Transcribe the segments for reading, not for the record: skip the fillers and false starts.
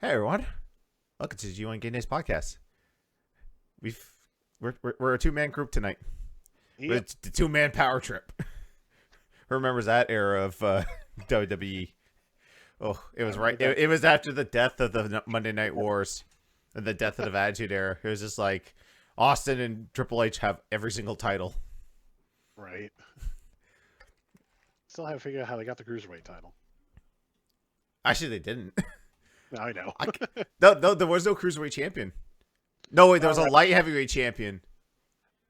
Hey everyone, welcome to the G1 Gamedays podcast. We're a two-man group tonight. Yep. It's the two-man power trip. Who remembers that era of WWE? Oh, it was right. It was after the death of the Monday Night Wars and the death of the Attitude Era. It was just like Austin and Triple H have every single title. Right. Still haven't figured out how they got the Cruiserweight title. Actually, they didn't. I know. No, there was no Cruiserweight champion. No, wait, there was a Right. light heavyweight champion.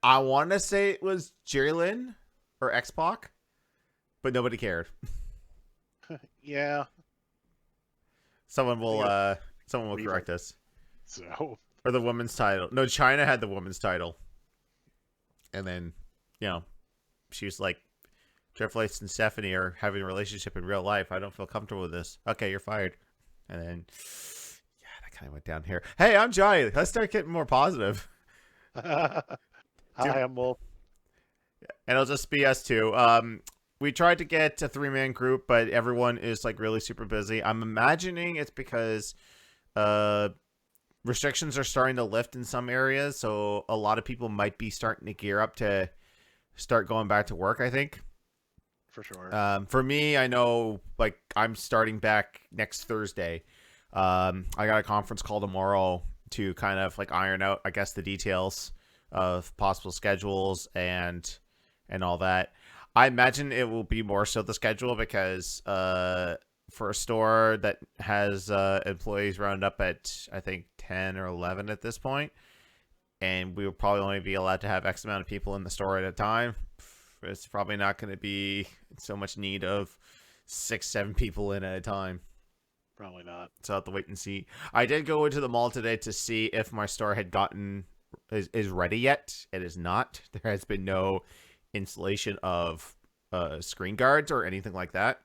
I want to say it was Jerry Lynn or X-Pac, but nobody cared. Yeah. Someone will correct us. So. Or the women's title. No, China had the women's title. And then, she was like, Triple H and Stephanie are having a relationship in real life. I don't feel comfortable with this. Okay, you're fired. And then, yeah, that kind of went down here. Hey, I'm Johnny. Let's start getting more positive. Hi, I'm Wolf. And it'll just be us two. We tried to get a three-man group, but everyone is like really super busy. I'm imagining it's because restrictions are starting to lift in some areas, so a lot of people might be starting to gear up to start going back to work, I think. For sure. For me, I know like I'm starting back next Thursday. I got a conference call tomorrow to kind of like iron out, I guess, the details of possible schedules and all that. I imagine it will be more so the schedule because for a store that has employees round up at I think 10 or 11 at this point, and we will probably only be allowed to have X amount of people in the store at a time. It's probably not going to be so much need of 6-7 people in at a time. Probably not. So I'll have to wait and see. I did go into the mall today to see if my store had is ready yet. It is not. There has been no installation of screen guards or anything like that.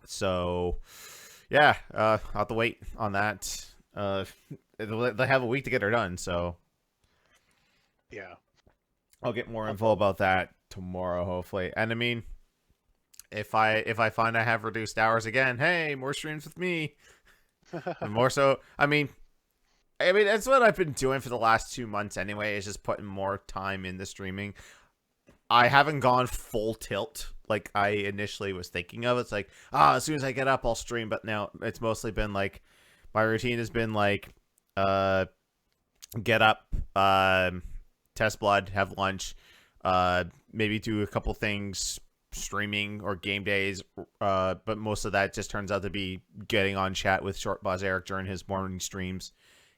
So yeah, I'll have to wait on that. They have a week to get her done, so Yeah. I'll get more info about that tomorrow, hopefully. And I mean, if I find I have reduced hours again, hey, more streams with me. And more so, I mean, that's what I've been doing for the last 2 months anyway, is just putting more time in the streaming. I haven't gone full tilt like I initially was thinking of. It's like, as soon as I get up, I'll stream. But now it's mostly been like, my routine has been like, get up, test blood, have lunch, maybe do a couple things streaming or game days, but most of that just turns out to be getting on chat with Short Boss Eric during his morning streams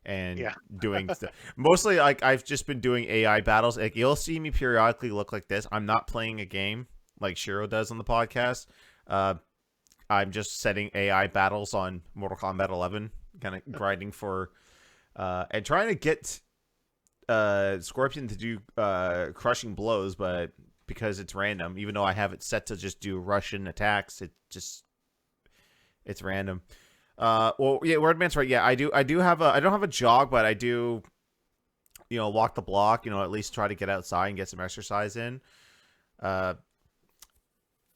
and doing mostly like I've just been doing AI battles. Like you'll see me periodically look like this. I'm not playing a game like Shiro does on the podcast. I'm just setting AI battles on Mortal Kombat 11, kind of grinding for and trying to get Scorpion to do crushing blows, but because it's random, even though I have it set to just do Russian attacks, it's random. Well, yeah, Wordman's right. Yeah, I don't have a jog, but I do, walk the block, at least try to get outside and get some exercise in.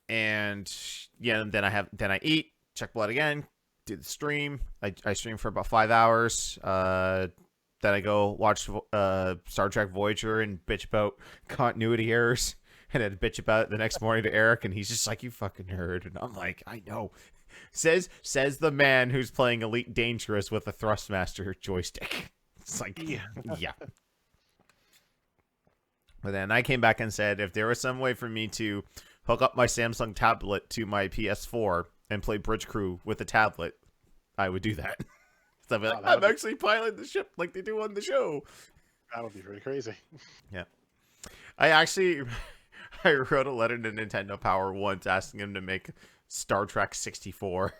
And yeah, then I eat, check blood again, do the stream. I stream for about 5 hours. Then I go watch Star Trek Voyager and bitch about continuity errors, and then bitch about it the next morning to Eric, and he's just like, "You fucking nerd," and I'm like, "I know." Says the man who's playing Elite Dangerous with a Thrustmaster joystick. It's like, yeah. But then I came back and said, if there was some way for me to hook up my Samsung tablet to my PS4 and play Bridge Crew with a tablet, I would do that. So I'd be like, I'm actually piloting the ship like they do on the show. That would be pretty crazy. Yeah. I wrote a letter to Nintendo Power once asking him to make Star Trek 64.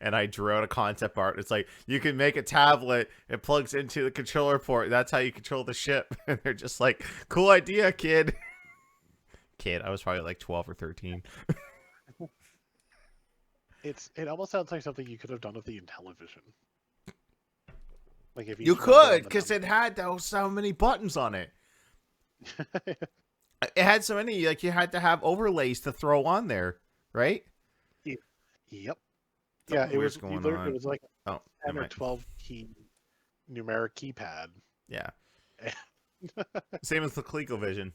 And I drew out a concept art. It's like, you can make a tablet, it plugs into the controller port. That's how you control the ship. And they're just like, cool idea, kid. I was probably like 12 or 13. It almost sounds like something you could have done with the Intellivision. Like if you could, because it had so many buttons on it. It had so many, like you had to have overlays to throw on there, right? Yep. Something it was going on. on. It was like Oh, 10 never or mind. 12 key numeric keypad. Yeah. Same with the ColecoVision.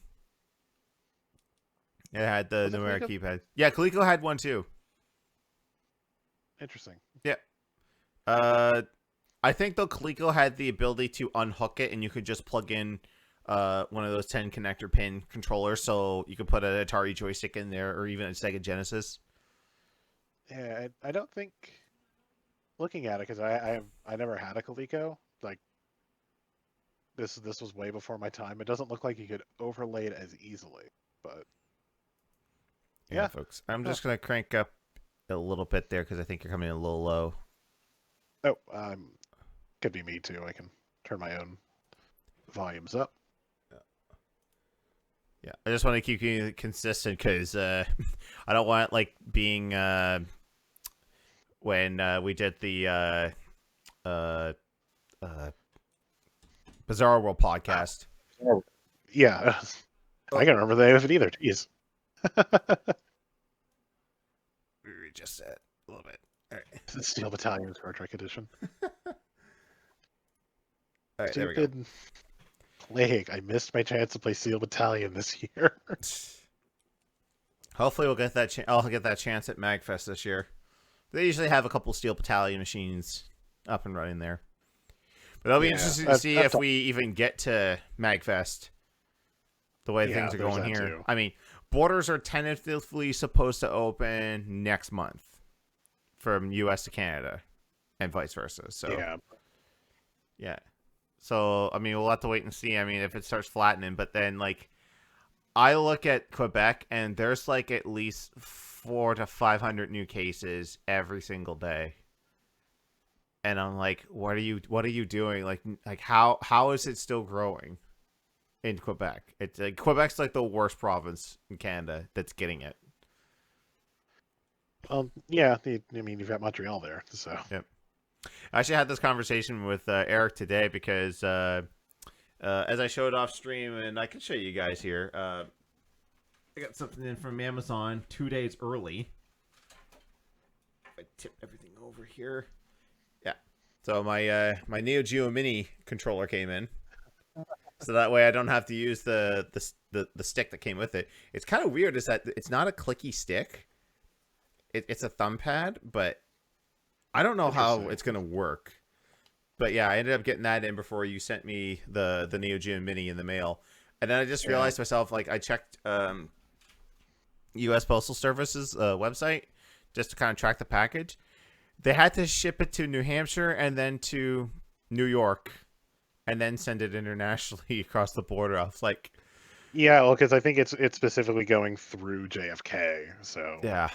It had the Was it numeric Coleco? keypad. Yeah, Coleco had one too. Interesting. Yeah. Uh, I think though Coleco had the ability to unhook it, and you could just plug in one of those 10 connector pin controllers, so you could put an Atari joystick in there, or even a Sega Genesis. Yeah, I don't think looking at it because I never had a Coleco. Like this was way before my time. It doesn't look like you could overlay it as easily. But Yeah, yeah, folks. I'm huh. just gonna crank up a little bit there because I think you're coming in a little low. Oh, could be me too. I can turn my own volumes up. Yeah, I just want to keep you consistent because I don't want like being when we did the uh, uh, Bizarre World podcast. Oh, yeah, I Oh, can't remember the name of it either. Jeez. we just said a little bit. All right, Steel Battalion Star Trek Edition. all right, there we go. Stupid plague. I missed my chance to play Steel Battalion this year. Hopefully, we'll get that. I'll get that chance at Magfest this year. They usually have a couple Steel Battalion machines up and running there. But it'll be interesting to see if we even get to Magfest. The way things are there's going that here. too. I mean, borders are tentatively supposed to open next month from U.S. to Canada, and vice versa. So yeah. So I mean, we'll have to wait and see. I mean, if it starts flattening, but then like I look at Quebec, and there's like at least 400 to 500 new cases every single day. And I'm like, what are you doing? Like how is it still growing in Quebec? It's like Quebec's like the worst province in Canada that's getting it. Yeah. I mean, you've got Montreal there, so. Yep. I actually had this conversation with Eric today because as I showed off stream, and I can show you guys here. I got something in from Amazon 2 days early. I tip everything over here. Yeah. So my Neo Geo Mini controller came in. So that way I don't have to use the stick that came with it. It's kind of weird is that it's not a clicky stick. It's a thumb pad, but I don't know how it's going to work. But yeah, I ended up getting that in before you sent me the Neo Geo Mini in the mail. And then I just realized myself, like I checked U.S. Postal Service's website just to kind of track the package. They had to ship it to New Hampshire and then to New York and then send it internationally across the border. I was like, yeah, well, because I think it's specifically going through JFK, so yeah,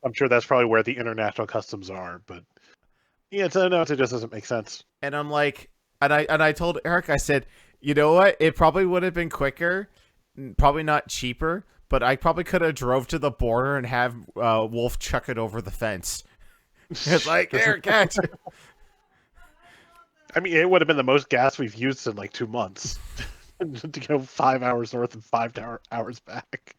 I'm sure that's probably where the international customs are. But yeah, it just doesn't make sense. and I'm like, and I told Eric, I said, you know what? It probably would have been quicker, probably not cheaper, but I probably could have drove to the border and have Wolf chuck it over the fence. It's like, here, catch. I mean, it would have been the most gas we've used in like 2 months to go 5 hours north and 5 hours back.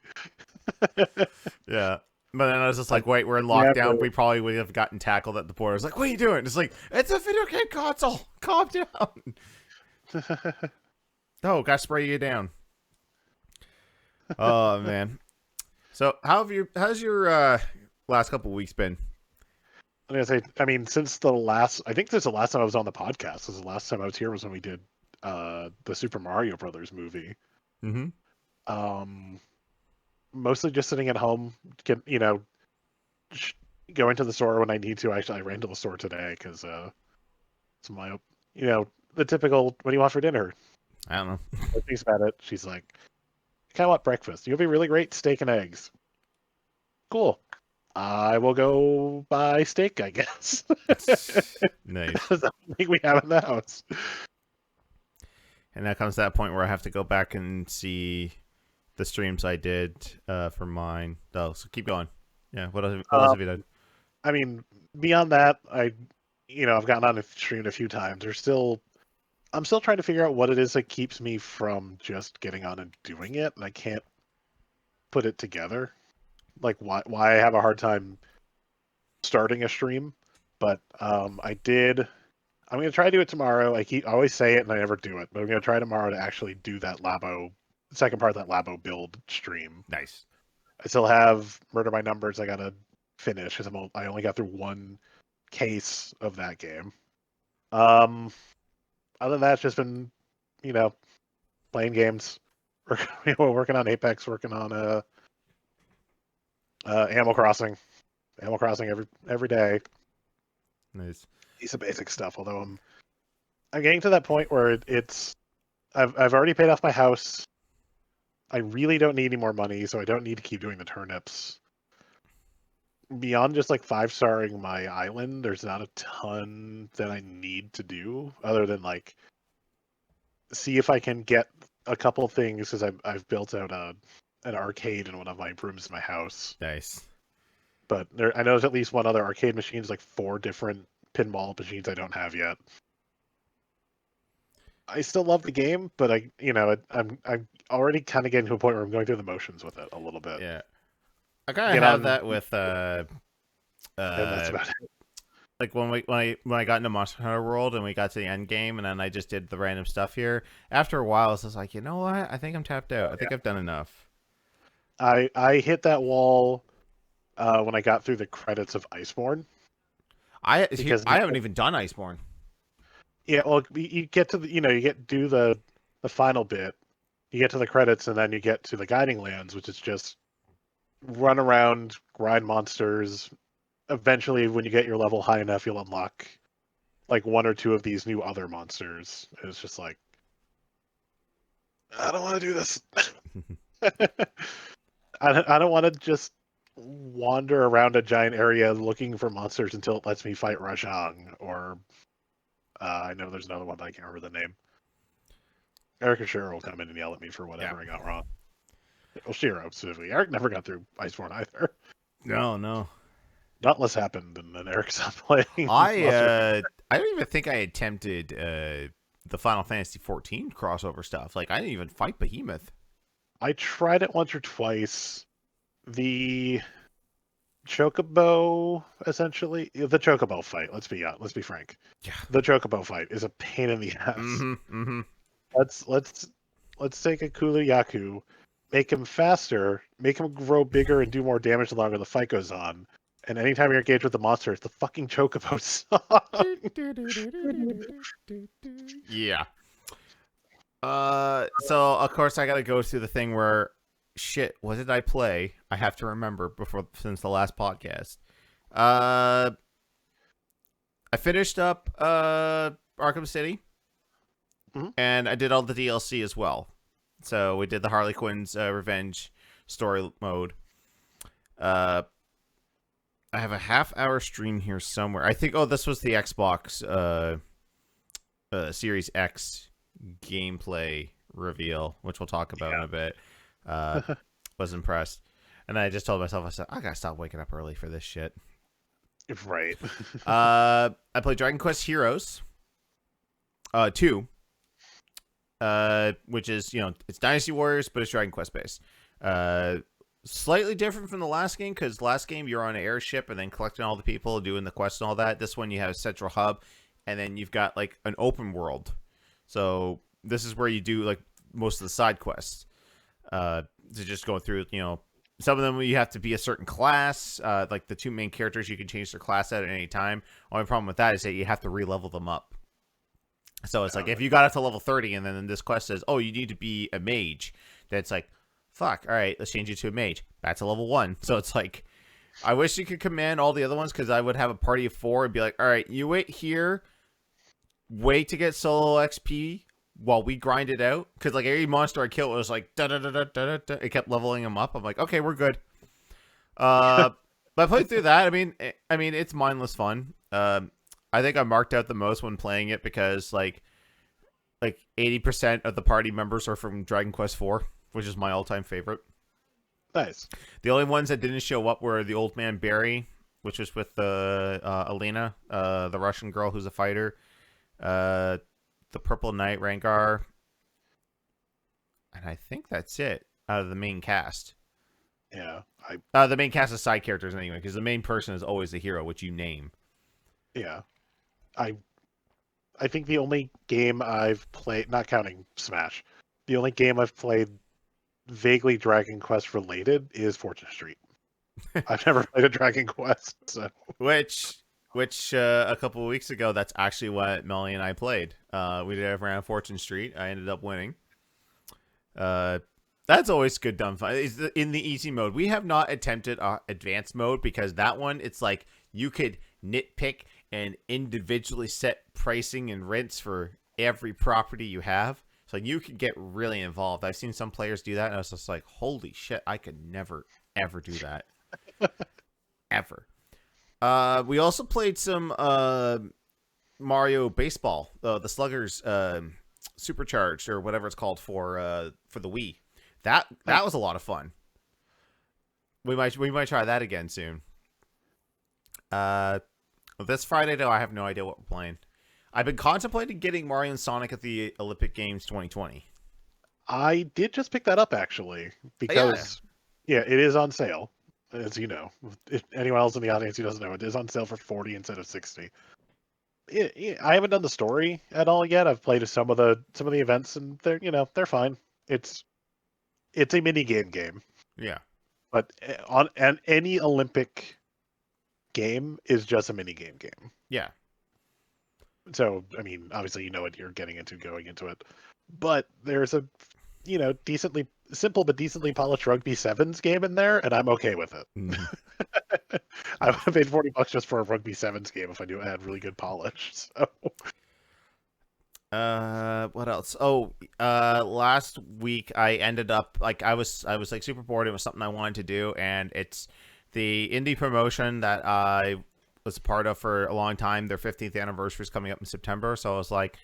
Yeah. But then I was just like, wait, we're in lockdown. We probably would have gotten tackled at the border. I was like, what are you doing? It's like, it's a video game console. Calm down. Oh, gotta spray you down. Oh, man. So how's your last couple weeks been? I'm gonna say, I mean, since the last time I was on the podcast. Since the last time I was here was when we did the Super Mario Brothers movie. Mm-hmm. Mostly just sitting at home, going to the store when I need to. Actually, I ran to the store today because it's my, the typical, what do you want for dinner? I don't know. I think about it. She's like, I kind of want breakfast. You have a really great steak and eggs. Cool. I will go buy steak, I guess. Nice. That's the only thing we have in the house. And that comes to that point where I have to go back and see the streams I did for mine. Oh, so keep going. Yeah, what else have you done? I mean, beyond that, I've gotten on a stream a few times. I'm still trying to figure out what it is that keeps me from just getting on and doing it, and I can't put it together. Like why I have a hard time starting a stream. But I did. I'm gonna try to do it tomorrow. I always say it and I never do it, but I'm gonna try tomorrow to actually do that Labo second part of that Labo build stream. Nice. I still have Murder by Numbers. I gotta finish because I only got through one case of that game. Other than that, it's just been, you know, playing games. Working on Apex, working on Animal Crossing. Animal Crossing every day. Nice. Decent basic stuff. Although I'm getting to that point where I've already paid off my house. I really don't need any more money, so I don't need to keep doing the turnips. Beyond just like 5-starring my island, there's not a ton that I need to do other than like see if I can get a couple things because I've built out an arcade in one of my rooms in my house. Nice. But I know there's at least one other arcade machine. There's like 4 different pinball machines I don't have yet. I still love the game, but I'm already kind of getting to a point where I'm going through the motions with it a little bit. Yeah. I kind of have that with and that's about it. like when I got into Monster Hunter World and we got to the end game and then I just did the random stuff here. After a while, I was just like, you know what? I think I'm tapped out. I think I've done enough. I hit that wall when I got through the credits of Iceborne. I haven't even done Iceborne. Yeah, well, you get to do the final bit. You get to the credits and then you get to the Guiding Lands, which is just run around, grind monsters. Eventually, when you get your level high enough, you'll unlock like 1 or 2 of these new other monsters. It's just like, I don't want to do this. I don't want to just wander around a giant area looking for monsters until it lets me fight Rajang, or I know there's another one, but I can't remember the name. Eric or Shiro will come in and yell at me for whatever I got wrong. Well, Shiro specifically. Eric never got through Iceborne either. No. Dauntless happened, and then Eric stopped playing. I don't even think I attempted the Final Fantasy 14 crossover stuff. Like, I didn't even fight Behemoth. I tried it once or twice. The Chocobo, essentially, the Chocobo fight. Let's be frank. Yeah. The Chocobo fight is a pain in the ass. Mm-hmm. Let's take a Kulu-Yaku, make him faster, make him grow bigger and do more damage the longer the fight goes on. And anytime you're engaged with the monster, it's the fucking Chocobo song. Yeah. So of course I gotta go through the thing where, shit, what did I play? I have to remember since the last podcast. I finished up Arkham City, and I did all the DLC as well. So we did the Harley Quinn's Revenge story mode. I have a half-hour stream here somewhere. I think, this was the Xbox Series X gameplay reveal, which we'll talk about in a bit. Was impressed. And I just told myself, I said, I gotta stop waking up early for this shit. Right. I played Dragon Quest Heroes 2. Which is, it's Dynasty Warriors, but it's Dragon Quest based. Slightly different from the last game, because last game you're on an airship and then collecting all the people, doing the quests and all that. This one you have a central hub, and then you've got like an open world. So this is where you do like most of the side quests. To just go through, some of them you have to be a certain class. Like the 2 main characters, you can change their class at any time. Only problem with that is that you have to re-level them up. So it's like if you got up to level 30 and then this quest says, you need to be a mage, that's like, fuck, all right, let's change you to a mage. Back to level 1. So it's like, I wish you could command all the other ones, because I would have a party of 4 and be like, all right, you wait here, wait to get solo XP while we grind it out. Because like every monster I killed was like, da-da-da-da-da-da. It kept leveling them up. I'm like, okay, we're good. But I played through that. I mean, it's mindless fun. I think I marked out the most when playing it because like 80% of the party members are from Dragon Quest IV, which is my all-time favorite. Nice. The only ones that didn't show up were the old man Barry, which was with Alina, the Russian girl who's a fighter, the Purple Knight Rangar, and I think that's it out of the main cast. Yeah, the main cast of side characters anyway, because the main person is always the hero, which you name. Yeah, I I think the only game I've played, not counting Smash, the only game I've played vaguely Dragon Quest related is Fortune Street. I've never played a Dragon Quest, so which a couple of weeks ago, that's actually what Melanie and I played. We did it around Fortune Street. I ended up winning. Uh, that's always good dumb fun. It's in the easy mode. We have not attempted advanced mode because that one, it's like you could nitpick and individually set pricing and rents for every property you have. So you could get really involved. I've seen some players do that, and I was just like, holy shit, I could never, ever do that. Ever. We also played some Mario Baseball, the Sluggers Supercharged or whatever it's called for the Wii. That was a lot of fun. We might try that again soon. This Friday though, I have no idea what we're playing. I've been contemplating getting Mario and Sonic at the Olympic Games 2020. I did just pick that up actually because yeah, it is on sale. As you know, if anyone else in the audience who doesn't know, it is on sale for 40 instead of 60. I haven't done the story at all yet. I've played some of the events, and they're fine. It's a mini game, Yeah. but any Olympic game is just a mini game. Yeah. So I mean, obviously you know what you're getting into going into it, but there's a decently simple but decently polished rugby sevens game in there, and I'm okay with it. Mm-hmm. I would have paid $40 just for a rugby sevens game if I knew it had really good polish. So what else? Oh, last week I ended up like I was like super bored. It was something I wanted to do, and it's the indie promotion that I was a part of for a long time. Their 15th anniversary is coming up in September, so I was like,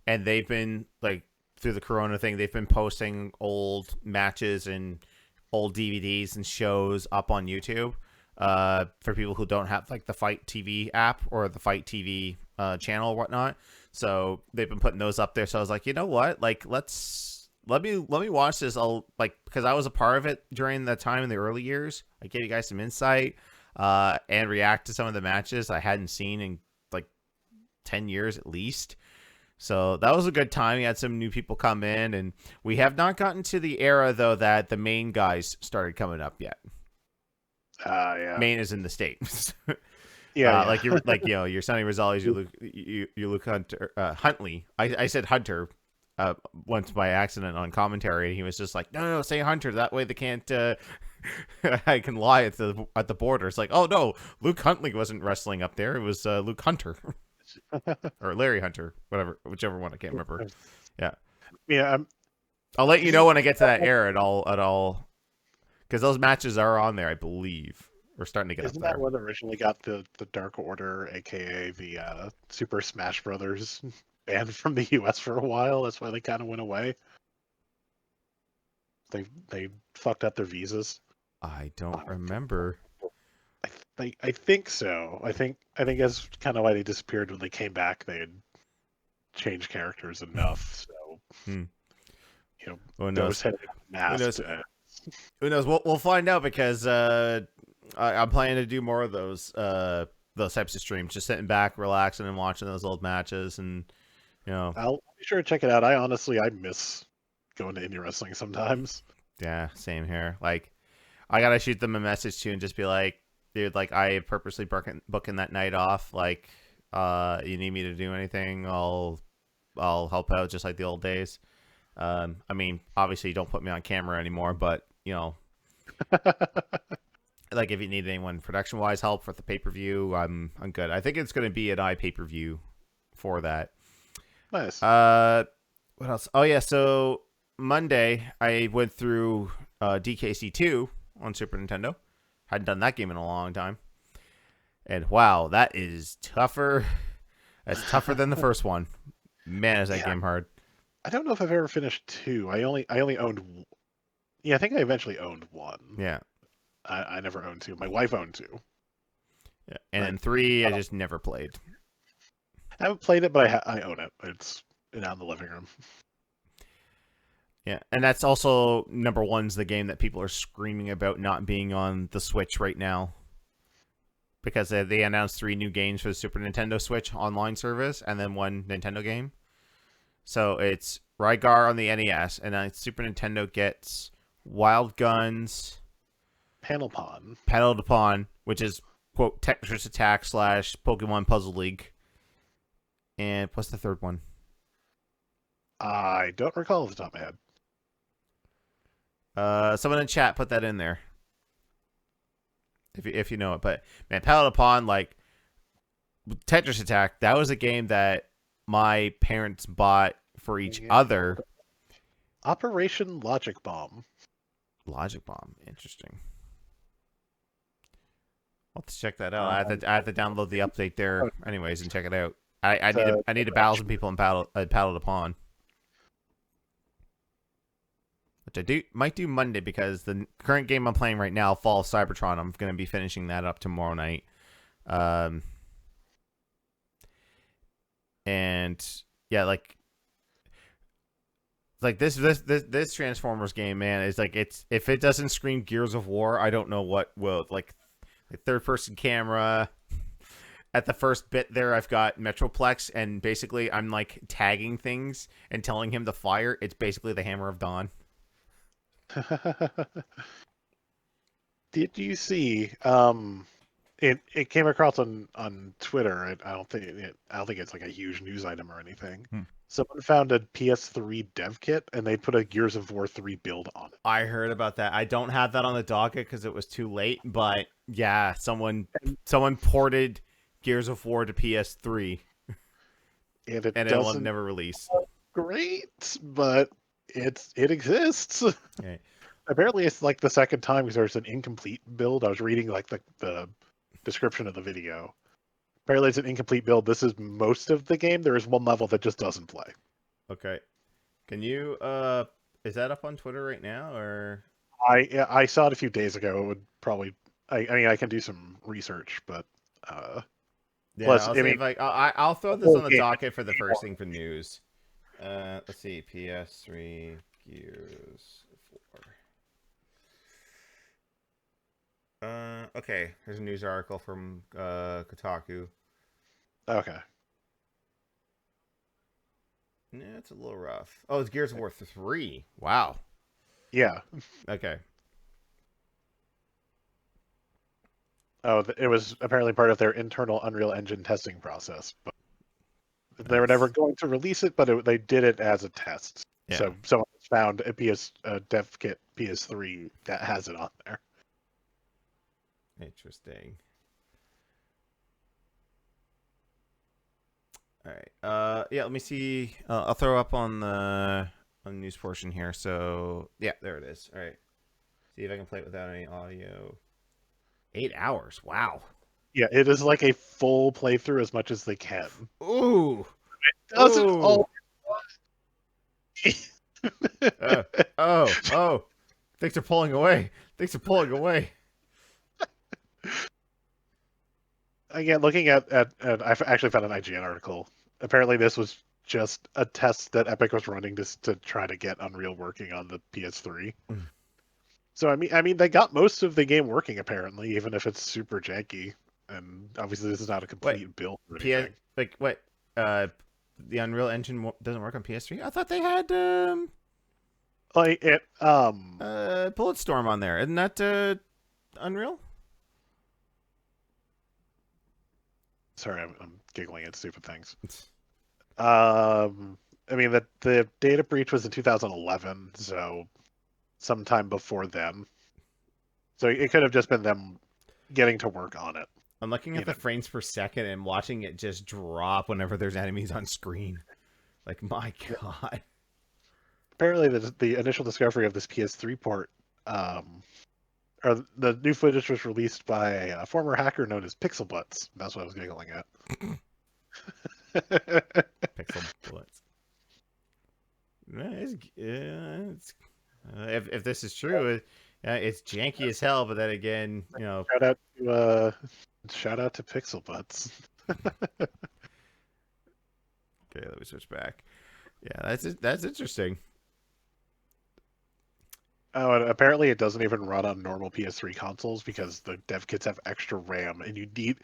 and they've been like through the Corona thing, they've been posting old matches and old DVDs and shows up on YouTube. For people who don't have like the Fight TV app or the Fight TV channel or whatnot. So they've been putting those up there. So I was like, you know what? Like, let me watch this. I'll like, because I was a part of it during the time in the early years. I gave you guys some insight and react to some of the matches I hadn't seen in like 10 years at least. So that was a good time. We had some new people come in, and we have not gotten to the era though that the main guys started coming up yet. yeah. Maine is in the States. Yeah. Like your Sonny Rosales, you look Huntley. I said Hunter once by accident on commentary, and he was just like, no, say Hunter. That way they can't. I can lie at the border. It's like, oh no, Luke Huntley wasn't wrestling up there. It was Luke Hunter or Larry Hunter, whichever one. I can't remember. Yeah. Yeah. I'll let you know when I get to that era at all. Because those matches are on there, I believe. We're starting to get Isn't up there. that what originally got the Dark Order, aka the Super Smash Brothers, banned from the US for a while? That's why they kind of went away. They fucked up their visas. I don't remember. I think so. I think that's kind of why they disappeared. When they came back, they had changed characters enough. So Who knows? those had masked. Who knows? We'll find out because I'm planning to do more of those types of streams, just sitting back, relaxing, and watching those old matches, and I'll be sure to check it out. I miss going to indie wrestling sometimes. Yeah, same here. Like, I gotta shoot them a message too, and just be like, dude, like I purposely booking that night off. Like, you need me to do anything, I'll help out, just like the old days. I mean, obviously, don't put me on camera anymore, but like if you need anyone production wise help for the pay-per-view, I'm good. I think it's going to be an pay-per-view for that. Nice. What else? Oh yeah, so Monday I went through DKC2 on Super Nintendo. Hadn't done that game in a long time, and wow, that is tougher. That's tougher than the first one. Man, is that game hard. I don't know if I've ever finished 2. I only owned. Yeah, I think I eventually owned 1. Yeah. I never owned 2. My wife owned 2. Yeah, and then 3 I just never played. I haven't played it, but I own it. It's out in the living room. Yeah, and that's also number 1's the game that people are screaming about not being on the Switch right now. because they announced 3 new games for the Super Nintendo Switch online service and then 1 Nintendo game. So it's Rygar on the NES, and then Super Nintendo gets Wild Guns, Paddled Upon, which is quote Tetris Attack / Pokemon Puzzle League, and what's the third one? I don't recall off the top of my head. Someone in chat put that in there, if you know it. But man, Paddled Upon, like Tetris Attack, that was a game that my parents bought for each other. Operation Logic Bomb. Logic Bomb, interesting. I'll have to check that out. I have to download the update there, anyways, and check it out. I need to battle some people in Paddled Upon, which I might do Monday because the current game I'm playing right now, Fall of Cybertron, I'm going to be finishing that up tomorrow night. And yeah, like this Transformers game, man, is like if it doesn't scream Gears of War, I don't know what will. Like third person camera. At the first bit there, I've got Metroplex, and basically I'm like tagging things and telling him to fire. It's basically the Hammer of Dawn. Did you see? It came across on Twitter. I don't think it's like a huge news item or anything. Someone found a PS3 dev kit and they put a Gears of War 3 build on it. I heard about that. I don't have that on the docket because it was too late. But yeah, someone ported Gears of War to PS3, and it will never release. Great, but it exists. Okay. Apparently, it's like the second time because there's an incomplete build. I was reading like the description of the video. Apparently, it's an incomplete build. This is most of the game. There is one level that just doesn't play. Okay. Can you is that up on Twitter right now, or? I saw it a few days ago. It would probably. I mean, I can do some research, but. Yeah, plus, I'll throw this on the docket for the first thing for news. Let's see, PS3 Gears 4. Okay, here's a news article from Kotaku. Okay. Yeah, it's a little rough. Oh, it's Gears of War 3. Wow. Yeah. Okay. Oh, it was apparently part of their internal Unreal Engine testing process. But they were never going to release it, but they did it as a test. Yeah. So someone found a dev kit PS3 that has it on there. Interesting. All right. Yeah, let me see. I'll throw up on the news portion here. So, yeah, there it is. All right. See if I can play it without any audio. 8 hours. Wow. Yeah, it is like a full playthrough as much as they can. Ooh. It doesn't all. Oh. Things are pulling away. Again, looking at I've actually found an IGN article. Apparently, this was just a test that Epic was running to try to get Unreal working on the PS3. So I mean, they got most of the game working apparently, even if it's super janky. And obviously, this is not a complete build. Or anything. The Unreal Engine doesn't work on PS3? I thought they had Bulletstorm on there. Isn't that Unreal? Sorry, I'm giggling at stupid things. I mean, the data breach was in 2011, so sometime before then. So it could have just been them getting to work on it. I'm looking at the frames per second and watching it just drop whenever there's enemies on screen. Like, my God. Apparently, the initial discovery of this PS3 port, or the new footage was released by a former hacker known as Pixel Butts. That's what I was giggling at. Pixel Butts. If this is true, it's janky as hell. But then again, you know, shout out to Pixel Butts. Okay, let me switch back. Yeah, that's interesting. Oh, and apparently it doesn't even run on normal PS3 consoles because the dev kits have extra RAM, and you need,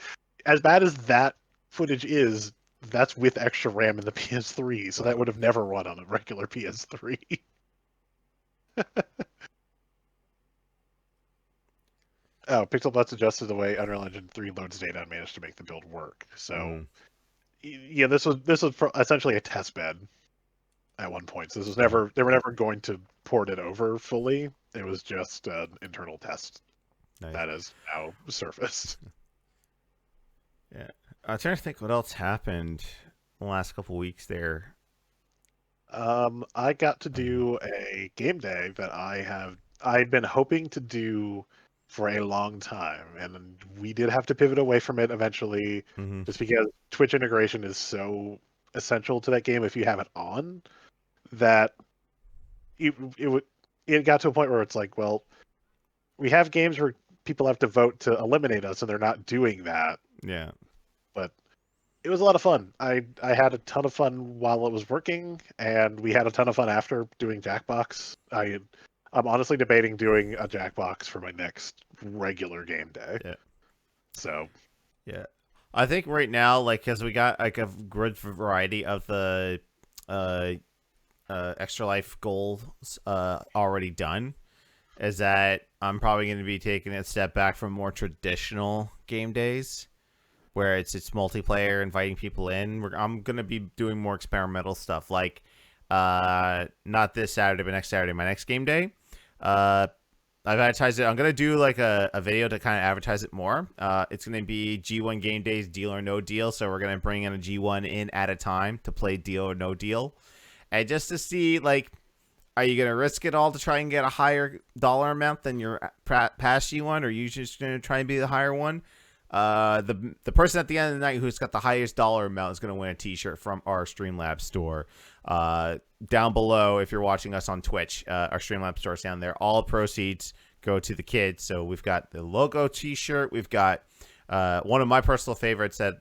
as bad as that footage is, that's with extra RAM in the PS3, so that Wow. would have never run on a regular PS3. Oh, Pixelbut's adjusted the way Unreal Engine 3 loads data and managed to make the build work. So, Mm, yeah, this was essentially a test bed at one point. So this was yeah. never they were never going to port it over fully. It was just an internal test Nice. that has now surfaced. Yeah. I'm trying to think what else happened the last couple weeks there. I got to Um, do a game day that I'd been hoping to do for a long time, and we did have to pivot away from it eventually, mhm. just because Twitch integration is so essential to that game if you have it on that it would it got to a point where it's like, well, we have games where people have to vote to eliminate us, and they're not doing that. Yeah. But it was a lot of fun. I had a ton of fun while it was working, and we had a ton of fun after doing Jackbox. I'm honestly debating doing a Jackbox for my next regular game day. Yeah. So Yeah. I think right now, like, because we got like a good variety of the uh, extra life goals already done, is that I'm probably going to be taking a step back from more traditional game days where it's multiplayer, inviting people in. I'm going to be doing more experimental stuff, like not this Saturday, but next Saturday, my next game day. Uh, I've advertised it. I'm gonna do like a video to kind of advertise it more. It's gonna be G1 Game Days, Deal or No Deal. So we're gonna bring in a G1 in at a time to play Deal or No Deal, and just to see, like, are you gonna risk it all to try and get a higher dollar amount than your past G1, or are you just gonna try and be the higher one? The person at the end of the night who's got the highest dollar amount is gonna win a T-shirt from our Streamlabs store. Down below, if you're watching us on Twitch, our Streamlabs store is down there. All proceeds go to the kids. So we've got the logo T-shirt. We've got one of my personal favorites that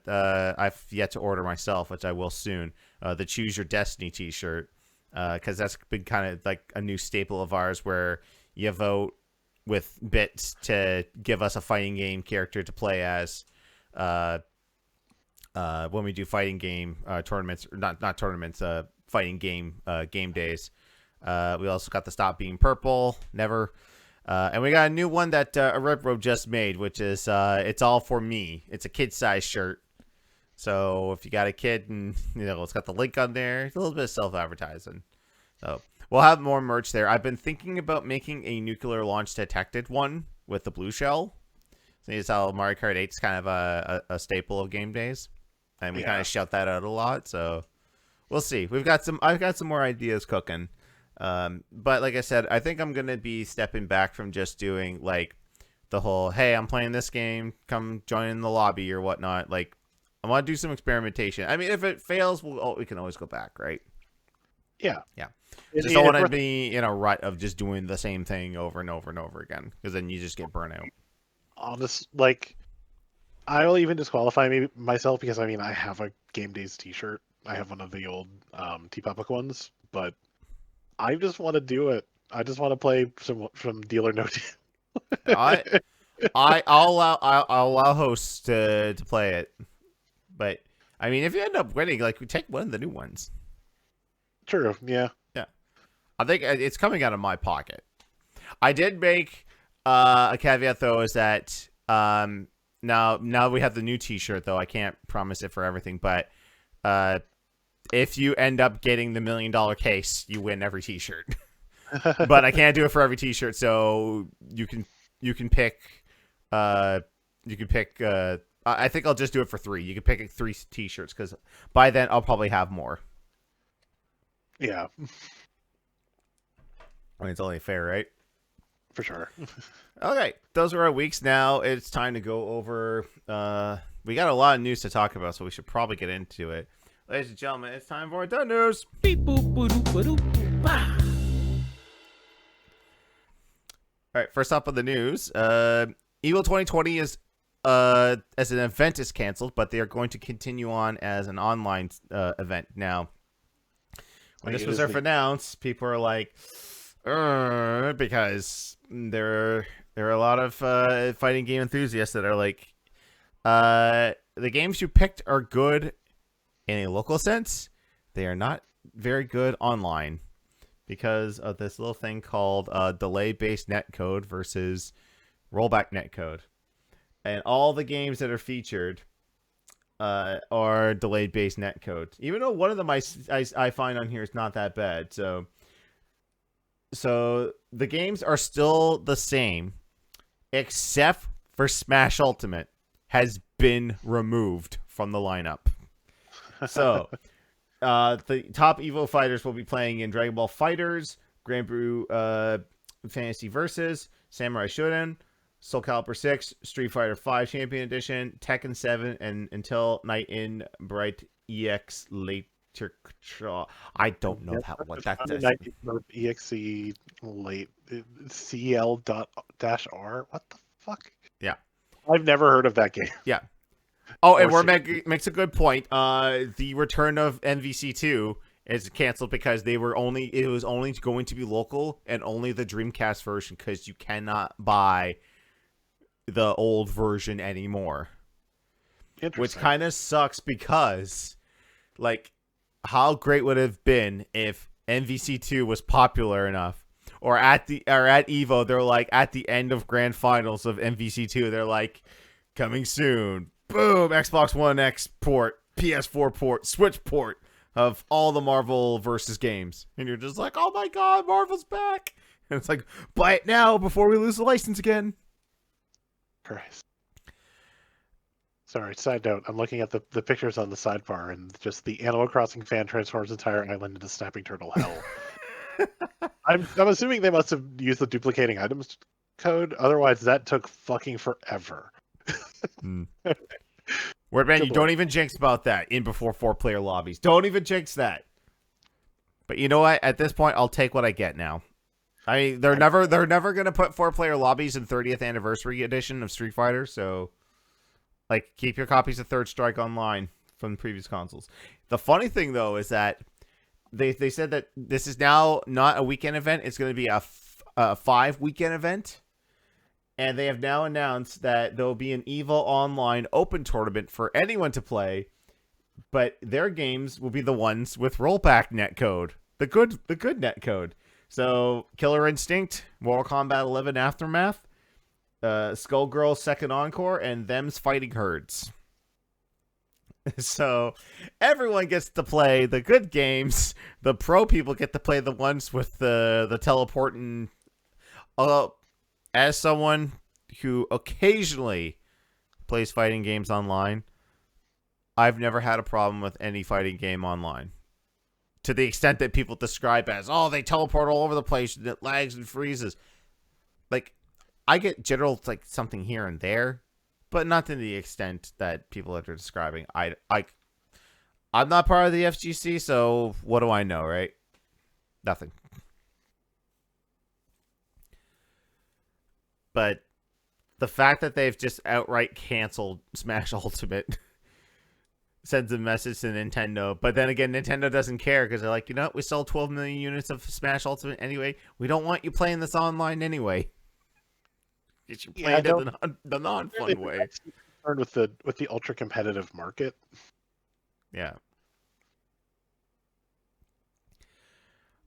I've yet to order myself, which I will soon. The Choose Your Destiny T-shirt, because that's been kind of like a new staple of ours, where you vote with bits to give us a fighting game character to play as. When we do fighting game tournaments, or not tournaments, fighting game game days. We also got the Stop Being Purple, never. And we got a new one that a Red just made, which is it's all for me. It's a kid size shirt. So if you got a kid, and it's got the link on there, it's a little bit of self advertising. So we'll have more merch there. I've been thinking about making a nuclear launch detected one with the blue shell. So it's how Mario Kart 8 is kind of a staple of game days, and we kind of shout that out a lot. So we'll see. I've got some more ideas cooking. But like I said, I think I'm gonna be stepping back from just doing like the whole, hey, I'm playing this game, come join in the lobby or whatnot. Like, I want to do some experimentation. I mean, if it fails, we can always go back, right? yeah, Yeah. Just don't want to be in a rut of just doing the same thing over and over and over again, because then you just get burnt out. honest, like I'll even disqualify myself because I mean I have a Game Days T-shirt. I have one of the old T-Public ones, but I just want to do it. I just want to play some Deal or No Deal. I I'll allow hosts to play it, but I mean, if you end up winning, like, we take one of the new ones. True. Yeah. Yeah, I think it's coming out of my pocket. I did make a caveat though, is that now we have the new T-shirt though. I can't promise it for everything, but if you end up getting the $1 million case, you win every T-shirt. But I can't do it for every T-shirt, so you can pick. I think I'll just do it for 3. You can pick 3 T-shirts, because by then I'll probably have more. Yeah, I mean, it's only fair, right? for sure. Okay, those are our weeks. Now it's time to go over. We got a lot of news to talk about, so we should probably get into it. Ladies and gentlemen, it's time for the news. Beep boop boop boop boop. Bah. All right, first up on the news, Evo 2020 is as an event is canceled, but they are going to continue on as an online event now. When this was announced, people are like, Because there are a lot of fighting game enthusiasts that are like, the games you picked are good in a local sense. They are not very good online because of this little thing called delay-based netcode versus rollback netcode. And all the games that are featured are delayed-based netcode. Even though one of them I find on here is not that bad. So the games are still the same, except for Smash Ultimate has been removed from the lineup. So the top Evo fighters will be playing in Dragon Ball Fighters, Grand Blue Fantasy Versus, Samurai Shodown, Soul Calibur 6, Street Fighter 5 Champion Edition, Tekken 7, and Until Night in Bright EX Later. I don't know what that does. EXE late CL.-R. What the fuck? Yeah. I've never heard of that game. Yeah. Oh, and Rollback makes a good point. The return of MVC2 is canceled because it was only going to be local and only the Dreamcast version because you cannot buy the old version anymore. Which kind of sucks because, like, how great would it have been if MVC2 was popular enough, or at Evo they're like at the end of grand finals of MVC2 they're like, coming soon, boom, Xbox One X port, PS4 port, Switch port of all the Marvel versus games, and you're just like, oh my god, Marvel's back, and it's like, buy it now before we lose the license again. Christ. Sorry, side note, I'm looking at the pictures on the sidebar, and just the Animal Crossing fan transforms entire island into snapping turtle hell. I'm assuming they must have used the duplicating items code, otherwise that took fucking forever. Word man, you don't even jinx about that in before 4-player lobbies. Don't even jinx that. But you know what? At this point, I'll take what I get now. I mean, they're never gonna put 4-player lobbies in 30th anniversary edition of Street Fighter, so like, keep your copies of Third Strike online from the previous consoles. The funny thing though is that they said that this is now not a weekend event; it's going to be a 5-weekend event, and they have now announced that there will be an EVO Online Open tournament for anyone to play, but their games will be the ones with rollback netcode, the good netcode. So, Killer Instinct, Mortal Kombat 11 Aftermath, Skullgirls Second Encore, and Them's Fighting Herds. So everyone gets to play the good games. The pro people get to play the ones with the teleporting. As someone who occasionally plays fighting games online, I've never had a problem with any fighting game online. To the extent that people describe as, oh, they teleport all over the place and it lags and freezes. Like, I get general, like, something here and there, but not to the extent that people are describing. I'm not part of the FGC, so what do I know, right? Nothing. But the fact that they've just outright canceled Smash Ultimate sends a message to Nintendo. But then again, Nintendo doesn't care because they're like, you know what? We sold 12 million units of Smash Ultimate anyway. We don't want you playing this online anyway. You should play it in the non-fun way. With the ultra competitive market. Yeah.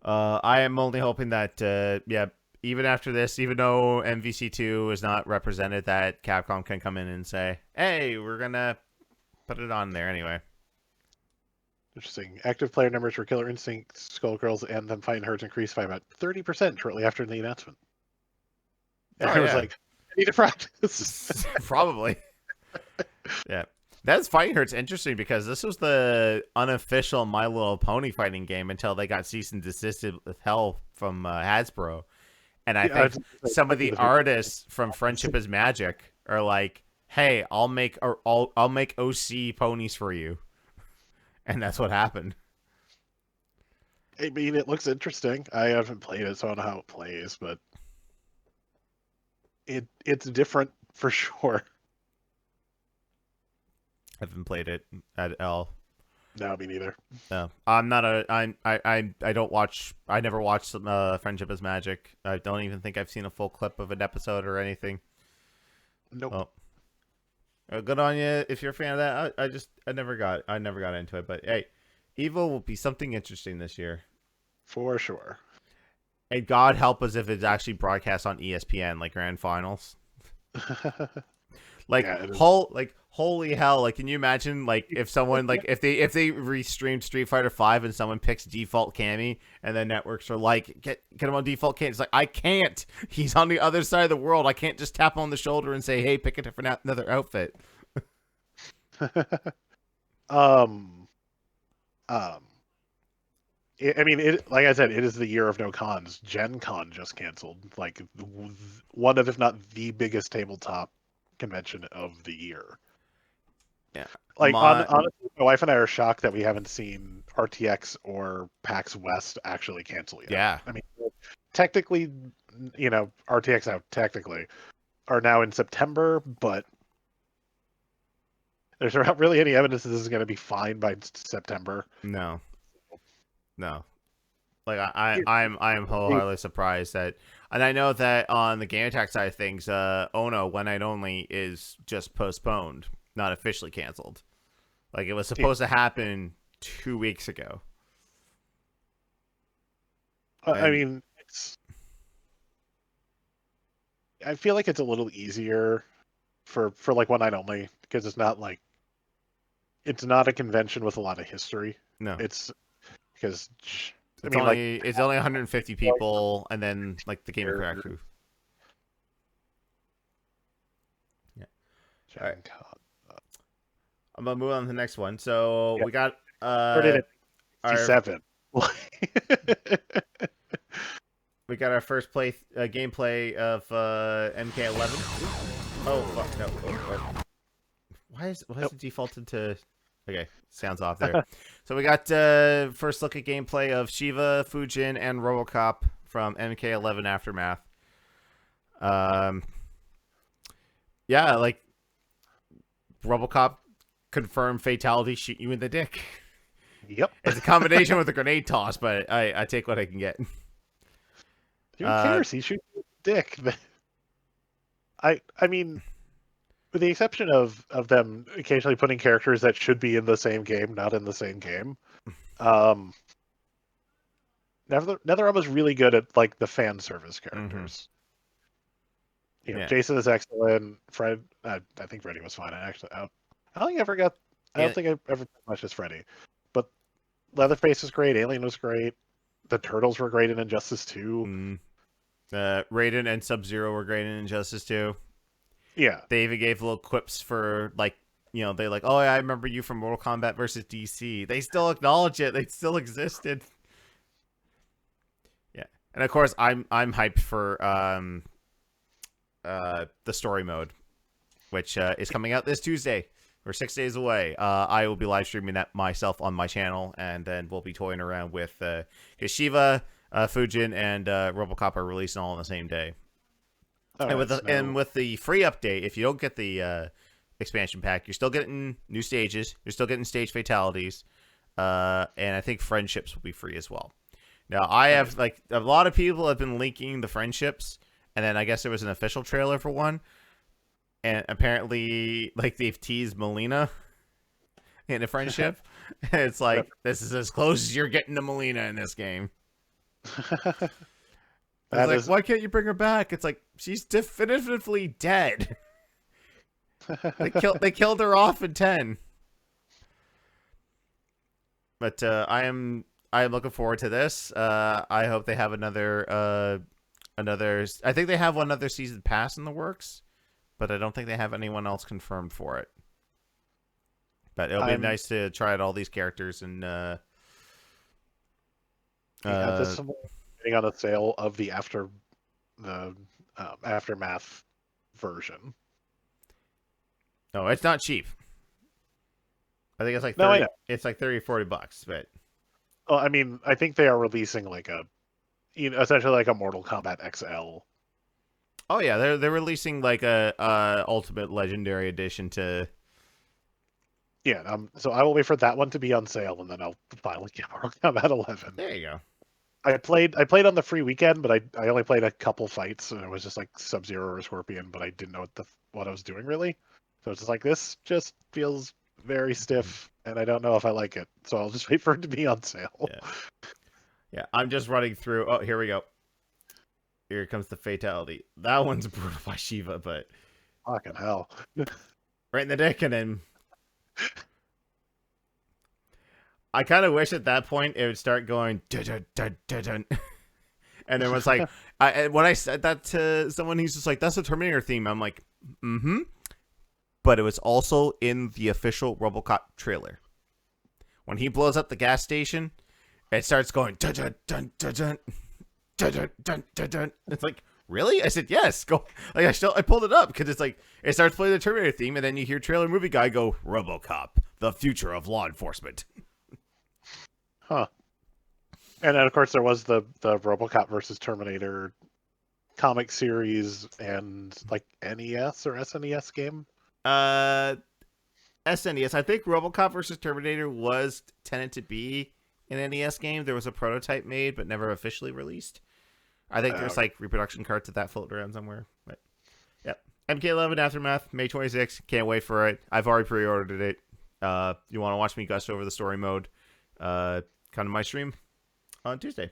I am only hoping that even after this, even though MVC2 is not represented, that Capcom can come in and say, hey, we're gonna put it on there anyway. Interesting. Active player numbers for Killer Instinct, Skullgirls, and Them Fighting Herds increased by about 30% shortly after the announcement. And I was like, I need to practice. Probably. Yeah. That's Fighting Hurt's interesting because this was the unofficial My Little Pony fighting game until they got cease and desisted with hell from Hasbro. And I think some of the artists from Friendship is Magic are like, hey, I'll make OC ponies for you. And that's what happened. I mean, it looks interesting. I haven't played it, so I don't know how it plays, but it's different for sure. I haven't played it at all. No, me neither. No, I'm not a. I don't watch. I never watched Friendship is Magic. I don't even think I've seen a full clip of an episode or anything. Nope. Oh, good on you if you're a fan of that. I never got into it. But hey, Evo will be something interesting this year. For sure. And God help us if it's actually broadcast on ESPN, like Grand Finals. Like Yeah, it is. Holy hell! Like, can you imagine if someone if they restreamed Street Fighter 5 and someone picks default Cammy and then networks are like get him on default Cammy? It's like, I can't. He's on the other side of the world. I can't just tap on the shoulder and say, hey, pick a different another outfit. um. I mean, like I said, it is the year of no cons. Gen Con just canceled. Like one of, if not the biggest tabletop convention of the year. Yeah. Like honestly, my wife and I are shocked that we haven't seen RTX or PAX West actually cancel yet. Yeah. I mean, technically, RTX out technically are now in September, but there's not really any evidence that this is going to be fine by September. No. Like I'm wholeheartedly surprised that, and I know that on the Game Attack side of things, Ono One Night Only is just postponed, not officially canceled. Like, it was supposed to happen 2 weeks ago. I mean, I feel like it's a little easier for like One Night Only because it's not a convention with a lot of history. No, It's because it's only 150 people, and then the Game Crack crew. Yeah. All right. I'm gonna move on to the next one. So we got 7. We got our first gameplay of MK11. Oh fuck no! Oh. Why is it defaulted to? Okay, sounds off there. So we got first look at gameplay of Shiva, Fujin, and RoboCop from MK11 Aftermath. Yeah, RoboCop confirmed fatality, shoot you in the dick. Yep. It's a combination with a grenade toss, but I take what I can get. Who cares? He shoots you in the dick. I mean, with the exception of them occasionally putting characters that should be in the same game, not in the same game. NetherRealm is really good at the fan service characters. Mm-hmm. Jason is excellent. Fred, I think Freddy was fine. I don't think I ever got. I don't think I ever much as Freddy, but Leatherface was great. Alien was great. The Turtles were great in Injustice 2. Raiden and Sub-Zero were great in Injustice 2. Yeah. They even gave little quips for they oh, I remember you from Mortal Kombat versus DC. They still acknowledge it. They still existed. Yeah. And of course I'm hyped for the story mode, which is coming out this Tuesday. We're 6 days away. I will be live streaming that myself on my channel, and then we'll be toying around with Shiva, Fujin, and RoboCop are releasing all on the same day. And with the free update, if you don't get the expansion pack, you're still getting new stages. You're still getting stage fatalities, and I think friendships will be free as well. Now, I have a lot of people have been linking the friendships, and then I guess there was an official trailer for one. And apparently, they've teased Melina in a friendship. It's this is as close as you're getting to Melina in this game. Why can't you bring her back? It's she's definitively dead. They killed her off in 10. But I am looking forward to this. I hope they have another. I think they have one other season pass in the works. But I don't think they have anyone else confirmed for it. But it'll be nice to try out all these characters and this is getting on a sale of the Aftermath version. No, it's not cheap. I think it's 30, no, I know. It's $30 or $40, but well, I mean, I think they are releasing essentially a Mortal Kombat XL. Oh yeah, they're releasing a Ultimate Legendary Edition to Yeah, so I will wait for that one to be on sale, and then I'll finally get Mortal Kombat 11. There you go. I played on the free weekend, but I only played a couple fights, and it was just like Sub-Zero or Scorpion, but I didn't know what I was doing really. So it's just like this just feels very stiff, and I don't know if I like it. So I'll just wait for it to be on sale. Yeah. Yeah, I'm just running through. Oh, here we go. Here comes the fatality. That one's brutal by Shiva, but Fucking hell. right in the dick, and then I kind of wish at that point it would start going dun dun dun dun dun. And it was like, when I said that to someone, he's just like, "That's the Terminator theme." I'm like, "Mm-hmm," but it was also in the official RoboCop trailer. When he blows up the gas station, it starts going dun dun dun dun dun dun dun dun dun dun. It's like, really? I said yes. Go. Like I pulled it up because it's like it starts playing the Terminator theme, and then you hear trailer movie guy go, "RoboCop, the future of law enforcement." Huh. And then of course there was the RoboCop versus Terminator comic series and like NES or SNES game. SNES. I think RoboCop versus Terminator was intended to be an NES game. There was a prototype made, but never officially released. I think there's like reproduction carts of that floating around somewhere. But yeah, MK11 Aftermath, May 26th. Can't wait for it. I've already pre-ordered it. You want to watch me gush over the story mode? Come to my stream on Tuesday.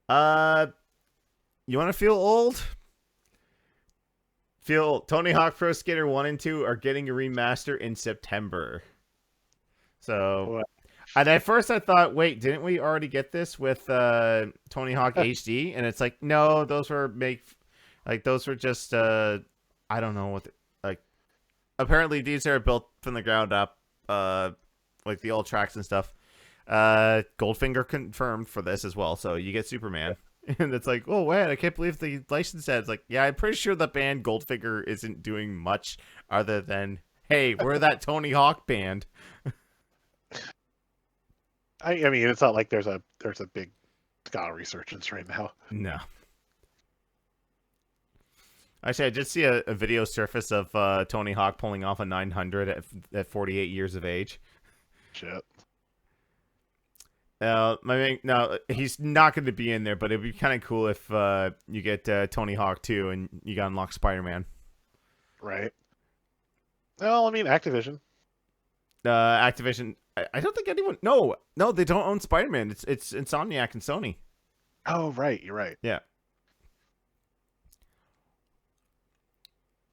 You want to feel old? Tony Hawk Pro Skater 1 and 2 are getting a remaster in September. So, and at first I thought, wait, didn't we already get this with Tony Hawk HD? And it's like, no, those were just I don't know what apparently these are built from the ground up, like the old tracks and stuff. Goldfinger confirmed for this as well, so you get Superman. And it's like, oh man, I can't believe the license said. It's like, yeah, I'm pretty sure the band Goldfinger isn't doing much other than, hey, we're that Tony Hawk band. I mean, it's not like there's a big ska resurgence right now. No. Actually, I did see a video surface of Tony Hawk pulling off a 900 at 48 years of age. Shit. No, he's not going to be in there, but it'd be kind of cool if you get Tony Hawk 2 and you got unlock Spider-Man. Right. Well, I mean, Activision. Activision. I don't think anyone. No, they don't own Spider-Man. It's Insomniac and Sony. Oh, right. You're right. Yeah.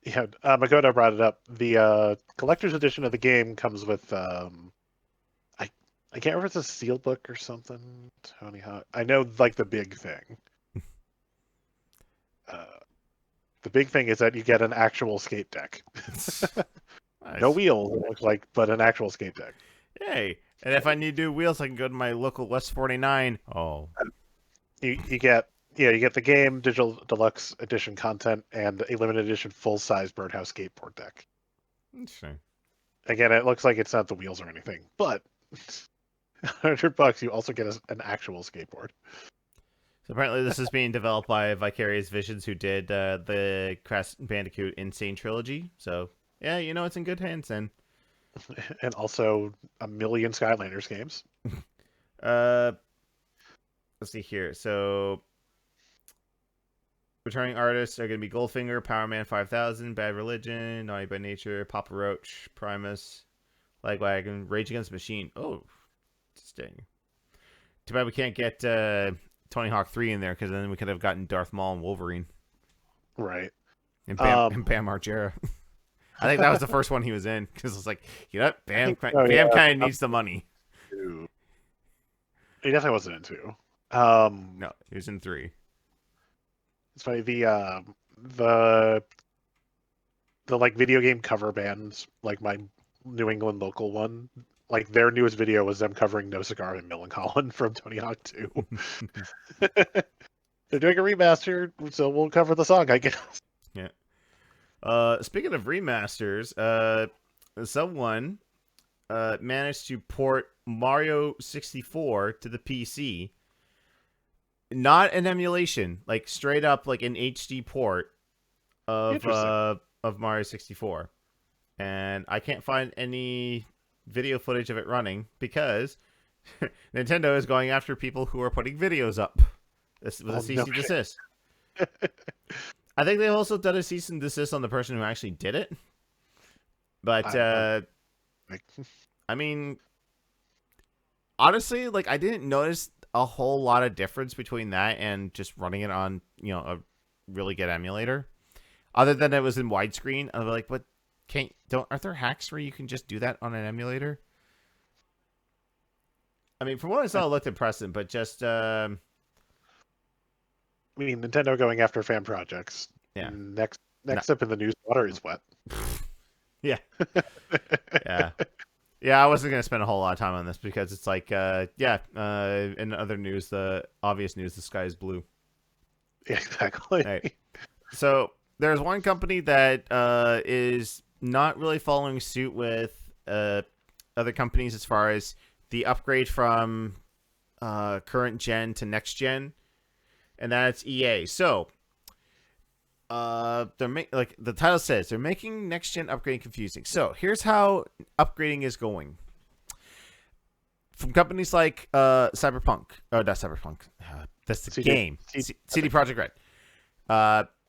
Yeah. Makoto brought it up. The collector's edition of the game comes with I can't remember if it's a steelbook or something. Tony Hawk. I know, like, the big thing. The big thing is that you get an actual skate deck. Nice. No wheels, it looks like, but an actual skate deck. Hey, and if I need to do wheels, I can go to my local West 49. Oh. You get the game, digital deluxe edition content, and a limited edition full-size birdhouse skateboard deck. Interesting. Again, it looks like it's not the wheels or anything, but $100 you also get an actual skateboard. So apparently this is being developed by Vicarious Visions, who did the Crash Bandicoot Insane Trilogy. So yeah, it's in good hands then. And also a million Skylanders games. Let's see here. So returning artists are going to be Goldfinger, Power Man 5000, Bad Religion, Naughty by Nature, Papa Roach, Primus, Lagwagon, Rage Against the Machine. Oh, interesting. Too bad we can't get Tony Hawk 3 in there, because then we could have gotten Darth Maul and Wolverine. Right. And Bam Margera. I think that was the first one he was in, because it's like, Bam kind of needs the money. He definitely wasn't in 2. No, he was in 3. It's funny, the like video game cover bands, like my New England local one, like their newest video was them covering No Cigar and Millencolin from Tony Hawk 2. They're doing a remaster, so we'll cover the song, I guess. Yeah. Speaking of remasters, someone managed to port Mario 64 to the PC. Not an emulation, like straight up like an HD port of Mario 64. and I can't find any video footage of it running because Nintendo is going after people who are putting videos up. This was a cease and desist. I think they've also done a cease and desist on the person who actually did it. But I mean, honestly, like I didn't notice a whole lot of difference between that and just running it on, a really good emulator. Other than it was in widescreen, I was like, "But aren't there hacks where you can just do that on an emulator?" I mean, from what I saw, it looked impressive, but just I mean, Nintendo going after fan projects. Yeah. Next up in the news, water is wet. Yeah. Yeah, I wasn't gonna spend a whole lot of time on this because it's like, in other news, the obvious news, the sky is blue. Exactly. Right. So there's one company that is not really following suit with other companies as far as the upgrade from current gen to next gen, and that's EA. So like the title says, they're making next gen upgrading confusing. So here's how upgrading is going. From companies like Cyberpunk, not Cyberpunk, that's the game, CD Projekt Red.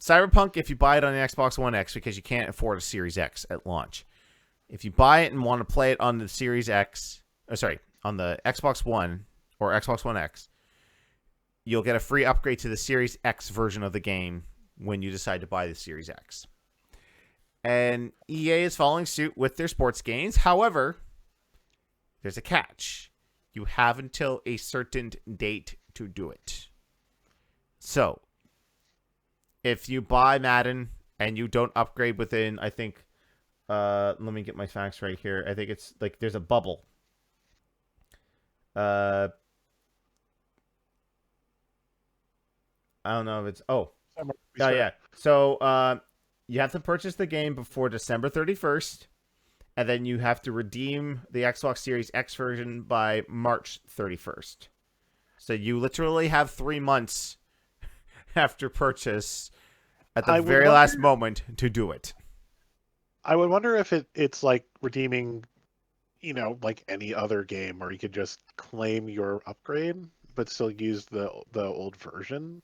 Cyberpunk, if you buy it on the Xbox One X because you can't afford a Series X at launch, if you buy it and want to play it on the Series X, on the Xbox One or Xbox One X, you'll get a free upgrade to the Series X version of the game when you decide to buy the Series X. And EA is following suit with their sports games. However, there's a catch. You have until a certain date to do it. So, if you buy Madden and you don't upgrade within, I think, let me get my facts right here. I think it's like there's a bubble. I don't know if it's yeah. So you have to purchase the game before December 31st, and then you have to redeem the Xbox Series X version by March 31st. So you literally have 3 months after purchase at the very last moment to do it. I would wonder if it's like redeeming, like any other game where you could just claim your upgrade but still use the old version.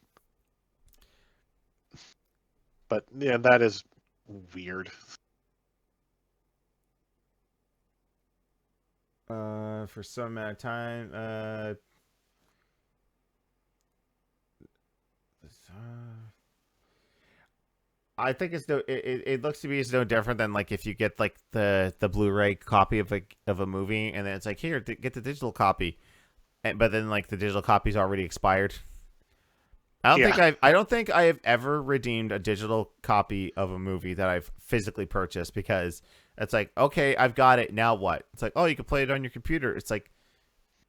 But yeah, that is weird. For some amount of time, I think it looks to be as no different than like if you get like the Blu-ray copy of a movie and then it's like, here, get the digital copy, but then like the digital copy's already expired. I don't think I have ever redeemed a digital copy of a movie that I've physically purchased because it's like, okay, I've got it, now what? It's like, oh, you can play it on your computer. It's like,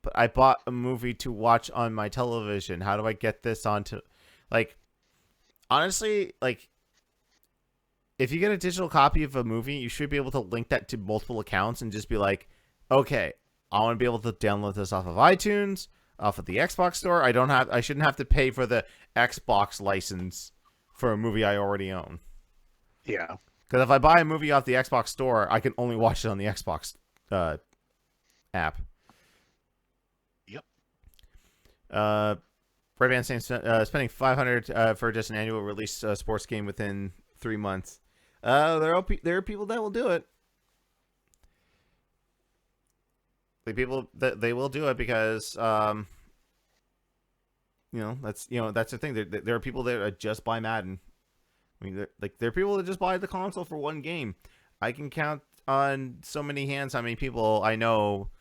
but I bought a movie to watch on my television. How do I get this onto, like, honestly, like, if you get a digital copy of a movie, you should be able to link that to multiple accounts and just be like, okay, I want to be able to download this off of iTunes, off of the Xbox store. I shouldn't have to pay for the Xbox license for a movie I already own. Yeah. Because if I buy a movie off the Xbox store, I can only watch it on the Xbox app. Yep. Red saying spending $500 for just an annual release sports game within 3 months. There are people that will do it. They will do it because that's the thing. There are people that just buy Madden. I mean, there are people that just buy the console for one game. I can count on so many hands how many people I know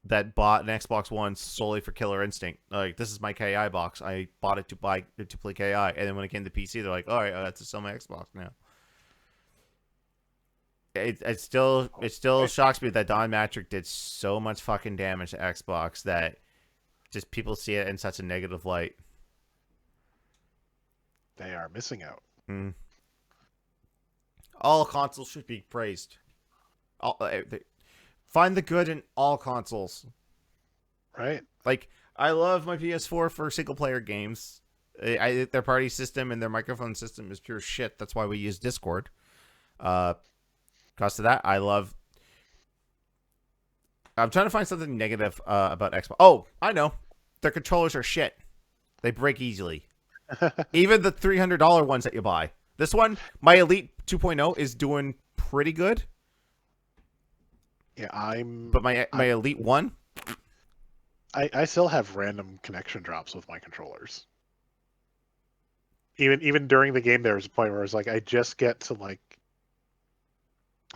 that bought an Xbox One solely for Killer Instinct. Like, this is my KI box. I bought it to play KI, and then when it came to PC, they're like, all right, I have to sell my Xbox now. It still shocks me that Don Matrick did so much fucking damage to Xbox that just people see it in such a negative light. They are missing out. Mm. All consoles should be praised. Find the good in all consoles. Right. Like, I love my PS4 for single-player games. Their party system and their microphone system is pure shit. That's why we use Discord. Cost of that, I'm trying to find something negative about Xbox. Oh, I know. Their controllers are shit. They break easily. Even the $300 ones that you buy. This one, my Elite 2.0 is doing pretty good. Yeah, But my Elite 1, I still have random connection drops with my controllers. Even during the game, there was a point where it was like I just get to like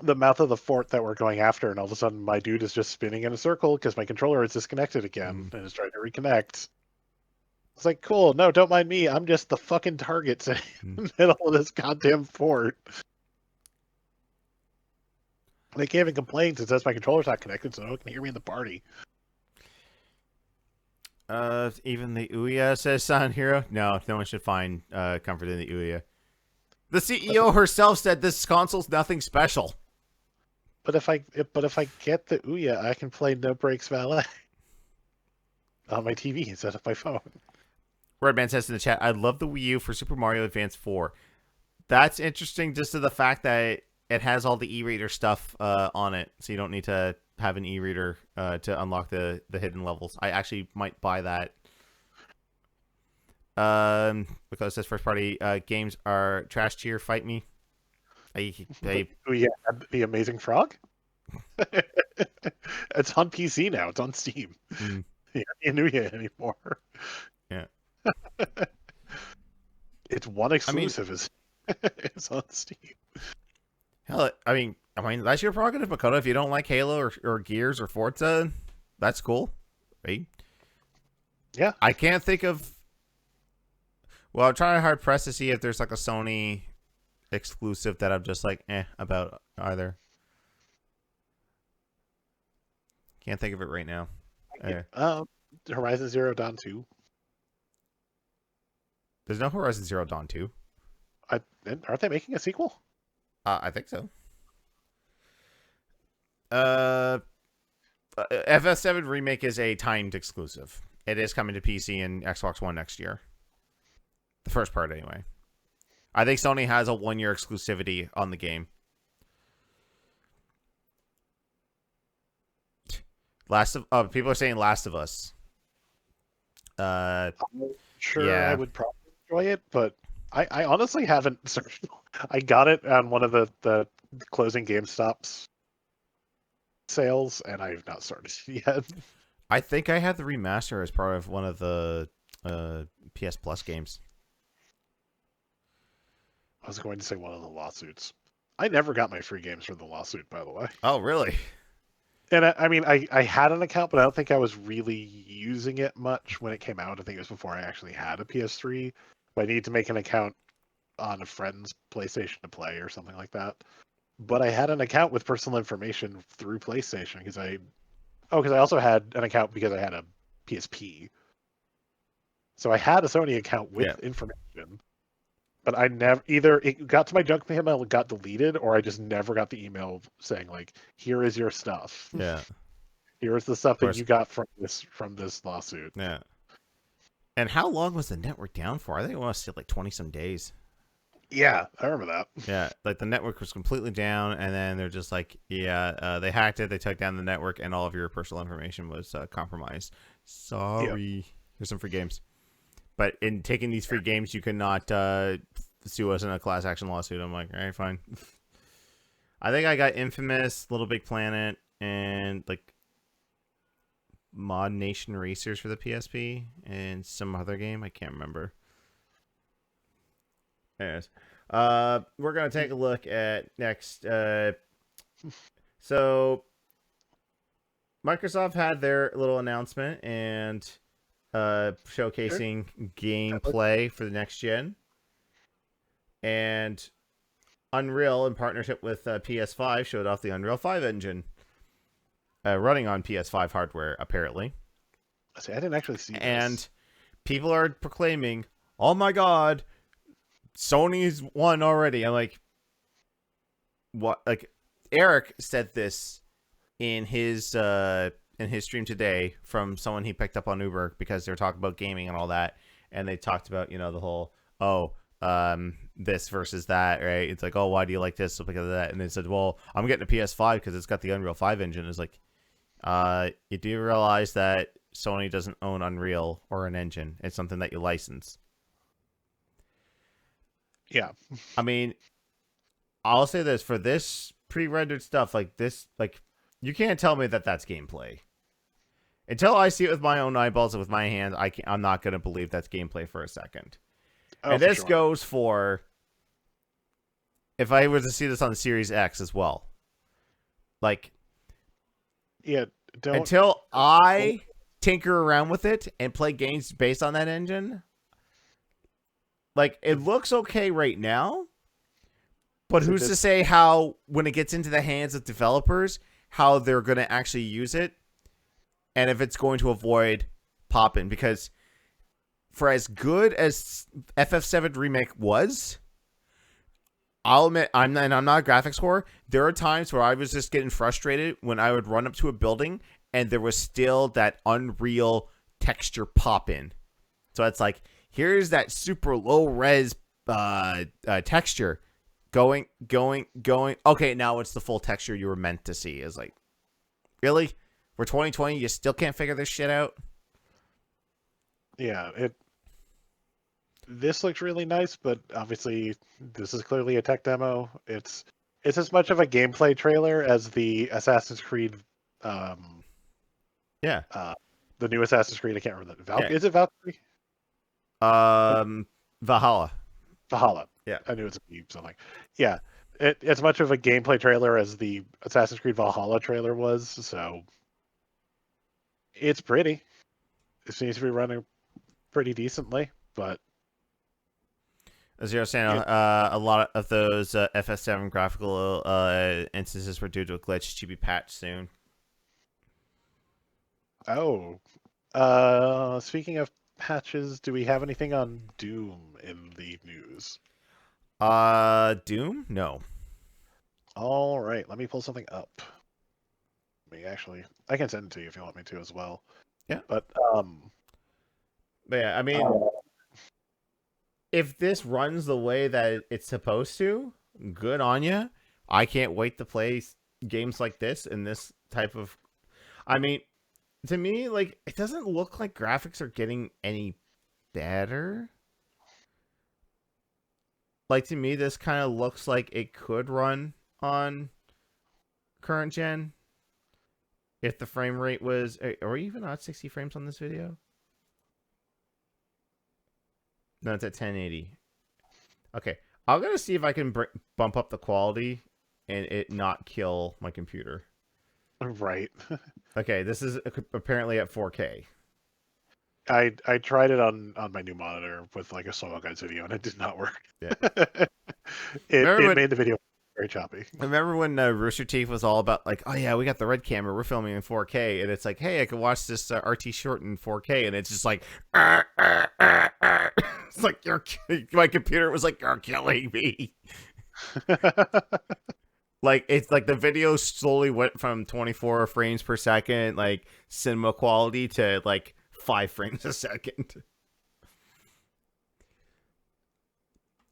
the mouth of the fort that we're going after, and all of a sudden my dude is just spinning in a circle because my controller is disconnected again and is trying to reconnect. It's like, cool, no, don't mind me. I'm just the fucking target sitting in the middle of this goddamn fort. They can't even complain since that's my controller's not connected, so no one can hear me in the party. Even the Ouya, says Silent Hero. No one should find comfort in the Ouya. The CEO herself said this console's nothing special. But if I get the Ouya, I can play No Brakes Valet on my TV instead of my phone. Redman says in the chat, I love the Wii U for Super Mario Advance 4. That's interesting just to the fact that it has all the e-reader stuff on it, so you don't need to have an e-reader to unlock the hidden levels. I actually might buy that. Because this first party games are trash tier. Fight me. Ouya, the Amazing Frog? It's on PC now. It's on Steam. Yeah, in Ouya anymore. Yeah. It's one exclusive. It's on Steam. Hell, I mean, that's your prerogative, Makoto. If you don't like Halo or Gears or Forza, that's cool, right? Yeah. I can't think of. Well, I'm trying hard press to see if there's like a Sony exclusive that I'm just like about either. Can't think of it right now. Horizon Zero Dawn 2. There's no Horizon Zero Dawn 2. Aren't they making a sequel? I think so. FS7 Remake is a timed exclusive. It is coming to PC and Xbox One next year. The first part, anyway. I think Sony has a 1-year exclusivity on the game. People are saying Last of Us. I'm sure yeah. I would probably enjoy it, but I honestly haven't searched. I got it on one of the closing GameStops sales, and I have not started yet. I think I had the remaster as part of one of the PS Plus games. I was going to say one of the lawsuits. I never got my free games for the lawsuit, by the way. Oh, really? And I had an account, but I don't think I was really using it much when it came out. I think it was before I actually had a PS3. But I need to make an account on a friend's PlayStation to play or something like that. But I had an account with personal information through PlayStation because I also had an account because I had a PSP. So I had a Sony account with information. But I never either it got to my junk mail and got deleted, or I just never got the email saying like, "Here is your stuff. Yeah, here is the stuff that you got from this lawsuit." Yeah. And how long was the network down for? I think it was still like 20-some days. Yeah, I remember that. Yeah, like the network was completely down, and then they're just like, they hacked it, they took down the network, and all of your personal information was compromised. Sorry. Yep. Here's some free games. But in taking these free games, you cannot sue us in a class action lawsuit. I'm like, all right, fine. I think I got Infamous, Little Big Planet, and like Mod Nation Racers for the PSP, and some other game. I can't remember. Anyways, we're going to take a look at next. So Microsoft had their little announcement and showcasing gameplay for the next gen, and Unreal in partnership with PS5 showed off the Unreal 5 engine running on PS5 hardware, apparently. I didn't actually see and this. People are proclaiming, oh my god, Sony's won already. I'm like, what? Like, Eric said this in his stream today from someone he picked up on Uber because they were talking about gaming and all that, and they talked about the whole this versus that, right? It's like, oh, why do you like this? So because of that. And they said, well, I'm getting a PS5 because it's got the Unreal 5 engine. It's like, you do realize that Sony doesn't own Unreal or an engine. It's something that you license. Yeah. I mean, I'll say this for this pre-rendered stuff like this, like you can't tell me that that's gameplay. Until I see it with my own eyeballs and with my hands, I'm not going to believe that's gameplay for a second. Oh, And for this sure. goes for if I were to see this on the Series X as well. Like, Yeah, don't. until I tinker around with it and play games based on that engine, like, it looks okay right now. But So who's to say how, when it gets into the hands of developers, how they're going to actually use it and if it's going to avoid popping? Because for as good as FF7 Remake was, I'll admit, I'm not a graphics whore. There are times where I was just getting frustrated when I would run up to a building and there was still that Unreal texture pop in. So it's like, here's that super low res texture going. Okay, now it's the full texture you were meant to see. Is like, really? We're 2020, you still can't figure this shit out? Yeah, this looks really nice, but obviously this is clearly a tech demo. It's as much of a gameplay trailer as the Assassin's Creed, Yeah. The new Assassin's Creed. I can't remember that. Yeah. Is it Valkyrie? Valhalla. Valhalla. Yeah. I knew it's something. Yeah, it's much of a gameplay trailer as the Assassin's Creed Valhalla trailer was. So it's pretty. It seems to be running pretty decently, but As you were saying, a lot of those FS7 graphical instances were due to a glitch to be patched soon. oh, speaking of patches, do we have anything on Doom in the news? Doom? No. All right, let me pull something up. I can send it to you if you want me to as well. Yeah. But yeah, I mean, if this runs the way that it's supposed to, good on you. I can't wait to play games like this in this type of. I mean, to me, like, it doesn't look like graphics are getting any better. Like, to me, this kind of looks like it could run on current gen if the frame rate was. Are we even at 60 frames on this video? No, it's at 1080. Okay, I'm gonna see if I can bump up the quality and it not kill my computer. right. Okay, this is apparently at 4K. I tried it on my new monitor with like a solo guides video and it did not work. Yeah. it made the video very choppy. Remember when Rooster Teeth was all about like, oh yeah, we got the red camera, we're filming in 4K, and it's like, hey, I can watch this RT short in 4K, and it's just like, it's like my computer was like, you're killing me. Like, it's like the video slowly went from 24 frames per second, like cinema quality, to like 5 frames a second.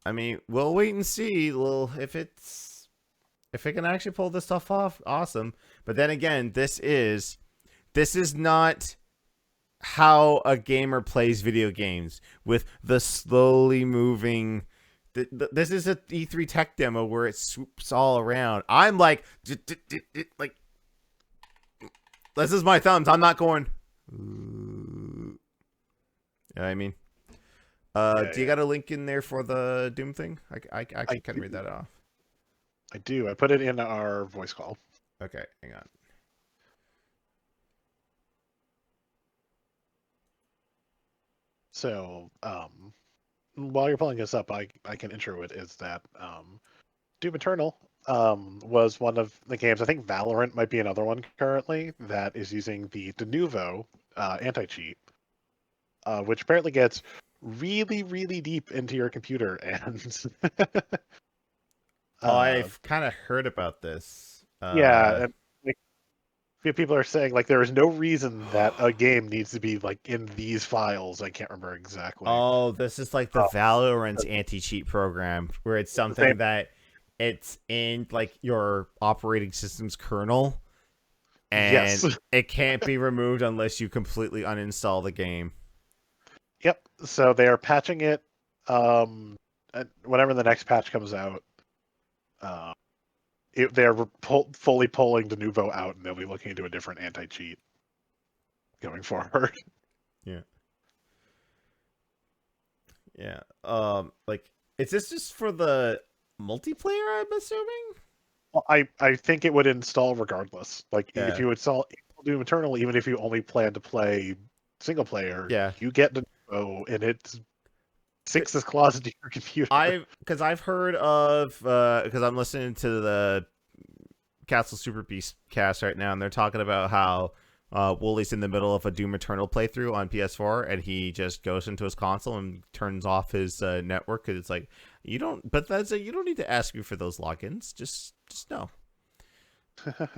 I mean, we'll wait and see. Well, if it can actually pull this stuff off, awesome. But then again, this is not how a gamer plays video games, with the slowly moving. This is an E3 tech demo where it swoops all around. I'm like, this is my thumbs. I'm not going. You know what I mean? Do you got a link in there for the Doom thing? I can read that off. I do. I put it in our voice call. Okay, hang on. So, while you're pulling this up, I can intro it. Is that Doom Eternal was one of the games. I think Valorant might be another one currently that is using the de novo anti-cheat, which apparently gets really, really deep into your computer. And I've kind of heard about this. yeah, People are saying like there is no reason that a game needs to be like in these files. I can't remember exactly. Oh, this is like the Um, Valorant's anti-cheat program where it's it's the same. something that it's in like your operating system's kernel and Yes. it can't be removed unless you completely uninstall the game. Yep. So they are patching it. Whenever the next patch comes out, uh, they're fully pulling the Nuvo out, and they'll be looking into a different anti-cheat going forward. Yeah. Yeah. Like is this just for the multiplayer, I'm assuming? Well, I think it would install regardless. Like if Yeah. you install Doom Eternal, even if you only plan to play single player, Yeah. you get the Nuvo, and it sinks this clause into your computer. I've heard of because I'm listening to the Castle Super Beast cast right now, and they're talking about how Wooly's in the middle of a Doom Eternal playthrough on PS4, and he just goes into his console and turns off his network because it's like you don't. But you don't need to ask me for those logins. Just no.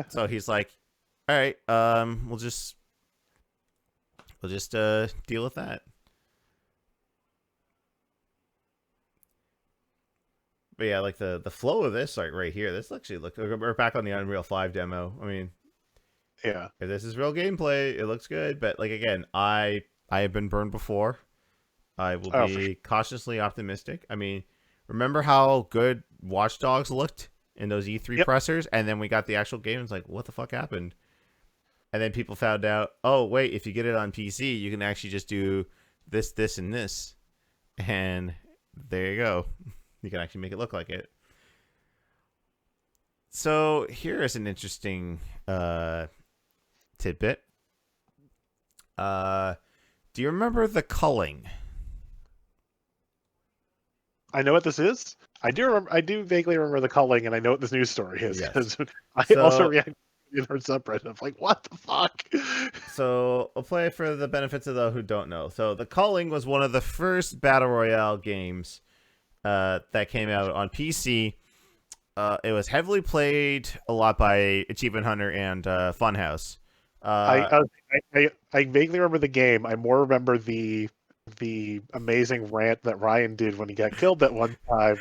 So he's like, all right, we'll just deal with that. But yeah, like the flow of this, like right here, this actually we're back on the Unreal 5 demo. I mean, Yeah. if this is real gameplay, it looks good. But like again, I have been burned before. I will Oh, for be cautiously optimistic. I mean, remember how good Watch Dogs looked in those E3 Yep. pressers, and then we got the actual game. It's like, what the fuck happened? And then people found out, oh wait, if you get it on PC, you can actually just do this, this, and this, and there you go. You can actually make it look like it. So here is an interesting tidbit. Do you remember the culling? I know what this is. I do remember. I do vaguely remember the culling, and I know what this news story is Yes. because I So- also reacted in her subreddit. I'm like, what the fuck? So I'll play for the benefits of those who don't know. So the culling was one of the first battle royale games that came out on PC. It was heavily played a lot by Achievement Hunter and Funhouse. I vaguely remember the game. I more remember the amazing rant that Ryan did when he got killed that one time.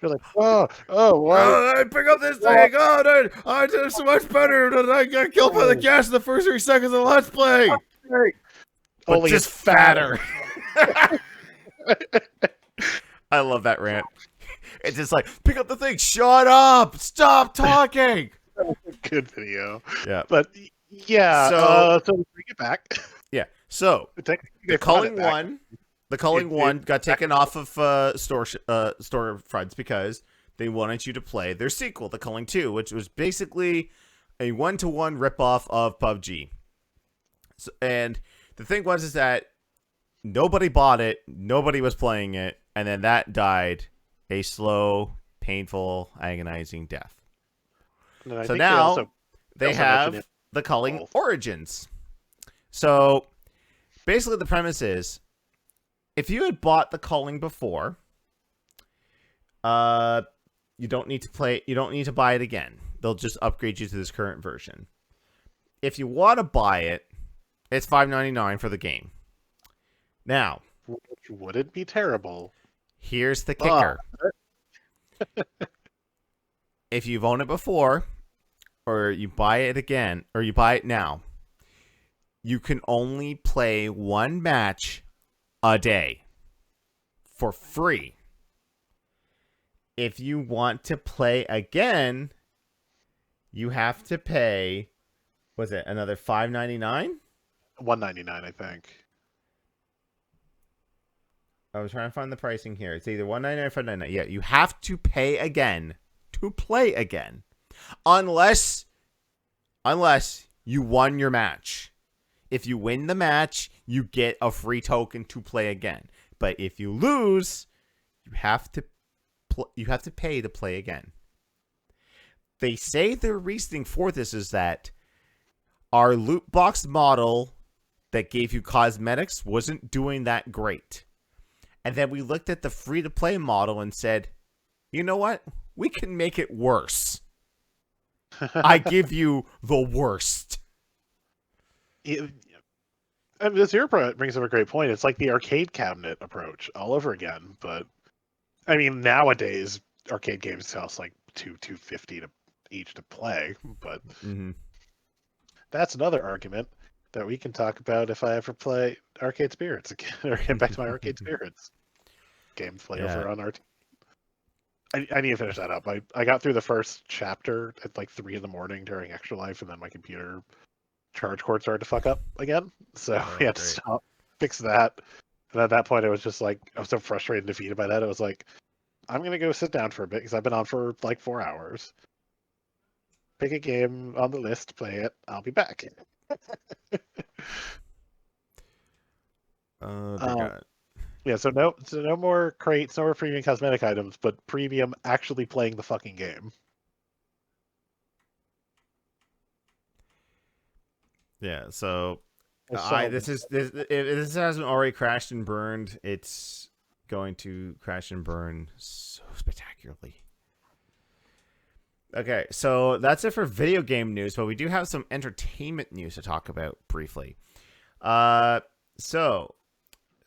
You're like, what? I pick up this thing. Oh, I did so much better. Than I got killed by the gas in the first 3 seconds of Let's Play. But Only just fatter. I love that rant. It's just like, pick up the thing. Shut up. Stop talking. Good video. Yeah. But yeah, So bring it back. Yeah. So the culling one got taken off of storefronts because they wanted you to play their sequel, The Culling 2, which was basically a 1-to-1 ripoff of PUBG. So, and the thing was is that nobody bought it, nobody was playing it, and then that died a slow, painful, agonizing death. So now they have The Culling Origins. So basically the premise is if you had bought The Culling before, you don't need to buy it again. They'll just upgrade you to this current version. If you want to buy it, it's $5.99 for the game. Now, which wouldn't be terrible. Here's the kicker. If you've owned it before, or you buy it again, or you buy it now, you can only play 1 match a day for free. If you want to play again, you have to pay, was it another $5.99? $1.99, I think. I was trying to find the pricing here. It's either $1.99 or $5.99. Yeah, you have to pay again to play again, unless you won your match. If you win the match, you get a free token to play again. But if you lose, you have to pay to play again. They say their reasoning for this is that our loot box model that gave you cosmetics wasn't doing that great. And then we looked at the free-to-play model and said, you know what? We can make it worse. I give you the worst. it, I mean, this here brings up a great point. It's like the arcade cabinet approach all over again. But I mean, nowadays arcade games cost like $250 to each to play. But Mm-hmm. that's another argument that we can talk about if I ever play Arcade Spirits again, or get back to my Arcade Spirits game to play Yeah. over on RT. I need to finish that up. I got through the first chapter at like 3 in the morning during Extra Life, and then my computer charge cord started to fuck up again. So we Oh, had to great. stop, fix that. And at that point, I was just like, I was so frustrated and defeated by that. I was like, I'm going to go sit down for a bit because I've been on for like 4 hours. Pick a game on the list, play it. I'll be back. Oh, dear Um, God. yeah, so no more crates, no more premium cosmetic items, but premium actually playing the fucking game. Yeah. So So if this hasn't already crashed and burned, it's going to crash and burn so spectacularly. Okay, so that's it for video game news, but we do have some entertainment news to talk about briefly. So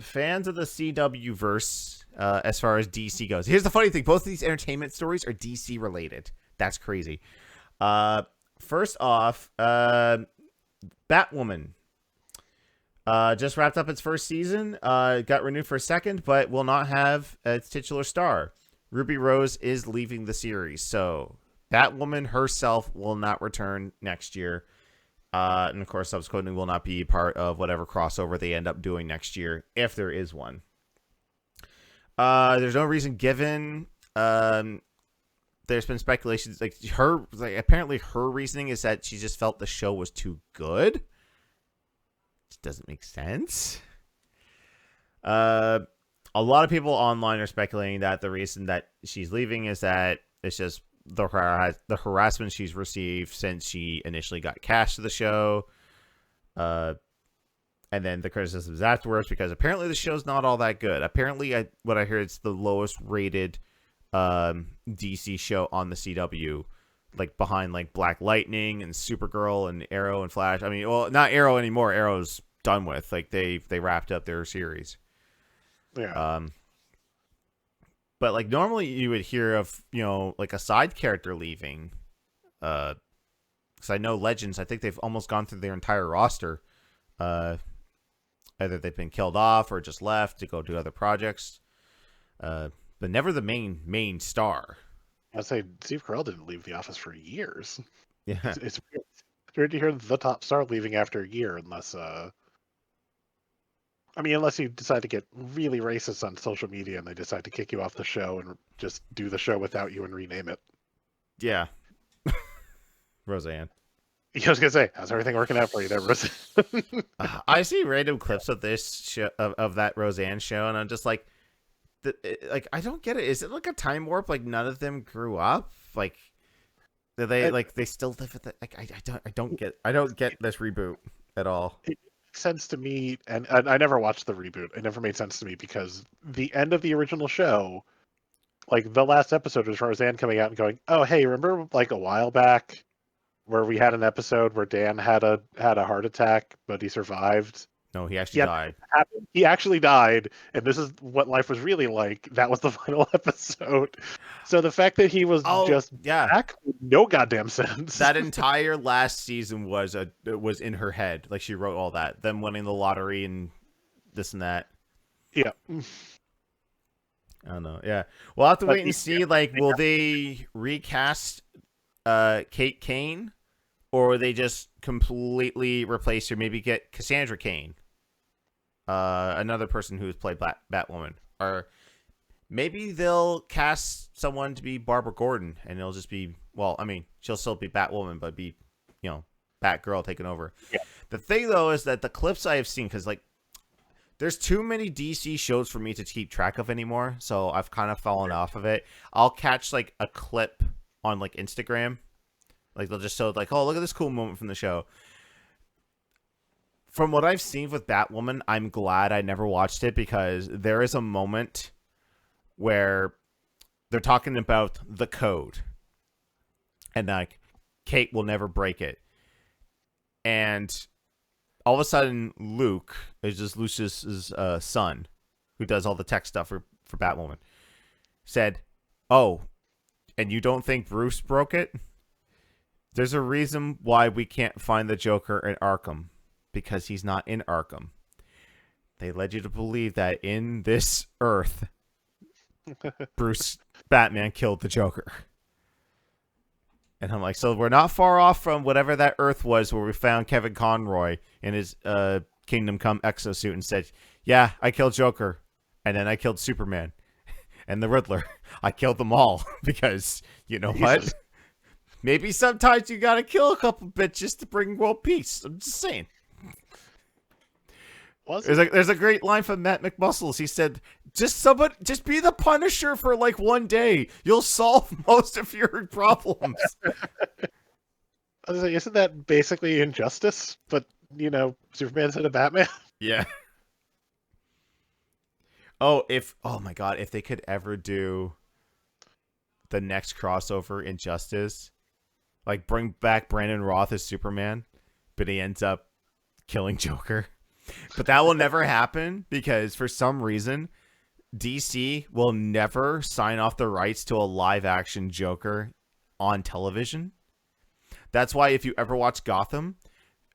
fans of the CW verse, as far as DC goes, here's the funny thing: both of these entertainment stories are DC related. That's crazy. First off, Batwoman just wrapped up its first season. Got renewed for a second, but will not have its titular star. Ruby Rose is leaving the series, so Batwoman herself will not return next year. And of course, subsequently will not be part of whatever crossover they end up doing next year, if there is one. There's no reason given. There's been speculations apparently her reasoning is that she just felt the show was too good. It doesn't make sense. A lot of people online are speculating that the reason that she's leaving is that it's just the harassment she's received since she initially got cast to the show, and then the criticisms afterwards, because apparently the show's not all that good. Apparently, what I heard, it's the lowest rated DC show on the CW, like behind like Black Lightning and Supergirl and Arrow and Flash. I mean, well, not Arrow anymore. Arrow's done with. Like they wrapped up their series. yeah. But like normally you would hear of, like a side character leaving. Because I know Legends, I think they've almost gone through their entire roster. Either they've been killed off or just left to go do other projects. But never the main star. I'd say Steve Carell didn't leave the office for years. Yeah. It's weird to hear the top star leaving after a year, unless unless you decide to get really racist on social media and they decide to kick you off the show and just do the show without you and rename it. Yeah. Roseanne. I was gonna say, how's everything working out for you there, Roseanne? I see random clips of this show, of that Roseanne show, and I'm just like, I don't get it. Is it like a time warp? Like none of them grew up? Like they still live at the, like I don't get this reboot at all. It makes sense to me, and I never watched the reboot. It never made sense to me because the end of the original show, like the last episode, was Roseanne coming out and going, "Oh, hey, remember like a while back where we had an episode where Dan had a heart attack, but he survived." No, he actually died. He actually died, and this is what life was really like. That was the final episode. So the fact that he was just back made no goddamn sense. That entire last season was in her head. Like she wrote all that. Them winning the lottery and this and that. Yeah. I don't know. Yeah. We'll have to wait and see. Like, will they recast Kate Kane, or will they just completely replace her? Maybe get Cassandra Cain, another person who's played Batwoman, or maybe they'll cast someone to be Barbara Gordon, and it'll just be, well, I mean, she'll still be Batwoman, but be, Batgirl taking over. Yeah. The thing though is that the clips I have seen, because like, there's too many DC shows for me to keep track of anymore, so I've kind of fallen off of it. I'll catch like a clip on like Instagram, like they'll just show like, oh, look at this cool moment from the show. From what I've seen with Batwoman, I'm glad I never watched it, because there is a moment where they're talking about the code, and like Kate will never break it, and all of a sudden Luke is just Lucius's son, who does all the tech stuff for Batwoman, said, "Oh, and you don't think Bruce broke it? There's a reason why we can't find the Joker in Arkham, because he's not in Arkham. They led you to believe that in this Earth, Bruce Batman killed the Joker." And I'm like, so we're not far off from whatever that Earth was where we found Kevin Conroy in his Kingdom Come exosuit and said, "Yeah, I killed Joker, and then I killed Superman and the Riddler. I killed them all because, you know what? Maybe sometimes you gotta kill a couple bitches to bring world peace." I'm just saying. There's a great line from Matt McMuscles. He said, just be the Punisher for like one day. You'll solve most of your problems. I was like, isn't that basically Injustice? But, you know, Superman instead of Batman? Yeah. Oh my god, if they could ever do the next crossover Injustice, like bring back Brandon Roth as Superman, but he ends up killing Joker. But that will never happen because for some reason, DC will never sign off the rights to a live-action Joker on television. That's why if you ever watch Gotham,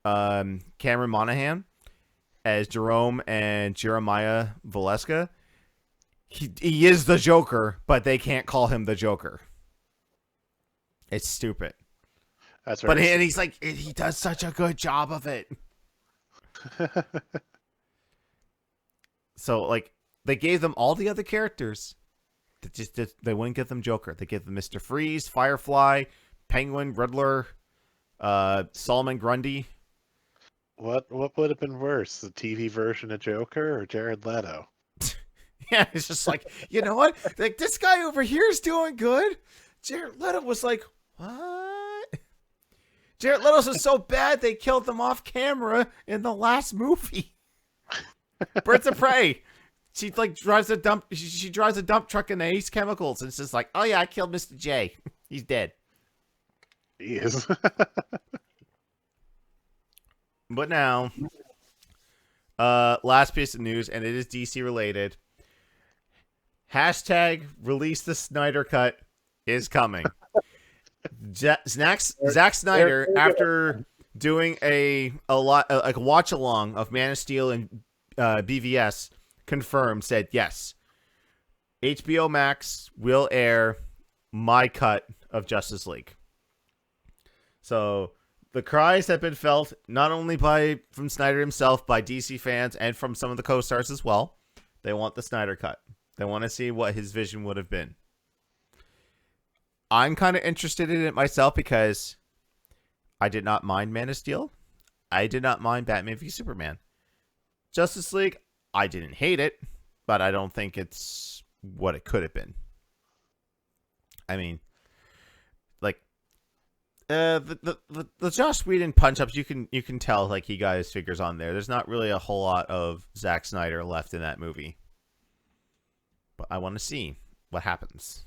Cameron Monaghan as Jerome and Jeremiah Valeska, he is the Joker, but they can't call him the Joker. It's stupid. That's right. But he's like, he does such a good job of it. So, like, they gave them all the other characters. They wouldn't give them Joker. They gave them Mr. Freeze, Firefly, Penguin, Riddler, Solomon Grundy. What would have been worse, the TV version of Joker or Jared Leto? Yeah, it's just like, you know what? Like, this guy over here is doing good. Jared Leto was like, what? Jared Leto's was so bad they killed them off camera in the last movie. Birds of Prey. She like drives a dump. She drives a dump truck in Ace Chemicals, and it's just like, oh yeah, I killed Mr. J. He's dead. He is. But now, last piece of news, and it is DC related. Hashtag release the Snyder Cut is coming. Zack Snyder, after doing a watch along of Man of Steel and BVS, confirmed, said yes, HBO Max will air my cut of Justice League. So the cries have been felt not only from Snyder himself, by DC fans, and from some of the co-stars as well. They want the Snyder Cut. They want to see what his vision would have been. I'm kind of interested in it myself because I did not mind Man of Steel. I did not mind Batman v Superman. Justice League, I didn't hate it, but I don't think it's what it could have been. I mean, like the Joss Whedon punch-ups, you can tell like he got his figures on there. There's not really a whole lot of Zack Snyder left in that movie. But I want to see what happens.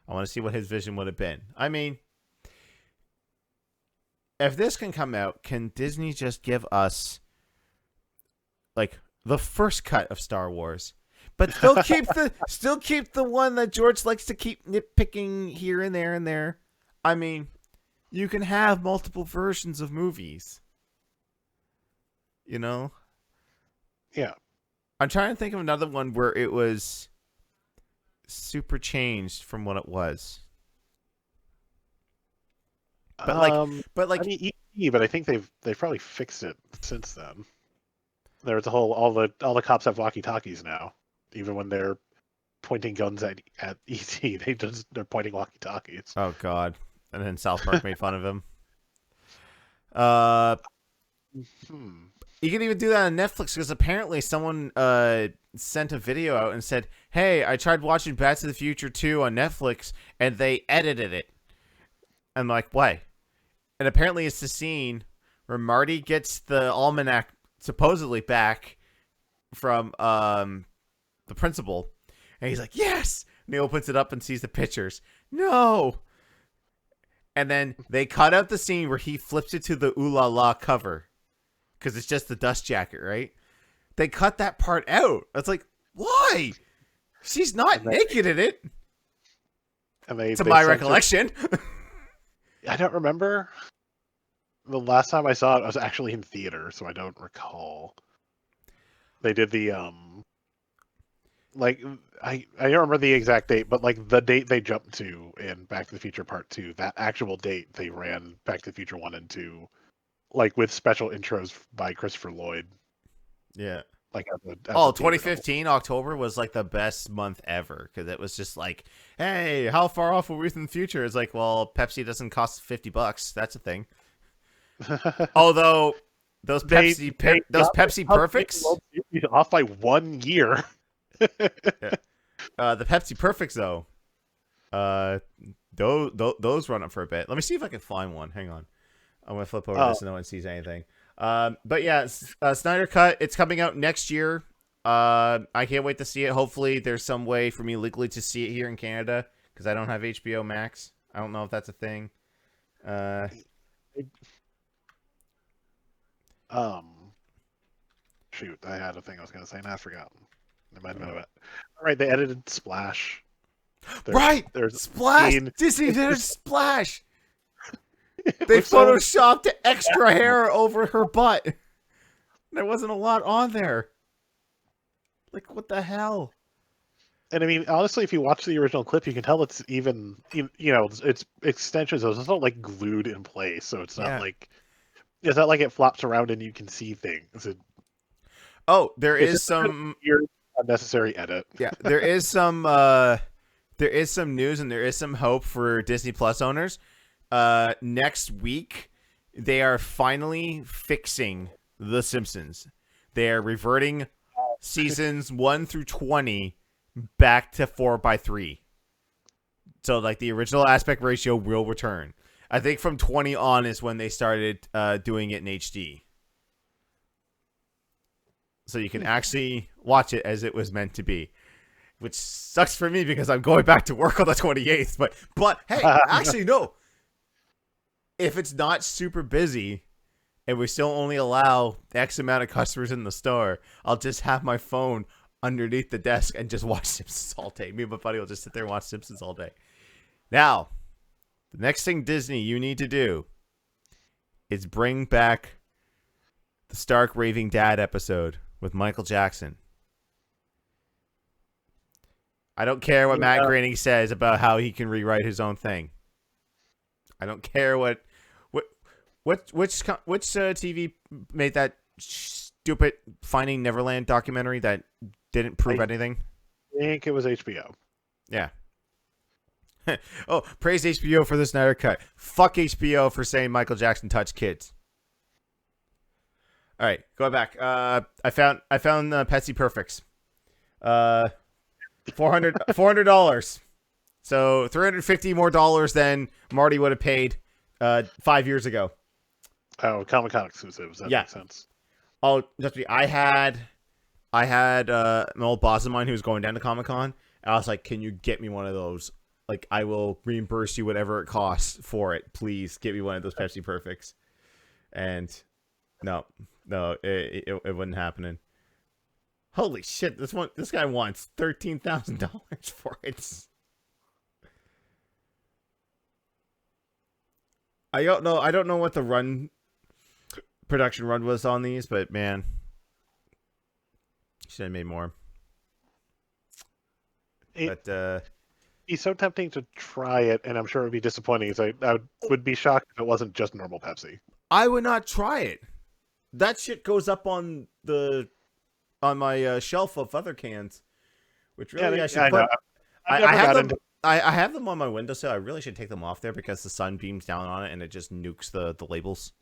I want to see what his vision would have been. I mean, if this can come out, can Disney just give us like the first cut of Star Wars, but still keep the one that George likes to keep nitpicking here and there and there? I mean, you can have multiple versions of movies. You know? Yeah. I'm trying to think of another one where it was super changed from what it was. But like I mean, E.T., but I think they've probably fixed it since then. There's a whole all the cops have walkie-talkies now, even when they're pointing guns at E.T. They're pointing walkie-talkies. Oh God! And then South Park made fun of him. You can even do that on Netflix because apparently someone sent a video out and said, "Hey, I tried watching Back to the Future 2 on Netflix and they edited it." I'm like, "Why?" And apparently it's the scene where Marty gets the almanac supposedly back from the principal, and he's like, "Yes!" And he opens it up and sees the pictures. No! And then they cut out the scene where he flips it to the Ooh La La cover. because it's just the dust jacket, right? They cut that part out. It's like, why? She's not naked in it. And they to my recollection. I don't remember. The last time I saw it, I was actually in theater, so I don't recall. They did the like I don't remember the exact date, but like the date they jumped to in Back to the Future Part 2, that actual date they ran Back to the Future 1 and 2, like with special intros by Christopher Lloyd. Yeah. Like at the 2015 October was like the best month ever because it was just like, hey, how far off are we from the future? It's like, well, Pepsi doesn't cost $50. That's a thing. Although those Pepsi Perfects off by 1 year. Yeah. The Pepsi Perfects though, those run up for a bit. Let me see if I can find one. Hang on, I'm gonna flip over this and no one sees anything. But yeah, Snyder Cut. It's coming out next year. I can't wait to see it. Hopefully, there's some way for me legally to see it here in Canada because I don't have HBO Max. I don't know if that's a thing. Shoot, I had a thing I was gonna say and I've forgotten. All right, they edited Splash. There's Splash. Disney did a Splash. They photoshopped extra hair over her butt. There wasn't a lot on there. Like, what the hell? And I mean, honestly, if you watch the original clip, you can tell it's even, it's extensions. So it's not like glued in place. So it's not like it flops around and you can see things. There is some unnecessary edit. Yeah, there is some news and there is some hope for Disney Plus owners. Next week, they are finally fixing The Simpsons. They are reverting seasons 1 through 20 back to 4:3. So, like, the original aspect ratio will return. I think from 20 on is when they started doing it in HD. So you can actually watch it as it was meant to be. Which sucks for me because I'm going back to work on the 28th. But hey, actually, no. If it's not super busy and we still only allow X amount of customers in the store, I'll just have my phone underneath the desk and just watch Simpsons all day. Me and my buddy will just sit there and watch Simpsons all day. Now, the next thing Disney you need to do is bring back the Stark Raving Dad episode with Michael Jackson. I don't care what Matt Groening says about how he can rewrite his own thing. I don't care which TV made that stupid Finding Neverland documentary that didn't prove anything. I think it was HBO. Yeah. Praise HBO for the Snyder Cut. Fuck HBO for saying Michael Jackson touched kids. All right, go back. I found Pepsi Perfects. $400. So $350 more than Marty would have paid 5 years ago. Oh, Comic-Con exclusives. That makes sense. Oh, just be. I had an old boss of mine who was going down to Comic-Con. I was like, "Can you get me one of those? Like, I will reimburse you whatever it costs for it. Please get me one of those Pepsi Perfects." And no, it wasn't happening. Holy shit! This guy wants $13,000 for it. I don't know what the production run was on these, but man, should have made more. But it's so tempting to try it, and I'm sure it would be disappointing. So I would be shocked if it wasn't just normal Pepsi. I would not try it. That shit goes up on my shelf of other cans, which really I should put. I have them on my windowsill. I really should take them off there because the sun beams down on it and it just nukes the labels.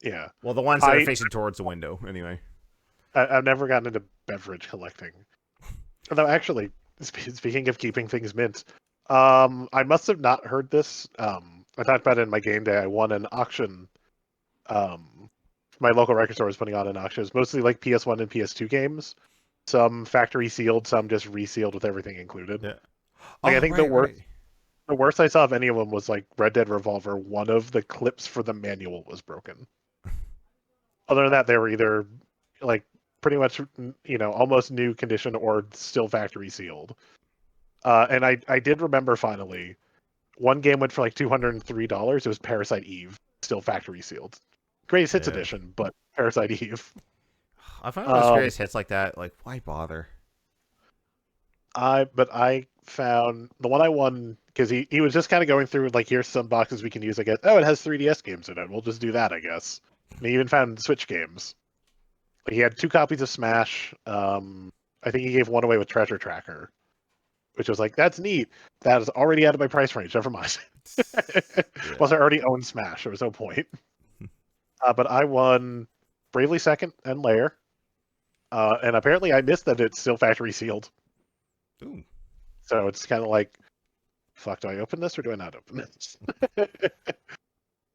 Yeah. Well, the ones that are facing towards the window, anyway. I've never gotten into beverage collecting. Although, actually, speaking of keeping things mint, I must have not heard this. I talked about it in my game day. I won an auction. My local record store was putting on an auction. It was mostly like PS1 and PS2 games. Some factory sealed, some just resealed with everything included. Yeah. I think the worst I saw of any of them was like Red Dead Revolver. One of the clips for the manual was broken. Other than that, they were either like pretty much almost new condition or still factory sealed. And I did remember finally one game went for like $203. It was Parasite Eve, still factory sealed. Greatest Hits Yeah. edition, but Parasite Eve. I find those greatest hits like that, like, why bother? I found the one I won because he was just kind of going through like, here's some boxes we can use. I guess, oh, it has 3DS games in it. We'll just do that, I guess. And he even found Switch games. Like, he had 2 copies of Smash. I think he gave one away with Treasure Tracker, which was like, that's neat. That is already out of my price range. Never mind. Yeah. Plus, I already own Smash. There was no point. But I won Bravely Second and Lair. And apparently I missed that it's still factory sealed. Ooh. So it's kind of like, fuck, do I open this or do I not open this?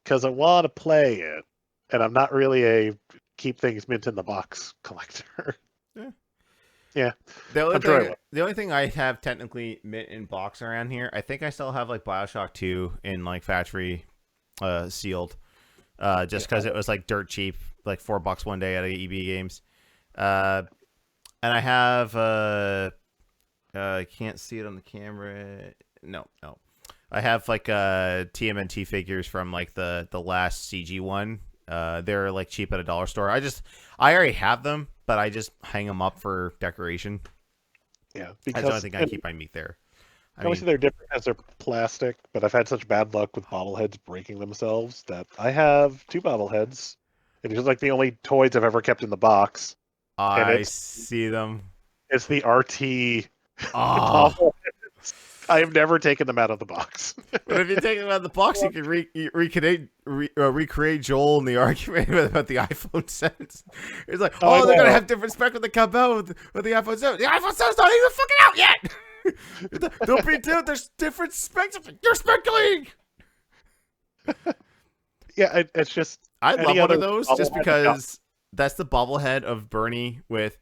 Because I want to play it, and I'm not really a keep things mint in the box collector. Yeah. Yeah. The only thing I have technically mint in box around here, I think I still have like BioShock 2 in like factory sealed. Just because it was like dirt cheap, like $4 one day at EB Games. And I have I can't see it on the camera. No. I have like TMNT figures from like the last CG one. They're like cheap at a dollar store. I already have them, but I just hang them up for decoration. Yeah, That's the only thing I keep my meat there. Obviously, they're different because they're plastic, but I've had such bad luck with bobbleheads breaking themselves that I have 2 bobbleheads. It's just like the only toys I've ever kept in the box. And I see them. It's the RT Oh. bobbleheads. I have never taken them out of the box. But if you take them out of the box, you can recreate Joel in the argument about the iPhone 7. It's like, they're going to have different spec when they come out with the iPhone 7. The iPhone 7's not even fucking out yet! Don't be dude, there's different specs. You're speculating! Yeah, it's just... I love one of those just because that's the bobblehead of Bernie with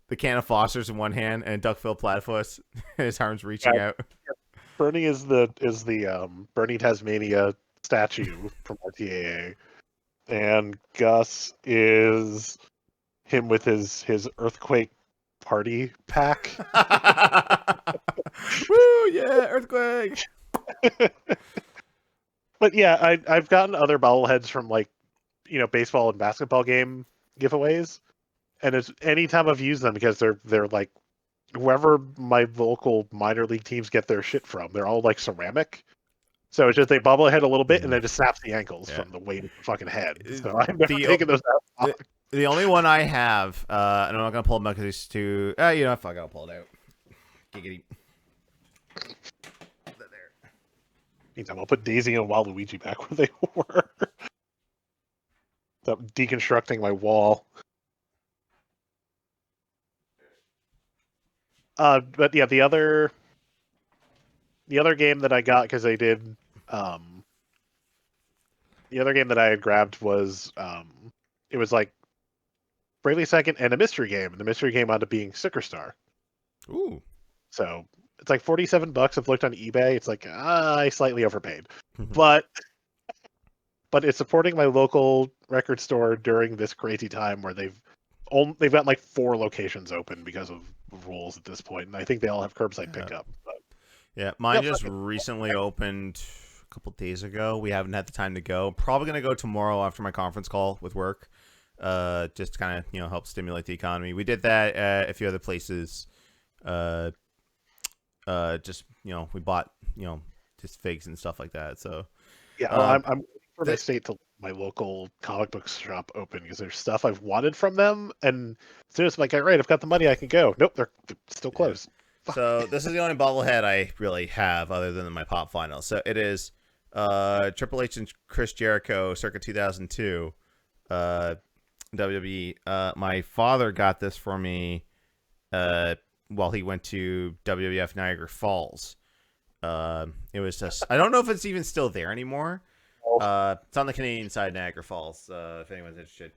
the can of Foster's in one hand and duck-filled platypus, and his arms reaching out. Bernie is the Bernie Tasmania statue from RTAA, and Gus is him with his earthquake party pack. Woo! Yeah, earthquake. But yeah, I've gotten other bobbleheads from like baseball and basketball game giveaways, and it's anytime I've used them because they're like whoever my local minor league teams get their shit from, they're all like ceramic. So it's just they bubble ahead a little bit and then just snaps the ankles from the weight of the fucking head. So I've never taken those out. The only one I have, and I'm not gonna pull them out because it's too. Fuck, I'll pull it out. Giggity. There. Meantime, I'll put Daisy and Waluigi back where they were. Stop deconstructing my wall. But yeah, the other game that I got because they did, the other game that I had grabbed was, it was like Bravely Second and a mystery game, and the mystery game wound up being Sticker Star. Ooh. So it's like $47. I've looked on eBay. It's like I slightly overpaid, but it's supporting my local record store during this crazy time where they've got like 4 locations open because of rules at this point, and I think they all have curbside pickup. But... Yeah, mine just recently opened a couple days ago. We haven't had the time to go. Probably gonna go tomorrow after my conference call with work, just to kind of help stimulate the economy. We did that at a few other places. Just we bought just figs and stuff like that. So yeah, I'm waiting for my state to my local comic book shop open because there's stuff I've wanted from them, and as soon as I'm like, all right, I've got the money, I can go. Nope, they're still closed. Yeah. So this is the only bobblehead I really have other than my pop final. So it is Triple H and Chris Jericho circa 2002 WWE. My father got this for me while he went to WWF Niagara Falls. It was just, I don't know if it's even still there anymore. It's on the Canadian side, Niagara Falls, if anyone's interested.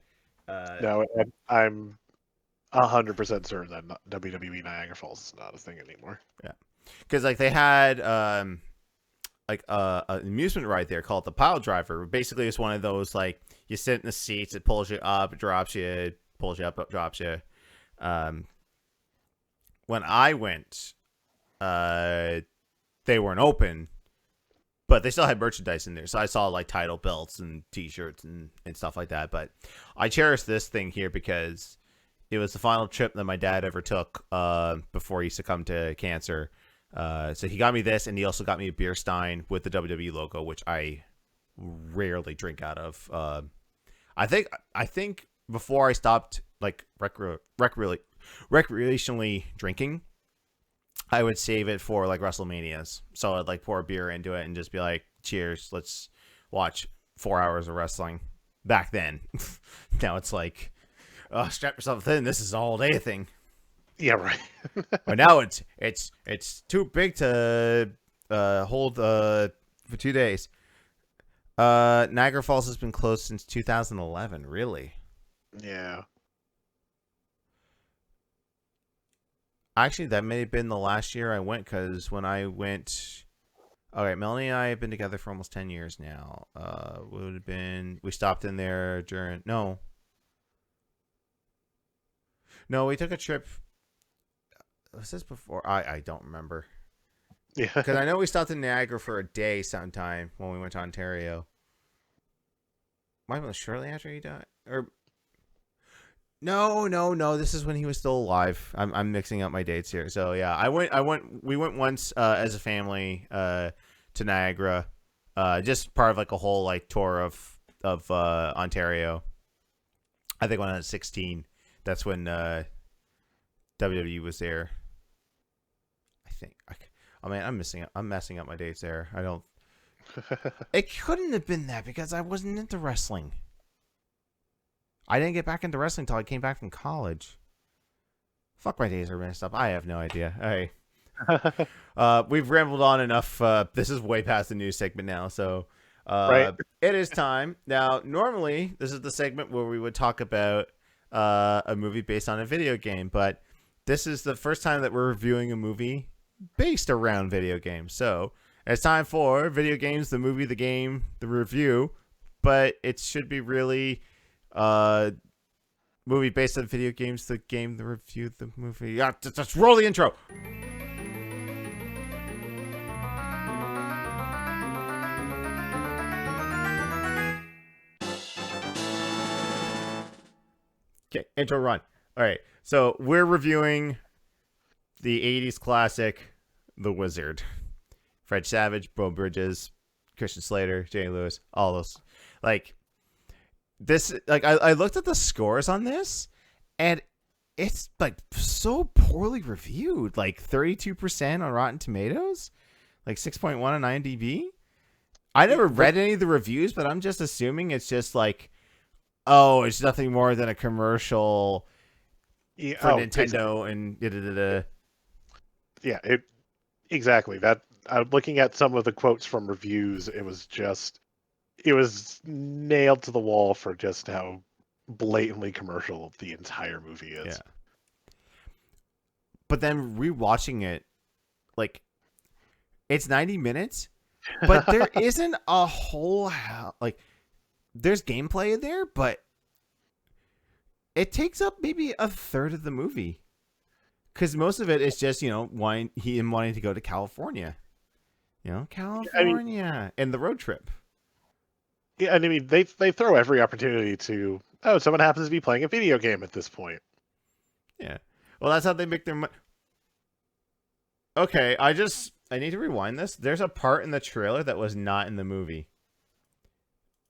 No, I'm 100% certain that WWE Niagara Falls is not a thing anymore. Yeah, because like they had an amusement ride there called the Pile Driver. Basically, it's one of those like you sit in the seats, it pulls you up, it drops you, pulls you up, drops you. When I went, they weren't open, but they still had merchandise in there. So I saw like title belts and T-shirts and stuff like that. But I cherish this thing here because it was the final trip that my dad ever took before he succumbed to cancer. So he got me this, and he also got me a beer stein with the WWE logo, which I rarely drink out of. I think before I stopped like recreationally drinking, I would save it for like WrestleManias. So I'd like pour a beer into it and just be like, cheers, let's watch 4 hours of wrestling. Back then. Now it's like, oh, strap yourself in, this is an all day thing. Yeah, right. But now it's too big to hold for 2 days. Niagara Falls has been closed since 2011, really. Yeah. Actually, that may have been the last year I went, because when I went... All right, Melanie and I have been together for almost 10 years now. Would have been... We stopped in there during... No, we took a trip... Was this before? I don't remember. Yeah. Because I know we stopped in Niagara for a day sometime when we went to Ontario. Might have been shortly after he died. Or... No. This is when he was still alive. I'm mixing up my dates here. So yeah, we went once as a family to Niagara, just part of like a whole like tour of Ontario. I think when I was 16, that's when WWE was there. I think. I'm messing up my dates there. I don't. It couldn't have been that because I wasn't into wrestling. I didn't get back into wrestling until I came back from college. Fuck, my days are messed up. I have no idea. Hey. We've rambled on enough. This is way past the news segment now, so Right. It is time. Now, normally, this is the segment where we would talk about a movie based on a video game, but this is the first time that we're reviewing a movie based around video games. So it's time for Video Games, the Movie, the Game, the Review, but it should be really... movie based on video games, the game, the review, the movie. Yeah, just roll the intro. Okay, intro run. All right, so we're reviewing the 80s classic, The Wizard. Fred Savage, Bo Bridges, Christian Slater, Jay Lewis, all those. Like... This, like, I looked at the scores on this, and it's, like, so poorly reviewed. Like, 32% on Rotten Tomatoes, like 6.1 on IMDb. I never read any of the reviews, but I'm just assuming it's just, like, oh, it's nothing more than a commercial for Nintendo and da-da-da-da. Yeah, exactly. That looking at some of the quotes from reviews, it was nailed to the wall for just how blatantly commercial the entire movie is. Yeah. But then rewatching it, like, it's 90 minutes, but there isn't a whole, like, there's gameplay in there, but it takes up maybe a third of the movie. Because most of it is just, him wanting to go to California. California. And the road trip. Yeah, and I mean, they throw every opportunity to, someone happens to be playing a video game at this point. Yeah. Well, that's how they make their money. Okay, I need to rewind this. There's a part in the trailer that was not in the movie.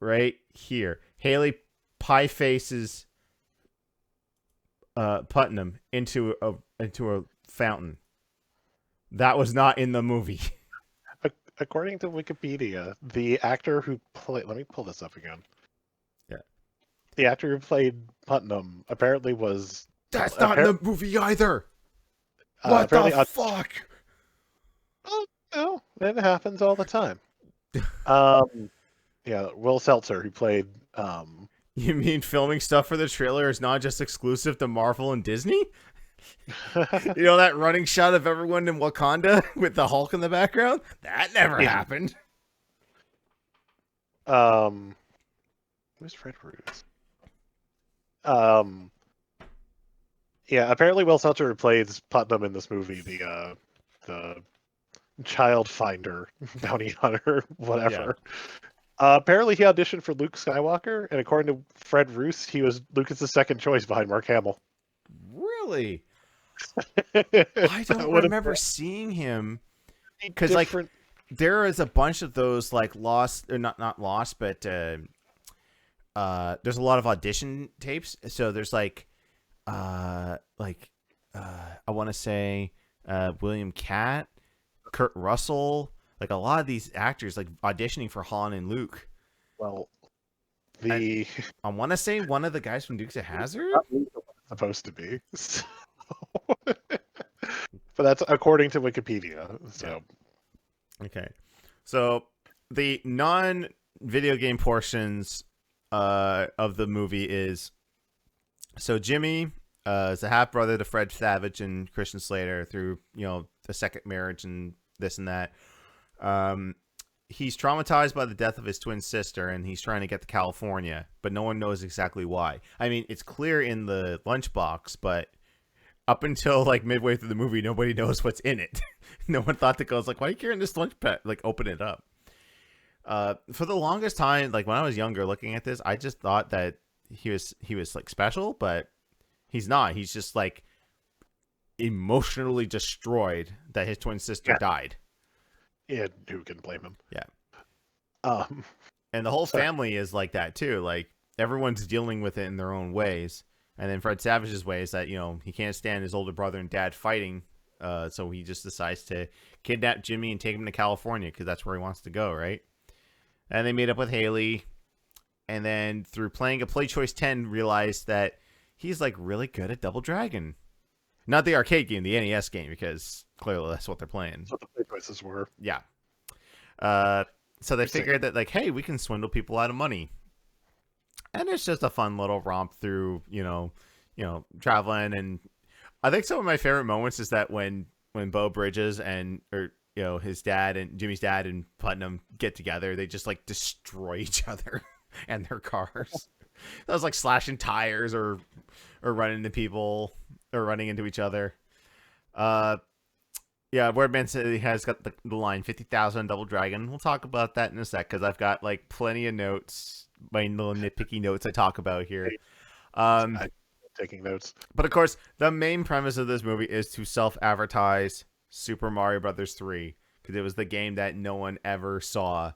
Right here. Haley pie faces Putnam into a fountain. That was not in the movie. According to Wikipedia, the actor who played... Let me pull this up again. Yeah. The actor who played Putnam apparently was... That's not in the movie either! What the fuck? Oh, no. It happens all the time. Yeah, Will Seltzer, who played... You mean filming stuff for the trailer is not just exclusive to Marvel and Disney? That running shot of everyone in Wakanda with the Hulk in the background? That never happened. Um, who's Fred Roos? Um, yeah, apparently Will Selter plays Putnam in this movie, the child finder, bounty hunter, Yeah. whatever. Apparently he auditioned for Luke Skywalker, and according to Fred Roos, he was Lucas's second choice behind Mark Hamill. Really? I That don't would have remember seeing him been because like different. there is a bunch of those like lost or not lost, but there's a lot of audition tapes. So there's like I want to say William Catt, Kurt Russell, like a lot of these actors like auditioning for Han and Luke. Well, And the I want to say one of the guys from Dukes of Hazzard. not Luke was supposed to be. So... but that's according to Wikipedia. Yeah. So Okay. So the non-video game portions of the movie is so Jimmy is a half brother to Fred Savage and Christian Slater through a second marriage and this and that. He's traumatized by the death of his twin sister and he's trying to get to California, but no one knows exactly why. I mean, it's clear in the lunchbox, but up until like midway through the movie, nobody knows what's in it. No one thought to go, like, why are you carrying this lunch pet? Like, open it up. For the longest time, like when I was younger, looking at this, I just thought that he was like special, but he's not. He's just like emotionally destroyed that his twin sister died. yeah, who can blame him? Yeah, Um, and the whole so family is like that too. Like everyone's dealing with it in their own ways. And then Fred Savage's way is that he can't stand his older brother and dad fighting, so he just decides to kidnap Jimmy and take him to California because that's where he wants to go, right? And they meet up with Haley, and then through playing a Play Choice 10, realized that he's like really good at Double Dragon, not the arcade game, the NES game, because clearly that's what they're playing. that's what the play choices were. Yeah. So they figured that like, hey, we can swindle people out of money. And it's just a fun little romp through, traveling. And I think some of my favorite moments is that when Bo Bridges his dad and Jimmy's dad and Putnam get together, they just like destroy each other and their cars. That was like slashing tires or running into people or running into each other. Yeah, Wordman City has got the line 50,000 Double Dragon. We'll talk about that in a sec because I've got like plenty of notes, my little nitpicky notes I talk about here. I'm taking notes. But of course, the main premise of this movie is to self-advertise Super Mario Brothers 3 because it was the game that no one ever saw.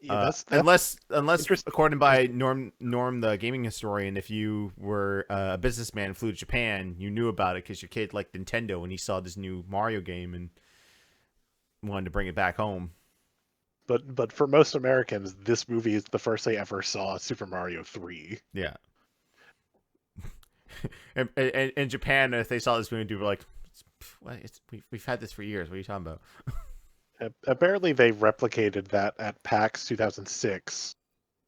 That's unless according by Norm the gaming historian, if you were a businessman and flew to Japan, you knew about it because your kid liked Nintendo and he saw this new Mario game and wanted to bring it back home. But for most Americans, this movie is the first they ever saw Super Mario 3. Yeah. and in Japan, if they saw this movie, they were like, we've had this for years. What are you talking about? Apparently, they replicated that at PAX 2006.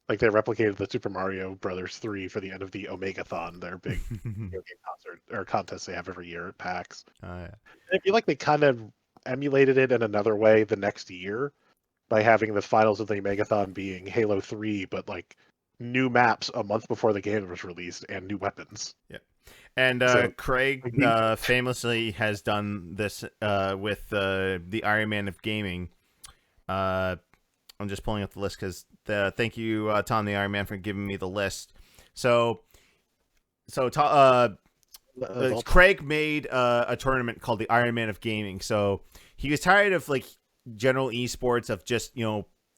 Like they replicated the Super Mario Brothers 3 for the end of the Omegathon, their big video game concert or contest they have every year at PAX. Yeah. I feel like they kind of emulated it in another way the next year by having the finals of the Omegathon being Halo 3, but like new maps a month before the game was released and new weapons. Yeah. And So, Craig famously has done this with the Iron Man of gaming. I'm just pulling up the list because thank you, Tom the Iron Man, for giving me the list. So Craig made a tournament called the Iron Man of gaming. So he was tired of like general esports of just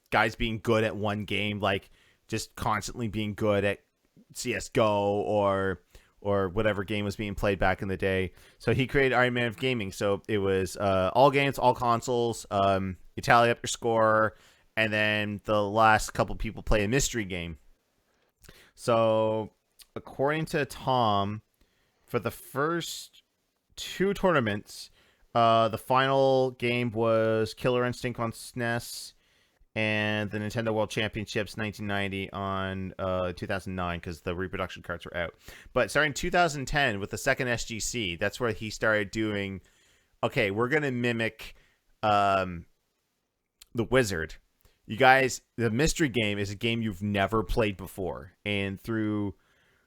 guys being good at one game, like just constantly being good at CS:GO or whatever game was being played back in the day. So he created Iron Man of Gaming. So it was all games, all consoles. You tally up your score, and then the last couple people play a mystery game. So according to Tom, for the first two tournaments, the final game was Killer Instinct on SNES and the Nintendo World Championships 1990 on 2009 because the reproduction cards were out. But starting 2010 with the second SGC, that's where he started doing, okay, we're going to mimic the Wizard. You guys, the mystery game is a game you've never played before. And through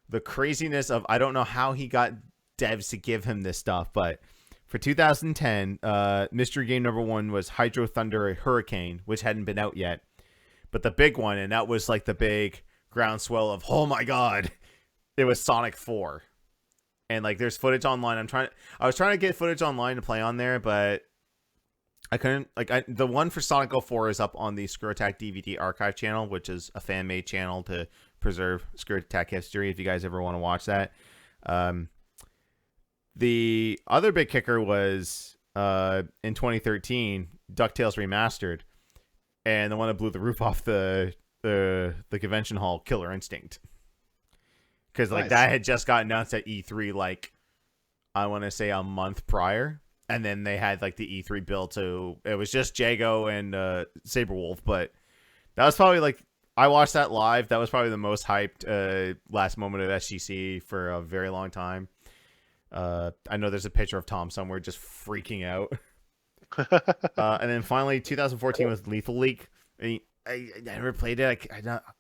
the craziness of, I don't know how he got devs to give him this stuff, but for 2010, mystery game number 1 was Hydro Thunder Hurricane, which hadn't been out yet. But the big one, and that was like the big groundswell of, oh my god, it was Sonic 4. And like there's footage online. I was trying to get footage online to play on there, but I couldn't. The one for Sonic 04 is up on the Screw Attack DVD archive channel, which is a fan made channel to preserve Screw Attack history. If you guys ever want to watch that. The other big kicker was in 2013, DuckTales Remastered, and the one that blew the roof off the convention hall, Killer Instinct. Because like that had just got announced at E3, like I want to say a month prior, and then they had like the E3 build, so it was just Jago and Saberwolf. But that was probably like, I watched that live. That was probably the most hyped last moment of SGC for a very long time. I know there's a picture of Tom somewhere just freaking out. And then finally, 2014 was Lethal League. I never played it.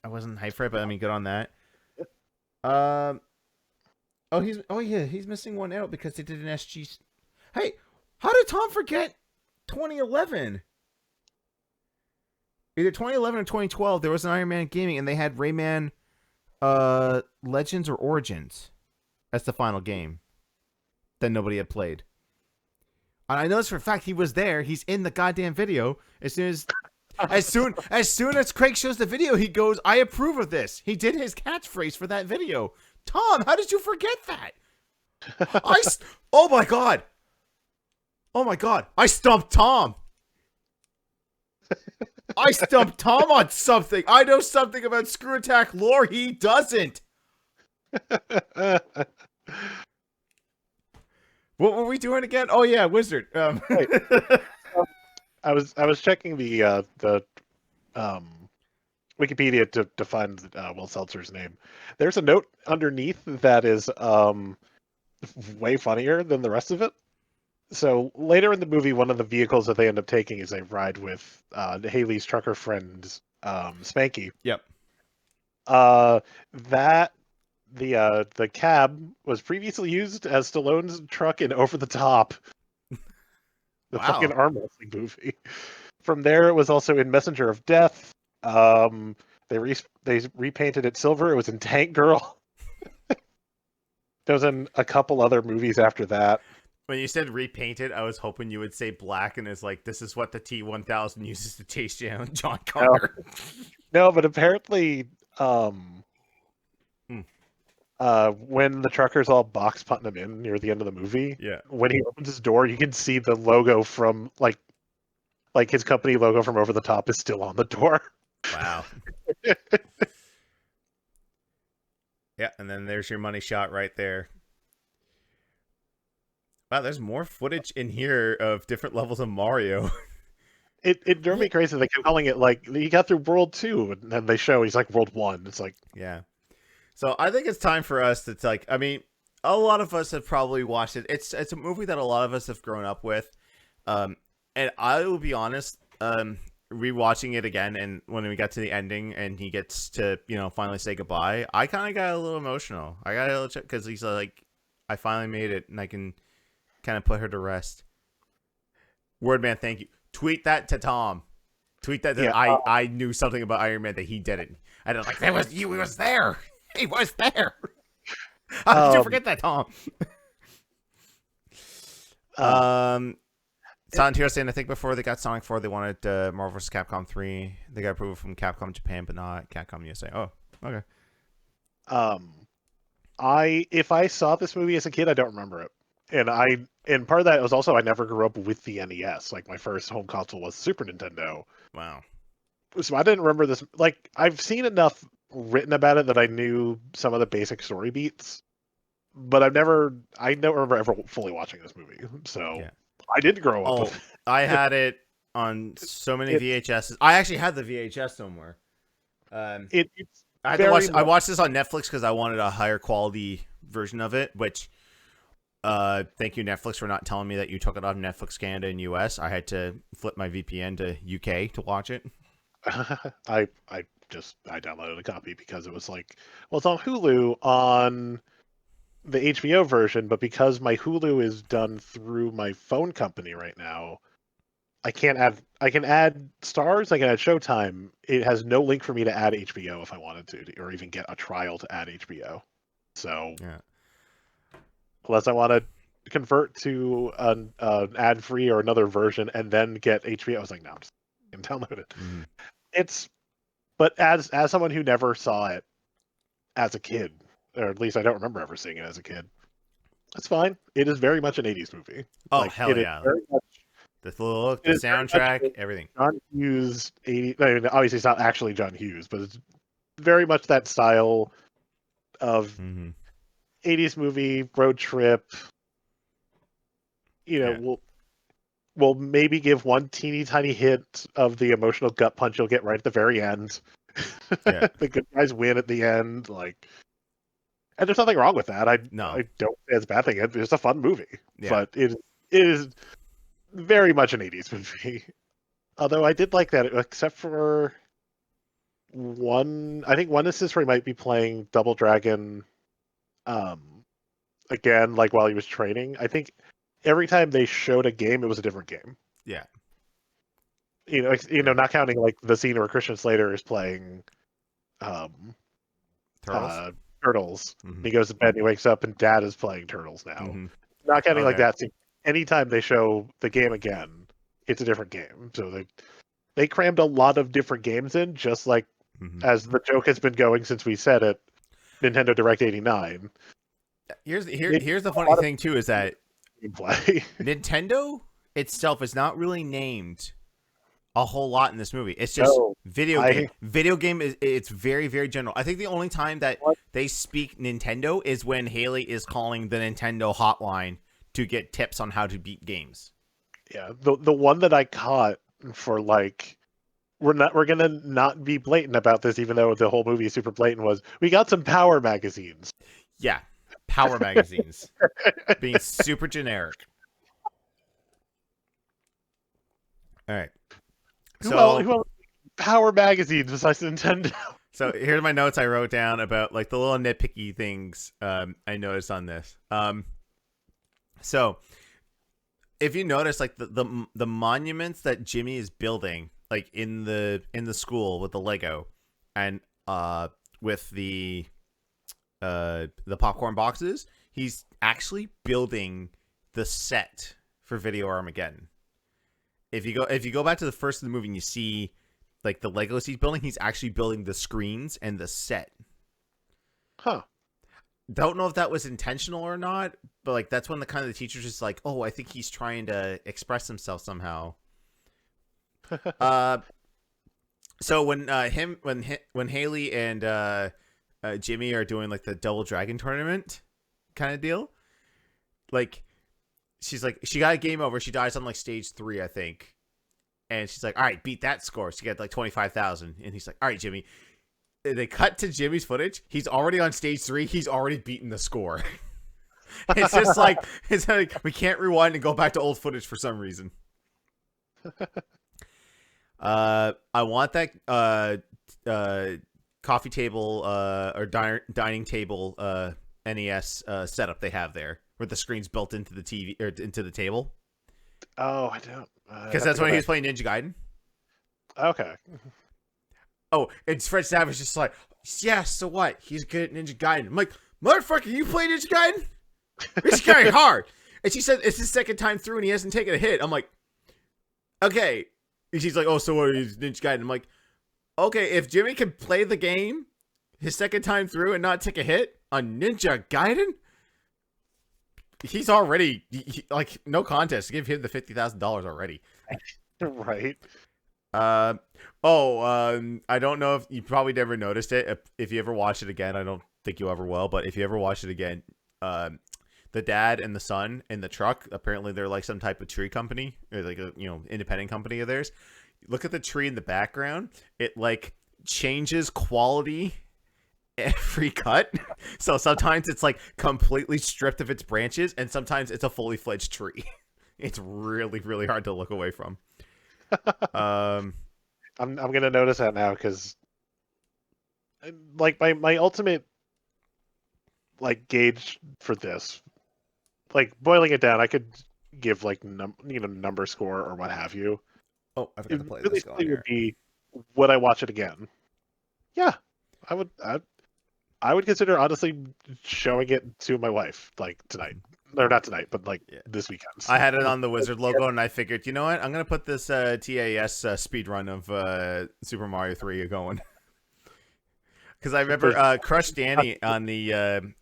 I wasn't hyped for it, but I mean, good on that. He's missing one out because they did an SG. Hey, how did Tom forget 2011? Either 2011 or 2012, there was an Iron Man Gaming, and they had Rayman Legends or Origins as the final game that nobody had played. And I know this for a fact. He was there. He's in the goddamn video. As soon as Craig shows the video, he goes, "I approve of this." He did his catchphrase for that video. Tom, how did you forget that? Oh my god! Oh my god! I stumped Tom. I stumped Tom on something. I know something about Screw Attack lore. He doesn't. What were we doing again? Oh yeah, Wizard. Wait. I was checking the Wikipedia to find Will Seltzer's name. There's a note underneath that is way funnier than the rest of it. So later in the movie, one of the vehicles that they end up taking is a ride with Haley's trucker friend Spanky. Yep. That the cab was previously used as Stallone's truck in Over the Top. The fucking arm wrestling movie. From there, it was also in Messenger of Death. They repainted it silver. It was in Tank Girl. It was in a couple other movies after that. When you said repainted, I was hoping you would say black, and it's like, this is what the T-1000 uses to chase down John Connor. No, but apparently, when the trucker's all box putting him in near the end of the movie, when he opens his door, you can see the logo from like his company logo from Over the Top is still on the door. Wow. Yeah, and then there's your money shot right there. Wow, there's more footage in here of different levels of Mario. It drove me crazy. They kept calling it like he got through World 2, and then they show he's like World 1. It's like, yeah. So I think it's time for us to like. I mean, a lot of us have probably watched it. It's a movie that a lot of us have grown up with. And I will be honest, rewatching it again, and when we got to the ending, and he gets to finally say goodbye, I kind of got a little emotional. I got a little because he's like, I finally made it, and I can kind of put her to rest. Wordman, thank you. Tweet that to Tom. Tweet that to I knew something about Iron Man that he didn't. I don't like that was you. He was there. He was there. How did you forget that, Tom? Silent Hero saying, I think before they got Sonic 4, they wanted Marvel vs. Capcom 3. They got approval from Capcom Japan, but not Capcom USA. Oh, okay. If I saw this movie as a kid, I don't remember it. And part of that was also I never grew up with the NES. Like my first home console was Super Nintendo. Wow. So I didn't remember this. Like I've seen enough written about it that I knew some of the basic story beats, but I don't remember ever fully watching this movie. So I did grow up with it. I had it on so many VHSs. I actually had the VHS somewhere. I watched this on Netflix because I wanted a higher quality version of it, which thank you Netflix for not telling me that you took it off Netflix Canada and US. I had to flip my VPN to UK to watch it. I downloaded a copy because it was like, well, it's on Hulu on the HBO version, but because my Hulu is done through my phone company right now, I can't add. I can add Stars. I can add Showtime. It has no link for me to add HBO if I wanted to, or even get a trial to add HBO. So Yeah. unless I want to convert to an ad-free or another version and then get HBO, I was like, no, I'm just gonna download it. Mm-hmm. It's but as someone who never saw it as a kid, or at least I don't remember ever seeing it as a kid, that's fine. It is very much an '80s movie. Oh Like hell it is yeah! very much. The look, It the is very much soundtrack, everything. John Hughes '80. I mean, obviously, it's not actually John Hughes, but it's very much that style of Mm-hmm. '80s movie road trip. You know, Yeah. we'll maybe give one teeny tiny hint of the emotional gut punch you'll get right at the very end. Yeah. The good guys win at the end, like, and there's nothing wrong with that. I No. I don't say it's a bad thing. It's a fun movie, Yeah. but it is very much an '80s movie. Although I did like that, except for one. I think one instance where he might be playing Double Dragon, um, again, like while he was training. I think every time they showed a game, it was a different game. Yeah. You know, Yeah. not counting like the scene where Christian Slater is playing um Turtles. Turtles. Mm-hmm. He goes to bed and he wakes up and Dad is playing Turtles now. Mm-hmm. Not counting like Okay. that scene. Anytime they show the game again, it's a different game. So they crammed a lot of different games in, just like Mm-hmm. as the joke has been going since we said it. Nintendo Direct '89. Here's the A funny lot of thing too is that gameplay. Nintendo itself is not really named a whole lot in this movie. It's just No, video game. Video game is it's very very general. I think the only time that they speak Nintendo is when Haley is calling the Nintendo hotline to get tips on how to beat games. Yeah, the one that I caught for like we're gonna not be blatant about this, even though the whole movie is super blatant. Was we got some Power magazines? Yeah, Power magazines being super generic. All right. Who else Power magazines besides Nintendo? So here's my notes I wrote down about like the little nitpicky things I noticed on this. So if you notice, like the monuments that Jimmy is building, like in the school with the Lego, and with the popcorn boxes, he's actually building the set for Video Armageddon. If you go back to the first of the movie and you see like the Legos he's building, he's actually building the screens and the set. Huh. Don't know if that was intentional or not, but like that's when the kind of the teacher's just like, oh, I think he's trying to express himself somehow. So when Haley and Jimmy are doing like the Double Dragon tournament kind of deal, like she's like she got a game over. She dies on like stage 3, I think, and she's like, all right, beat that score. She got like 25,000, and he's like, all right, Jimmy. They cut to Jimmy's footage. He's already on stage 3. He's already beaten the score. It's just like we can't rewind and go back to old footage for some reason. I want that coffee table or dining table NES setup they have there, where the screen's built into the TV or into the table. Oh, I don't. Because that's when he was playing Ninja Gaiden. Okay. Oh, and Fred Savage just like, yeah, so what? He's good at Ninja Gaiden. I'm like, motherfucker, you play Ninja Gaiden? It's kind of hard. And she said it's his second time through and he hasn't taken a hit. I'm like, okay. And she's like, oh, so what is Ninja Gaiden? I'm like, okay, if Jimmy can play the game his second time through and not take a hit on Ninja Gaiden, he's already, like, no contest. Give him the $50,000 already. Right. I don't know if you probably never noticed it. If you ever watch it again, I don't think you ever will, but if you ever watch it again, the dad and the son in the truck, apparently they're like some type of tree company or like a, independent company of theirs. Look at the tree in the background. It like changes quality every cut. So sometimes it's like completely stripped of its branches and sometimes it's a fully fledged tree. It's really, really hard to look away from. I'm gonna notice that now because like my ultimate like gauge for this, like boiling it down, I could give like number score or what have you. Oh, I forgot It to play really this going simply would here. be, would I watch it again? Yeah, I would. I would consider honestly showing it to my wife like tonight, or not tonight, but like Yeah. this weekend. I had it on the Wizard logo, and I figured, you know what? I'm gonna put this TAS speed run of Super Mario 3 going. Because I remember There's Crush Danny on the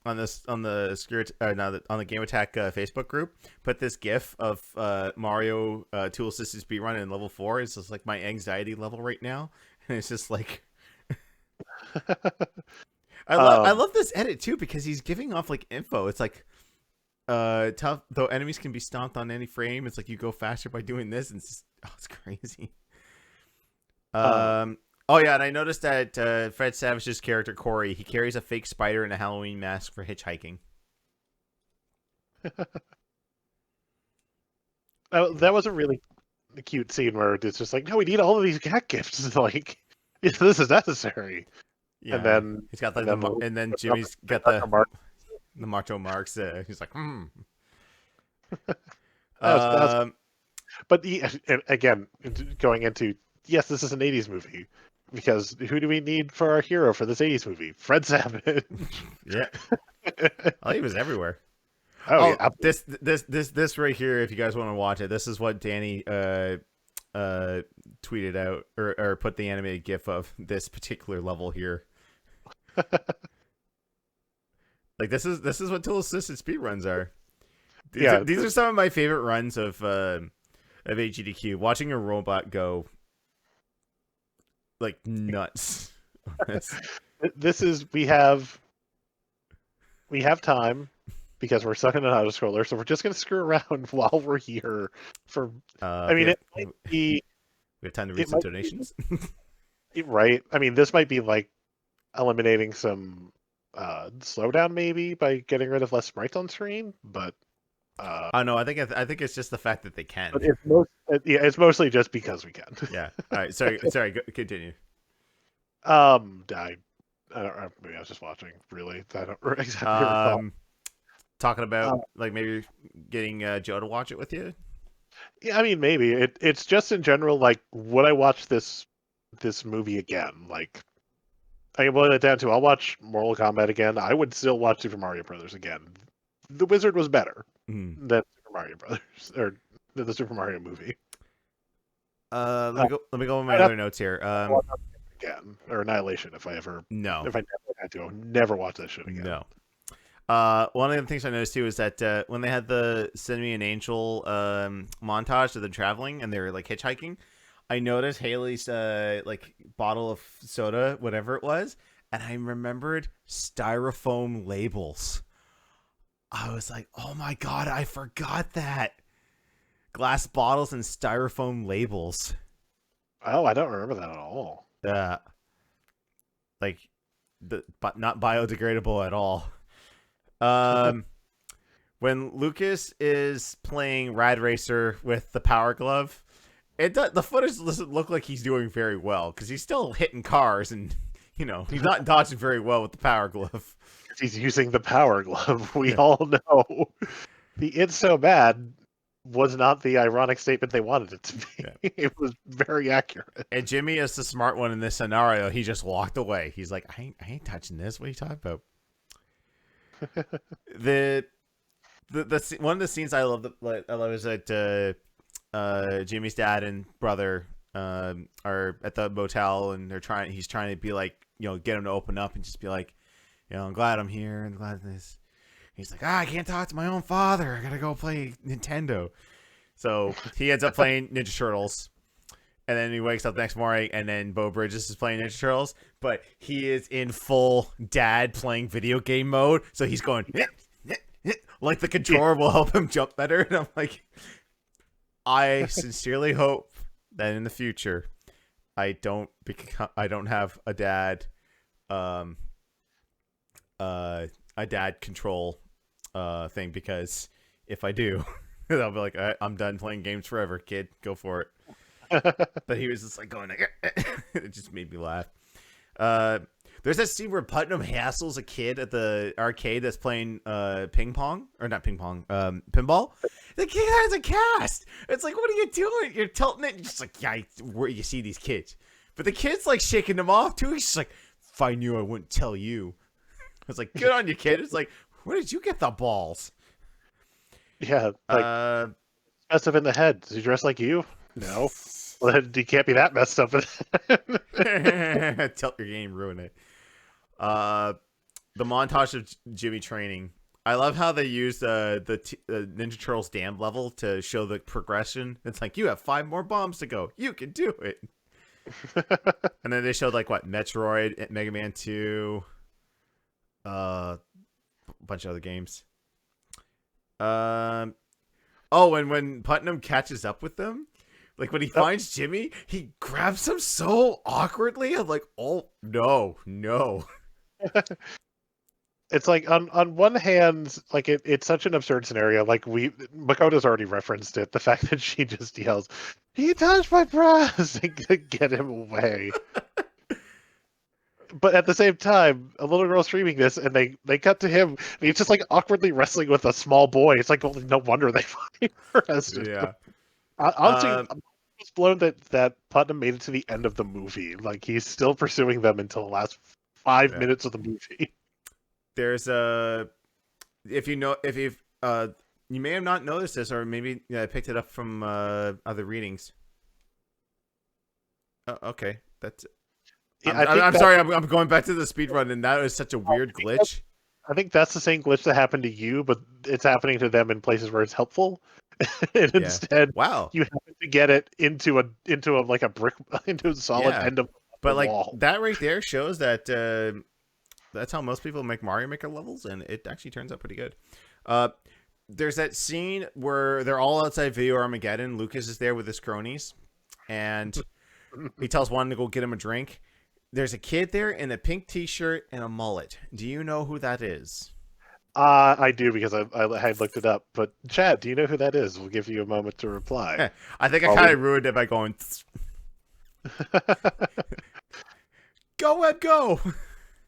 on the Game Attack Facebook group put this GIF of Mario tool assisted speedrun in level 4. It's just like my anxiety level right now, and it's just like I um love this edit too because he's giving off like info. It's like tough though enemies can be stomped on any frame. It's like you go faster by doing this, and it's just, oh, it's crazy. um Oh yeah, and I noticed that Fred Savage's character Corey, he carries a fake spider and a Halloween mask for hitchhiking. that was a really cute scene where it's just like, no, we need all of these cat gifts. Like, this is necessary. And Yeah, then he's got like and then and then the Jimmy's got Dr. Mark. the Macho Marks. He's like, That's Um, but again, going into, yes, this is an '80s movie because who do we need for our hero for this '80s movie? Fred Savage. yeah. Oh, he was everywhere. Oh yeah, Oh, absolutely. this right here. If you guys want to watch it, this is what Danny tweeted out or put the animated GIF of this particular level here. Like this is what tool assisted speedruns are. Yeah, These are some of my favorite runs of HGDQ. Watching a robot go like nuts. this is we have time because we're stuck in an auto scroller, so we're just gonna screw around while we're here. For I mean, we have time to read it some might donations. be right. I mean, this might be like eliminating some slowdown maybe by getting rid of less sprites on screen, Oh no, I think it's just the fact that they can. but it's mostly just because we can. Yeah. All right. Sorry. Continue. I don't know. Maybe I was just watching. Really, I don't exactly recall. Talking about Um, like maybe getting Joe to watch it with you. yeah, I mean, maybe it's just in general. Like, would I watch this movie again? Like, I can boil it down to, I'll watch Mortal Kombat again. I would still watch Super Mario Brothers again. The Wizard was better Mm. than Super Mario Brothers or than the Super Mario movie. Let me go. Let me go with my I'd have other notes here. to watch it again, or Annihilation if I No, never had to. I would never watch that shit again. no. One of the things I noticed too is that when they had the Send Me an Angel montage of them traveling and they were like hitchhiking, I noticed Haley's like bottle of soda, whatever it was, and I remembered styrofoam labels. I was like, oh my god, I forgot that. Glass bottles and styrofoam labels. Oh, I don't remember that at all. Uh, like, but not biodegradable at all. Um, when Lucas is playing Rad Racer with the Power Glove, the footage doesn't look like he's doing very well because he's still hitting cars and he's not dodging very well with the Power Glove. He's using the Power Glove. We Yeah. all know the "it's so bad" was not the ironic statement they wanted it to be. Yeah. It was very accurate. And Jimmy is the smart one in this scenario. He just walked away. He's like, I ain't touching this. What are you talking about? the one of the scenes I love is that Jimmy's dad and brother are at the motel and he's trying to be like, get him to open up and just be like, I'm glad I'm here and glad this. He's like, I can't talk to my own father. I gotta go play Nintendo. So he ends up playing Ninja Turtles. And then he wakes up the next morning, and then Bo Bridges is playing Ninja Turtles, but he is in full dad playing video game mode. So he's going, like the controller will help him jump better. And I'm like, I sincerely hope that in the future, I don't have a dad, a dad control thing, because if I do, I'll be like, I'm done playing games forever, kid. Go for it. But he was just like going like, it just made me laugh. Uh, there's that scene where Putnam hassles a kid at the arcade that's playing ping pong, or not ping pong, pinball. The kid has a cast. It's like, what are you doing? You're tilting it. You're just like, yeah, where you see these kids. But the kid's like shaking him off too. He's just like, if I knew, I wouldn't tell you. I was like, good on you, kid. It's like, where did you get the balls? Yeah, like messed up in the head. Does he dress like you? No. Well, then he can't be that messed up. Tilt your game, ruin it. The montage of Jimmy training. I love how they used the Ninja Turtles dam level to show the progression. It's like, you have 5 more bombs to go. You can do it. And then they showed like what, Metroid, Mega Man 2, a bunch of other games. Oh, and when Putnam catches up with them, like when he finds Jimmy, he grabs him so awkwardly. I'm like, oh no. It's like on one hand, like it's such an absurd scenario. Like Makoto's already referenced it. The fact that she just yells, "He touched my breast!" to get him away. But at the same time, a little girl streaming this, and they cut to him, and he's just like awkwardly wrestling with a small boy. It's like, well, no wonder they fucking arrested him. Yeah. Honestly, I'm just blown that Putnam made it to the end of the movie. Like he's still pursuing them until the last 5 minutes of the movie. There's if you've you may have not noticed this, or maybe picked it up from other readings. Okay, that's. I'm sorry. I'm going back to the speed run, and that was such a weird glitch. I think that's the same glitch that happened to you, but it's happening to them in places where it's helpful. And instead, wow, you happen to get it into a like a brick into a solid end of but like wall. That right there shows that that's how most people make Mario Maker levels, and it actually turns out pretty good. There's that scene where they're all outside Video Armageddon. Lucas is there with his cronies, and he tells one to go get him a drink. There's a kid there in a pink t-shirt and a mullet. Do you know who that is? I do, because I had looked it up. But Chad, do you know who that is? We'll give you a moment to reply. I think I kind of ruined it by going. Go web, go.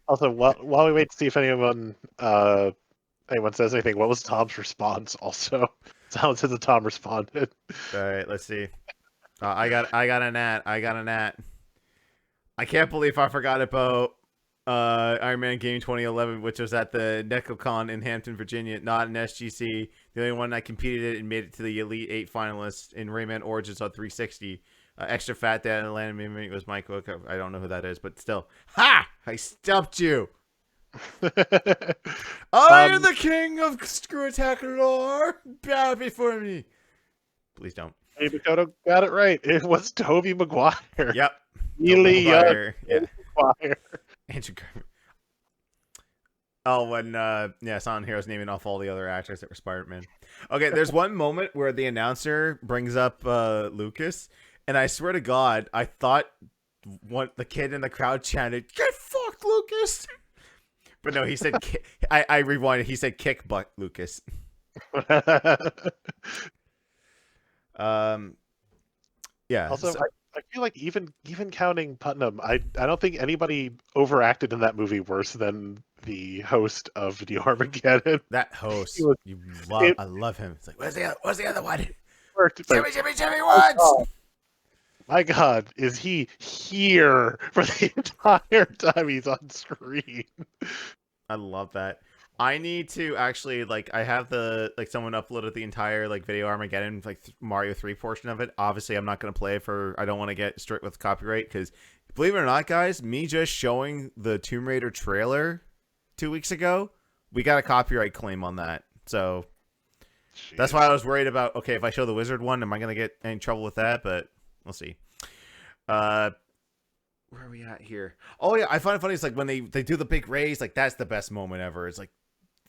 Also, while we wait to see if anyone says anything, what was Tom's response? Also, someone says that Tom responded. All right, let's see. I got an at. I can't believe I forgot about Iron Man Game 2011, which was at the Netcode in Hampton, Virginia, not an SGC. The only one I competed in and made it to the Elite 8 finalists in Rayman Origins on 360. Extra fat dad and Land Mimic was Mike Cook. I don't know who that is, but still. Ha! I stumped you. I am the king of Screw Attack lore. Bow before me. Please don't. Hey, Makoto got it right. It was Tobey Maguire. Yep. Really young. Yeah. Maguire. Andrew Garfield. Oh, when Silent Heroes naming off all the other actors that were Spider-Man. Okay, there's one moment where the announcer brings up Lucas, and I swear to God, I thought the kid in the crowd chanted, "Get fucked, Lucas!" But no, he said, I rewinded. He said, "Kick butt, Lucas." Yeah. Also, I feel like even counting Putnam, I don't think anybody overacted in that movie worse than the host of Video Armageddon. That host, I love him. It's like, where's the other one? Jimmy Woods. Oh, my God, is he here for the entire time he's on screen? I love that. I need to actually, I have someone uploaded the entire, Video Armageddon, Mario 3 portion of it. Obviously, I'm not going to play it I don't want to get strict with copyright, because, believe it or not, guys, me just showing the Tomb Raider trailer 2 weeks ago, we got a copyright claim on that. So, that's why I was worried about, okay, if I show the Wizard one, am I going to get in trouble with that? But, we'll see. Where are we at here? Oh, yeah, I find it funny, it's when they do the big raise, that's the best moment ever. It's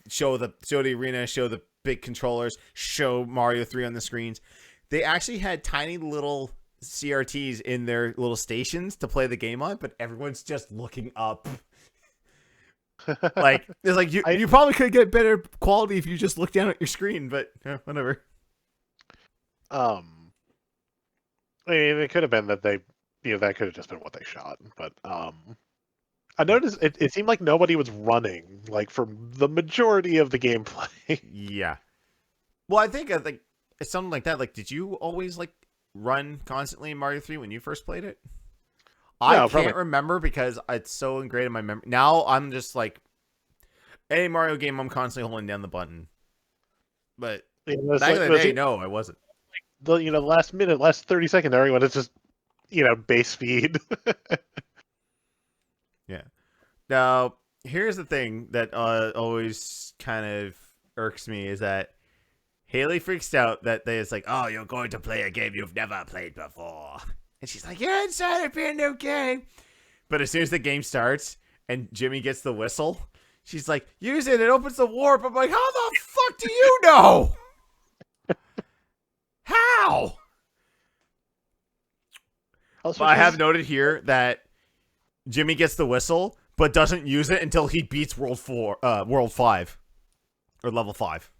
show the arena, show the big controllers, show Mario 3 on the screens. They actually had tiny little CRTs in their little stations to play the game on, but everyone's just looking up. It's you probably could get better quality if you just look down at your screen, but whatever. I mean, it could have been that that could have just been what they shot. But I noticed it seemed like nobody was running like for the majority of the gameplay. Yeah. Well, I think it's something like that. Like, did you always like run constantly in Mario 3 when you first played it? I No, can't probably. remember because it's so ingrained in my memory. Now I'm just like any Mario game, I'm constantly holding down the button. But It's back in like the it was day, no, I wasn't. the last minute, last 30 seconds, everyone is just base speed. Yeah. Now, here's the thing that always kind of irks me is that Haley freaks out that it's like, oh, you're going to play a game you've never played before. And she's like, you're inside of a new game. But as soon as the game starts and Jimmy gets the whistle, she's like, use it. It opens the warp. I'm like, how the fuck do you know? How? Also, I have noted here that Jimmy gets the whistle, but doesn't use it until he beats World 5, or level 5.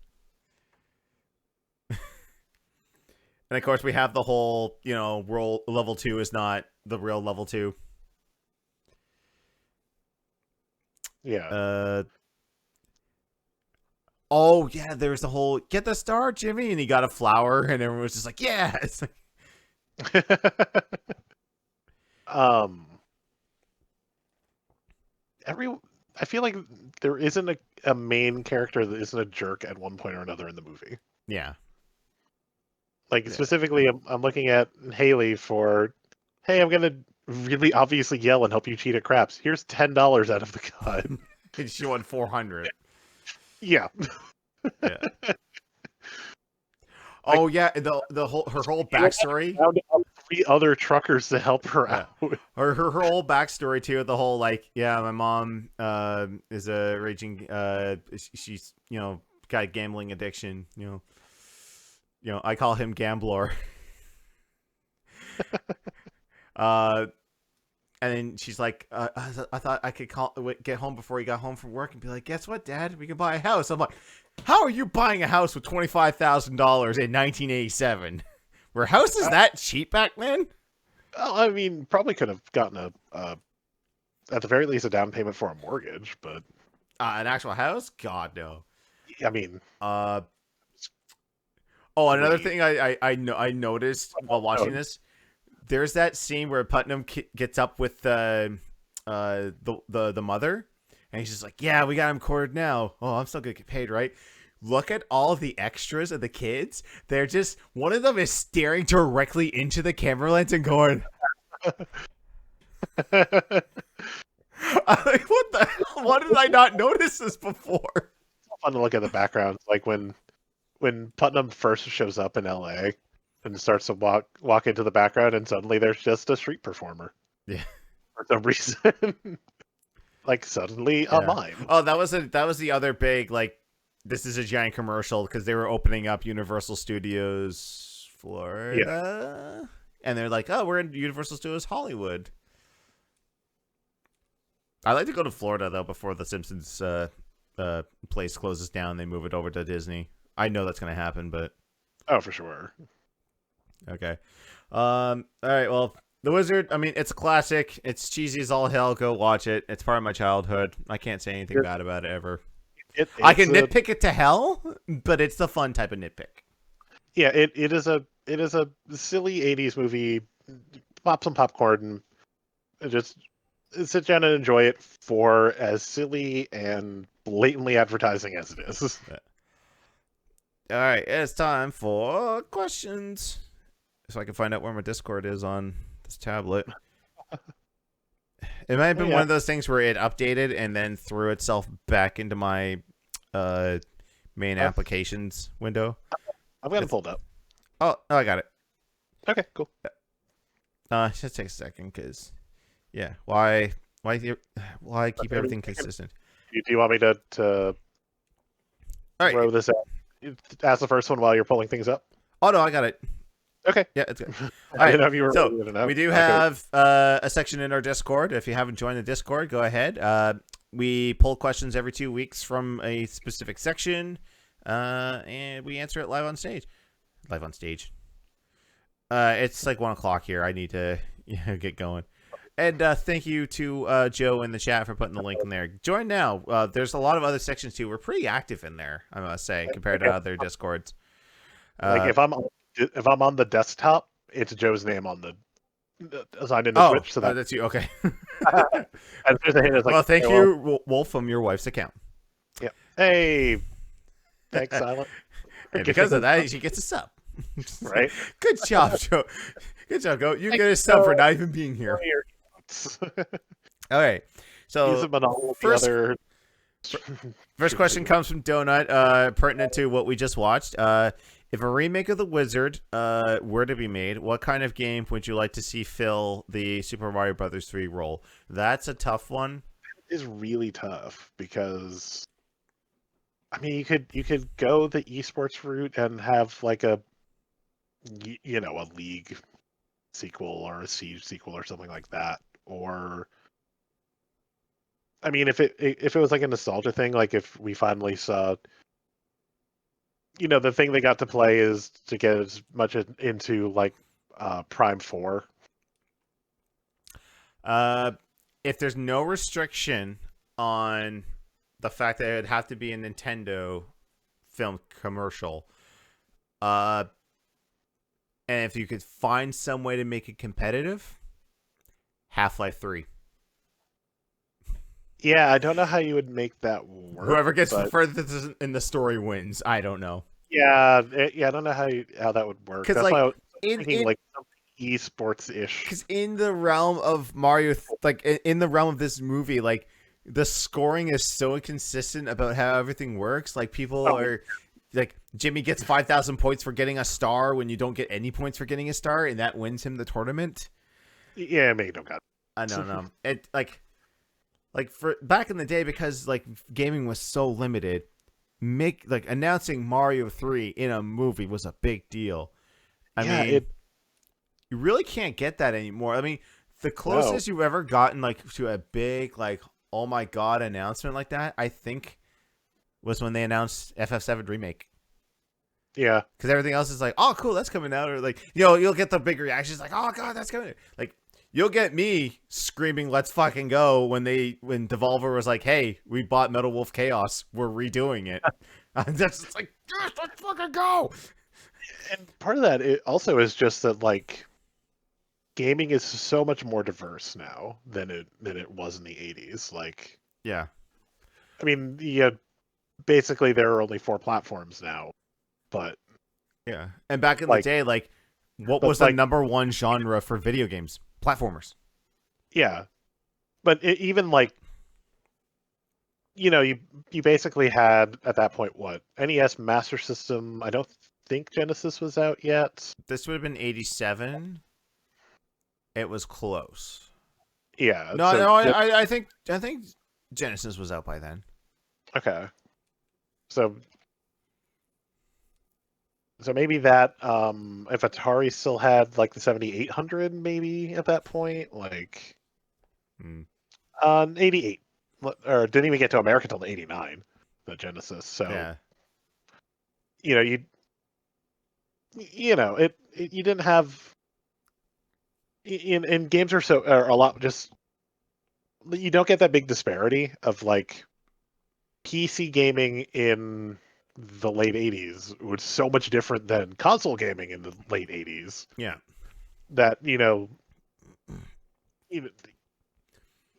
And of course, we have the whole, world level 2 is not the real level 2. yeah. Oh yeah, there's the whole get the star, Jimmy, and he got a flower, and everyone was just like, yeah. It's like, um, every I feel like there isn't a main character that isn't a jerk at one point or another in the movie. yeah, Like yeah. specifically, I'm looking at Haley for, hey, I'm gonna really obviously yell and help you cheat at craps. Here's $10 out of the cut. She won 400. Yeah. Yeah. Like, Oh yeah, the whole her whole backstory. Found 3 other truckers to help her Yeah. out. Her whole backstory too. The whole like, yeah, my mom is a raging she's got a gambling addiction. I call him Gambler. And then she's like, I thought I could get home before he got home from work and be like, guess what, Dad? We can buy a house. I'm like, how are you buying a house with $25,000 in 1987? Were houses that cheap back then? Well, I mean, probably could have gotten at the very least, a down payment for a mortgage, but An actual house? God, no. I mean, Oh, another we thing I noticed while watching this, there's that scene where Putnam gets up with the mother, and he's just like, yeah, we got him quartered now. Oh, I'm still gonna get paid, right? Look at all of the extras of the kids. They're just, one of them is staring directly into the camera lens and going, I'm like, what the hell? Why did I not notice this before? fun to look at the backgrounds, like when Putnam first shows up in LA and starts to walk into the background, and suddenly there's just a street performer. Yeah. For some reason. Like suddenly a mime. Oh, that was the other big, like, this is a giant commercial because they were opening up Universal Studios Florida. And they're like, oh, we're in Universal Studios Hollywood. I like to go to Florida though before the Simpsons place closes down. They move it over to Disney. I know that's gonna happen, but Oh, for sure. okay. All right. Well, The Wizard. I mean, it's a classic. It's cheesy as all hell. Go watch it. It's part of my childhood. I can't say anything bad about it ever. I can nitpick it to hell, but it's the fun type of nitpick. Yeah, it is a silly 80s movie. Pop some popcorn and just sit down and enjoy it for as silly and blatantly advertising as it is. All right, it's time for questions. So I can find out where my Discord is on this tablet. It might have been one of those things where it updated and then threw itself back into my main applications window. I've got it pulled up. Oh, I got it. Okay, cool. It should take a second because, yeah, why keep everything consistent? Do you want me to All right. throw this out? Ask the first one while you're pulling things up. Oh no, I got it. Okay. Yeah, it's good. All I right. didn't know if you were So ready to know. we do have a section in our Discord. If you haven't joined the Discord, go ahead. We pull questions every 2 weeks from a specific section, and we answer it live on stage. It's like 1 o'clock here. I need to get going. And thank you to Joe in the chat for putting the link in there. Join now. There's a lot of other sections too. We're pretty active in there, I must say, compared to other Discords. Like if I'm on the desktop, it's Joe's name on the assigned into Twitch. So that's you. Okay. Well, thank you, Wolf, from your wife's account. Yeah. Hey, thanks, Silent. And because of that, she gets a sub. Right. Good job, Joe. Good job, Go. You get a sub for not even being here. Okay. So first question comes from Donut, pertinent to what we just watched. If a remake of The Wizard were to be made, what kind of game would you like to see fill the Super Mario Brothers 3 role? That's a tough one. It is really tough because, I mean, you could go the esports route and have like a League sequel or a Siege sequel or something like that. Or, I mean, if it was like a nostalgia thing, like if we finally saw, the thing they got to play is to get as much into like Prime 4. If there's no restriction on the fact that it would have to be a Nintendo film commercial, and if you could find some way to make it competitive, Half-Life 3. Yeah, I don't know how you would make that work. Whoever gets further in the story wins. I don't know. Yeah, I don't know how that would work. That's why I was thinking like something esports-ish. Because in the realm of Mario, like in the realm of this movie, like the scoring is so inconsistent about how everything works. Like people are like, Jimmy gets 5,000 points for getting a star when you don't get any points for getting a star, and that wins him the tournament. Yeah, maybe don't got. I don't know. It like for back in the day, because like gaming was so limited, announcing Mario 3 in a movie was a big deal. I mean, you really can't get that anymore. I mean, the closest you've ever gotten like to a big like, oh my god, announcement like that, I think, was when they announced FF7 Remake. Yeah, because everything else is like, oh cool, that's coming out, or like, you'll get the big reactions like, oh god, that's coming. Like, you'll get me screaming, let's fucking go, when Devolver was like, hey, we bought Metal Wolf Chaos, we're redoing it. That's just like, yes, let's fucking go. And part of that it also is just that like gaming is so much more diverse now than it was in the 80s. Like, yeah, I mean, basically there are only 4 platforms now, but yeah. And back in the day, like, what was the number one genre for video games? Platformers. Yeah, but even like, you basically had at that point what, NES, Master System. I don't think Genesis was out yet. This would have been 87. It was close. Yeah. I think Genesis was out by then. Okay. So maybe that if Atari still had like the 7800, maybe at that point, like 88, or didn't even get to America until the 89, the Genesis. So yeah, you didn't have in games are a lot, just you don't get that big disparity of like PC gaming in the late 80s was so much different than console gaming in the late 80s. Yeah. That,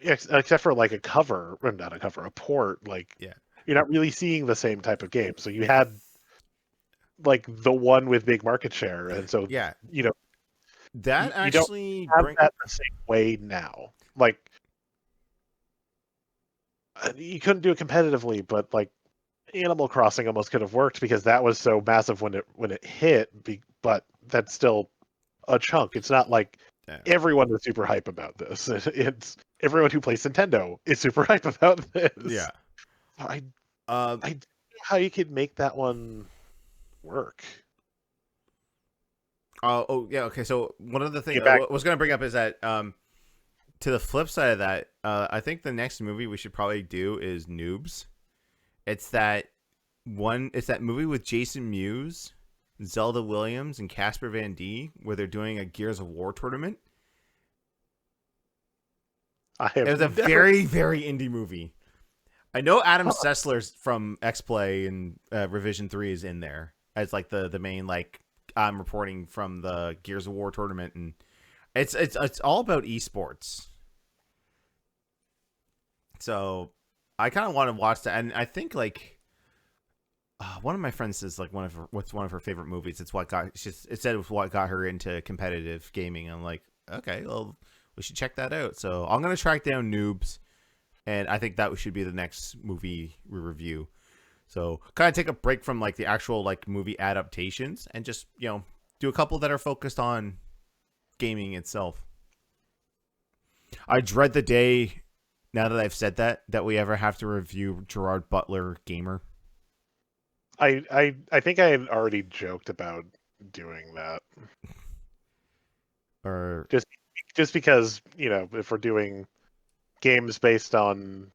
except for like a port, like, yeah, you're not really seeing the same type of game. So you had like the one with big market share. And so, yeah, that you actually don't have that the same way now. Like, you couldn't do it competitively, but like, Animal Crossing almost could have worked because that was so massive when it hit, but that's still a chunk. It's not like everyone was super hype about this. It's everyone who plays Nintendo is super hype about this. Yeah. I don't know how you could make that one work. Yeah, okay. So one of the things I was going to bring up is that to the flip side of that, I think the next movie we should probably do is Newz. It's that movie with Jason Mewes. Zelda Williams and Casper Van Dien, where they're doing a Gears of War tournament. It was a very, very indie movie. I know Adam Sessler from X-Play and Revision 3 is in there as like the main, like, I'm reporting from the Gears of War tournament, and it's all about esports. So I kind of want to watch that, and I think like one of my friends says like what's one of her favorite movies. It said it was what got her into competitive gaming. I'm like, okay, well, we should check that out. So I'm gonna track down Noobs, and I think that should be the next movie we review. So kind of take a break from like the actual like movie adaptations and just, do a couple that are focused on gaming itself. I dread the day, now that I've said that we ever have to review Gerard Butler Gamer. I think I had already joked about doing that. Or just because, if we're doing games based on,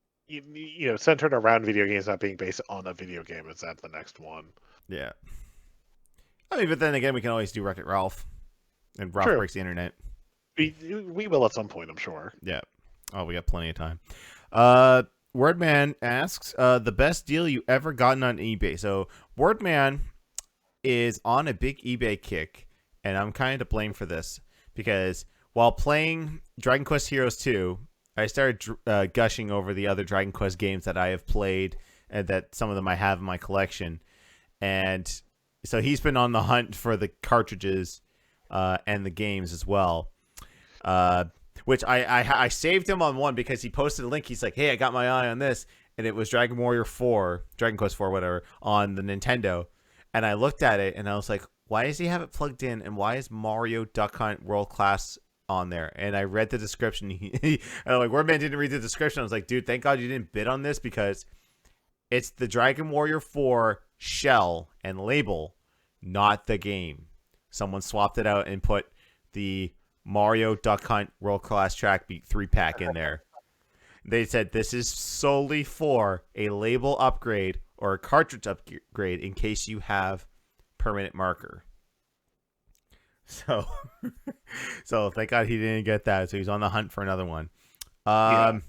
centered around video games not being based on a video game, is that the next one? Yeah. I mean, but then again, we can always do Wreck-It Ralph. And Ralph True. Breaks the Internet. We will at some point, I'm sure. Yeah. Oh, we got plenty of time. Wordman asks, the best deal you ever gotten on eBay. So Wordman is on a big eBay kick, and I'm kind of to blame for this, because while playing Dragon Quest Heroes 2, I started gushing over the other Dragon Quest games that I have played, and that some of them I have in my collection. And so he's been on the hunt for the cartridges and the games as well. Which I saved him on one because he posted a link. He's like, hey, I got my eye on this. And it was Dragon Quest 4, whatever, on the Nintendo. And I looked at it and I was like, why does he have it plugged in? And why is Mario Duck Hunt World Class on there? And I read the description. I'm like, Wordman didn't read the description. I was like, dude, thank God you didn't bid on this, because it's the Dragon Warrior 4 shell and label, not the game. Someone swapped it out and put the Mario Duck Hunt World Class Track Beat 3-pack in there. They said this is solely for a label upgrade or a cartridge upgrade in case you have permanent marker. So thank God he didn't get that. So he's on the hunt for another one. But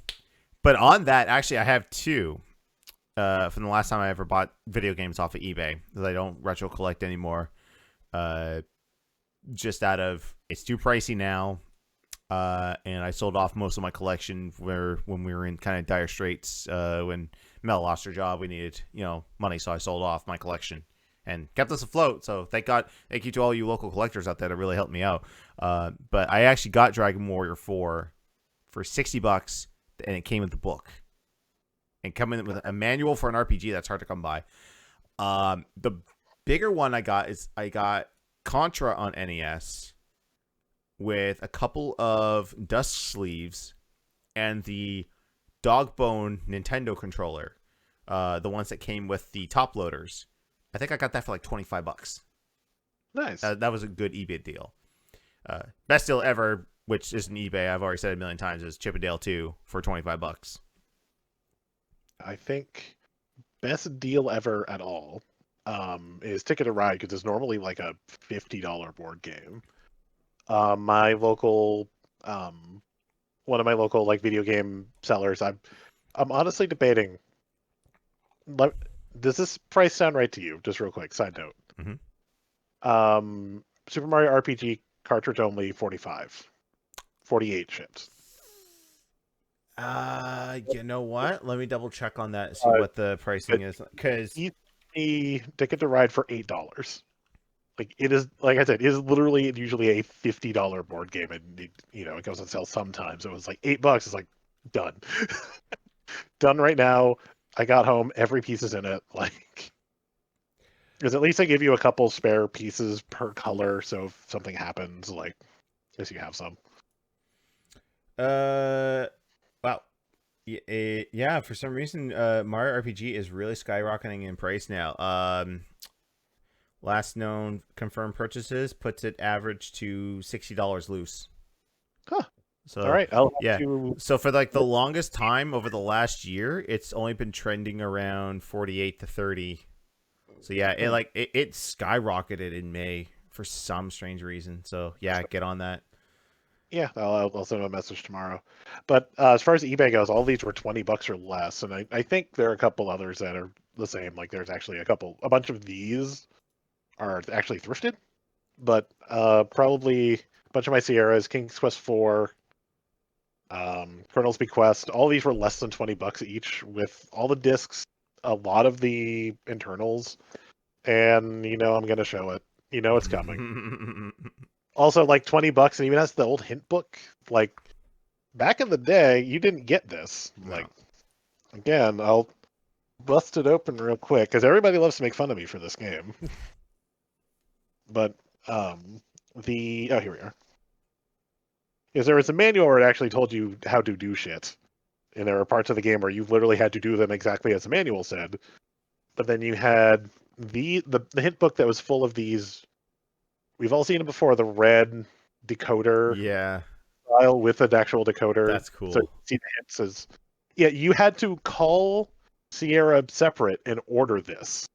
on that, actually, I have two from the last time I ever bought video games off of eBay, because I don't retro collect anymore. Just out of, it's too pricey now, and I sold off most of my collection when we were in kind of dire straits. When Mel lost her job, we needed money, so I sold off my collection and kept us afloat. So thank you to all you local collectors out there that really helped me out. But I actually got Dragon Warrior 4 for $60, and it came with the book and coming with a manual for an RPG that's hard to come by. The bigger one I got Contra on NES with a couple of dust sleeves and the Dogbone Nintendo controller, the ones that came with the top loaders. I think I got that for like $25. Nice. That was a good eBay deal. Best deal ever, which isn't eBay, I've already said it a million times, is Chip 'n Dale 2 for $25. I think best deal ever at all is Ticket to Ride, because it's normally like a $50 board game. My local, one of my local like video game sellers, I'm honestly debating. Does this price sound right to you? Just real quick, side note. Mm-hmm. Super Mario RPG cartridge only, 48 shipped. You know what? Let me double check on that and see what the pricing is, because Ticket to Ride for $8. Like, it is, like I said, it is literally usually a $50 board game, and it goes on sale sometimes. It was like $8. It's like done, done right now. I got home, every piece is in it. Like, because at least they give you a couple spare pieces per color, so if something happens, like, at least you have some. Wow. Yeah, for some reason, Mario RPG is really skyrocketing in price now. Last known confirmed purchases puts it average to $60 loose. Huh. So, all right. So for like the longest time over the last year, it's only been trending around 48 to 30. So yeah, it skyrocketed in May for some strange reason. So yeah, get on that. Yeah, I'll send him a message tomorrow. But as far as eBay goes, all these were $20 or less, and I think there are a couple others that are the same. Like there's actually a bunch of these are actually thrifted, but probably a bunch of my Sierras, King's Quest 4, Colonel's Bequest, all these were less than $20 each, with all the discs, a lot of the internals, and I'm gonna show it. It's coming. Also, like $20, and even has the old hint book. Like back in the day, you didn't get this. No. Like again, I'll bust it open real quick because everybody loves to make fun of me for this game. But here we are. Because there was a manual where it actually told you how to do shit, and there were parts of the game where you literally had to do them exactly as the manual said. But then you had the hint book that was full of these. We've all seen it before. The red decoder Yeah, file with an actual decoder. that's cool. So you see the hints as. Yeah, you had to call Sierra separate and order this.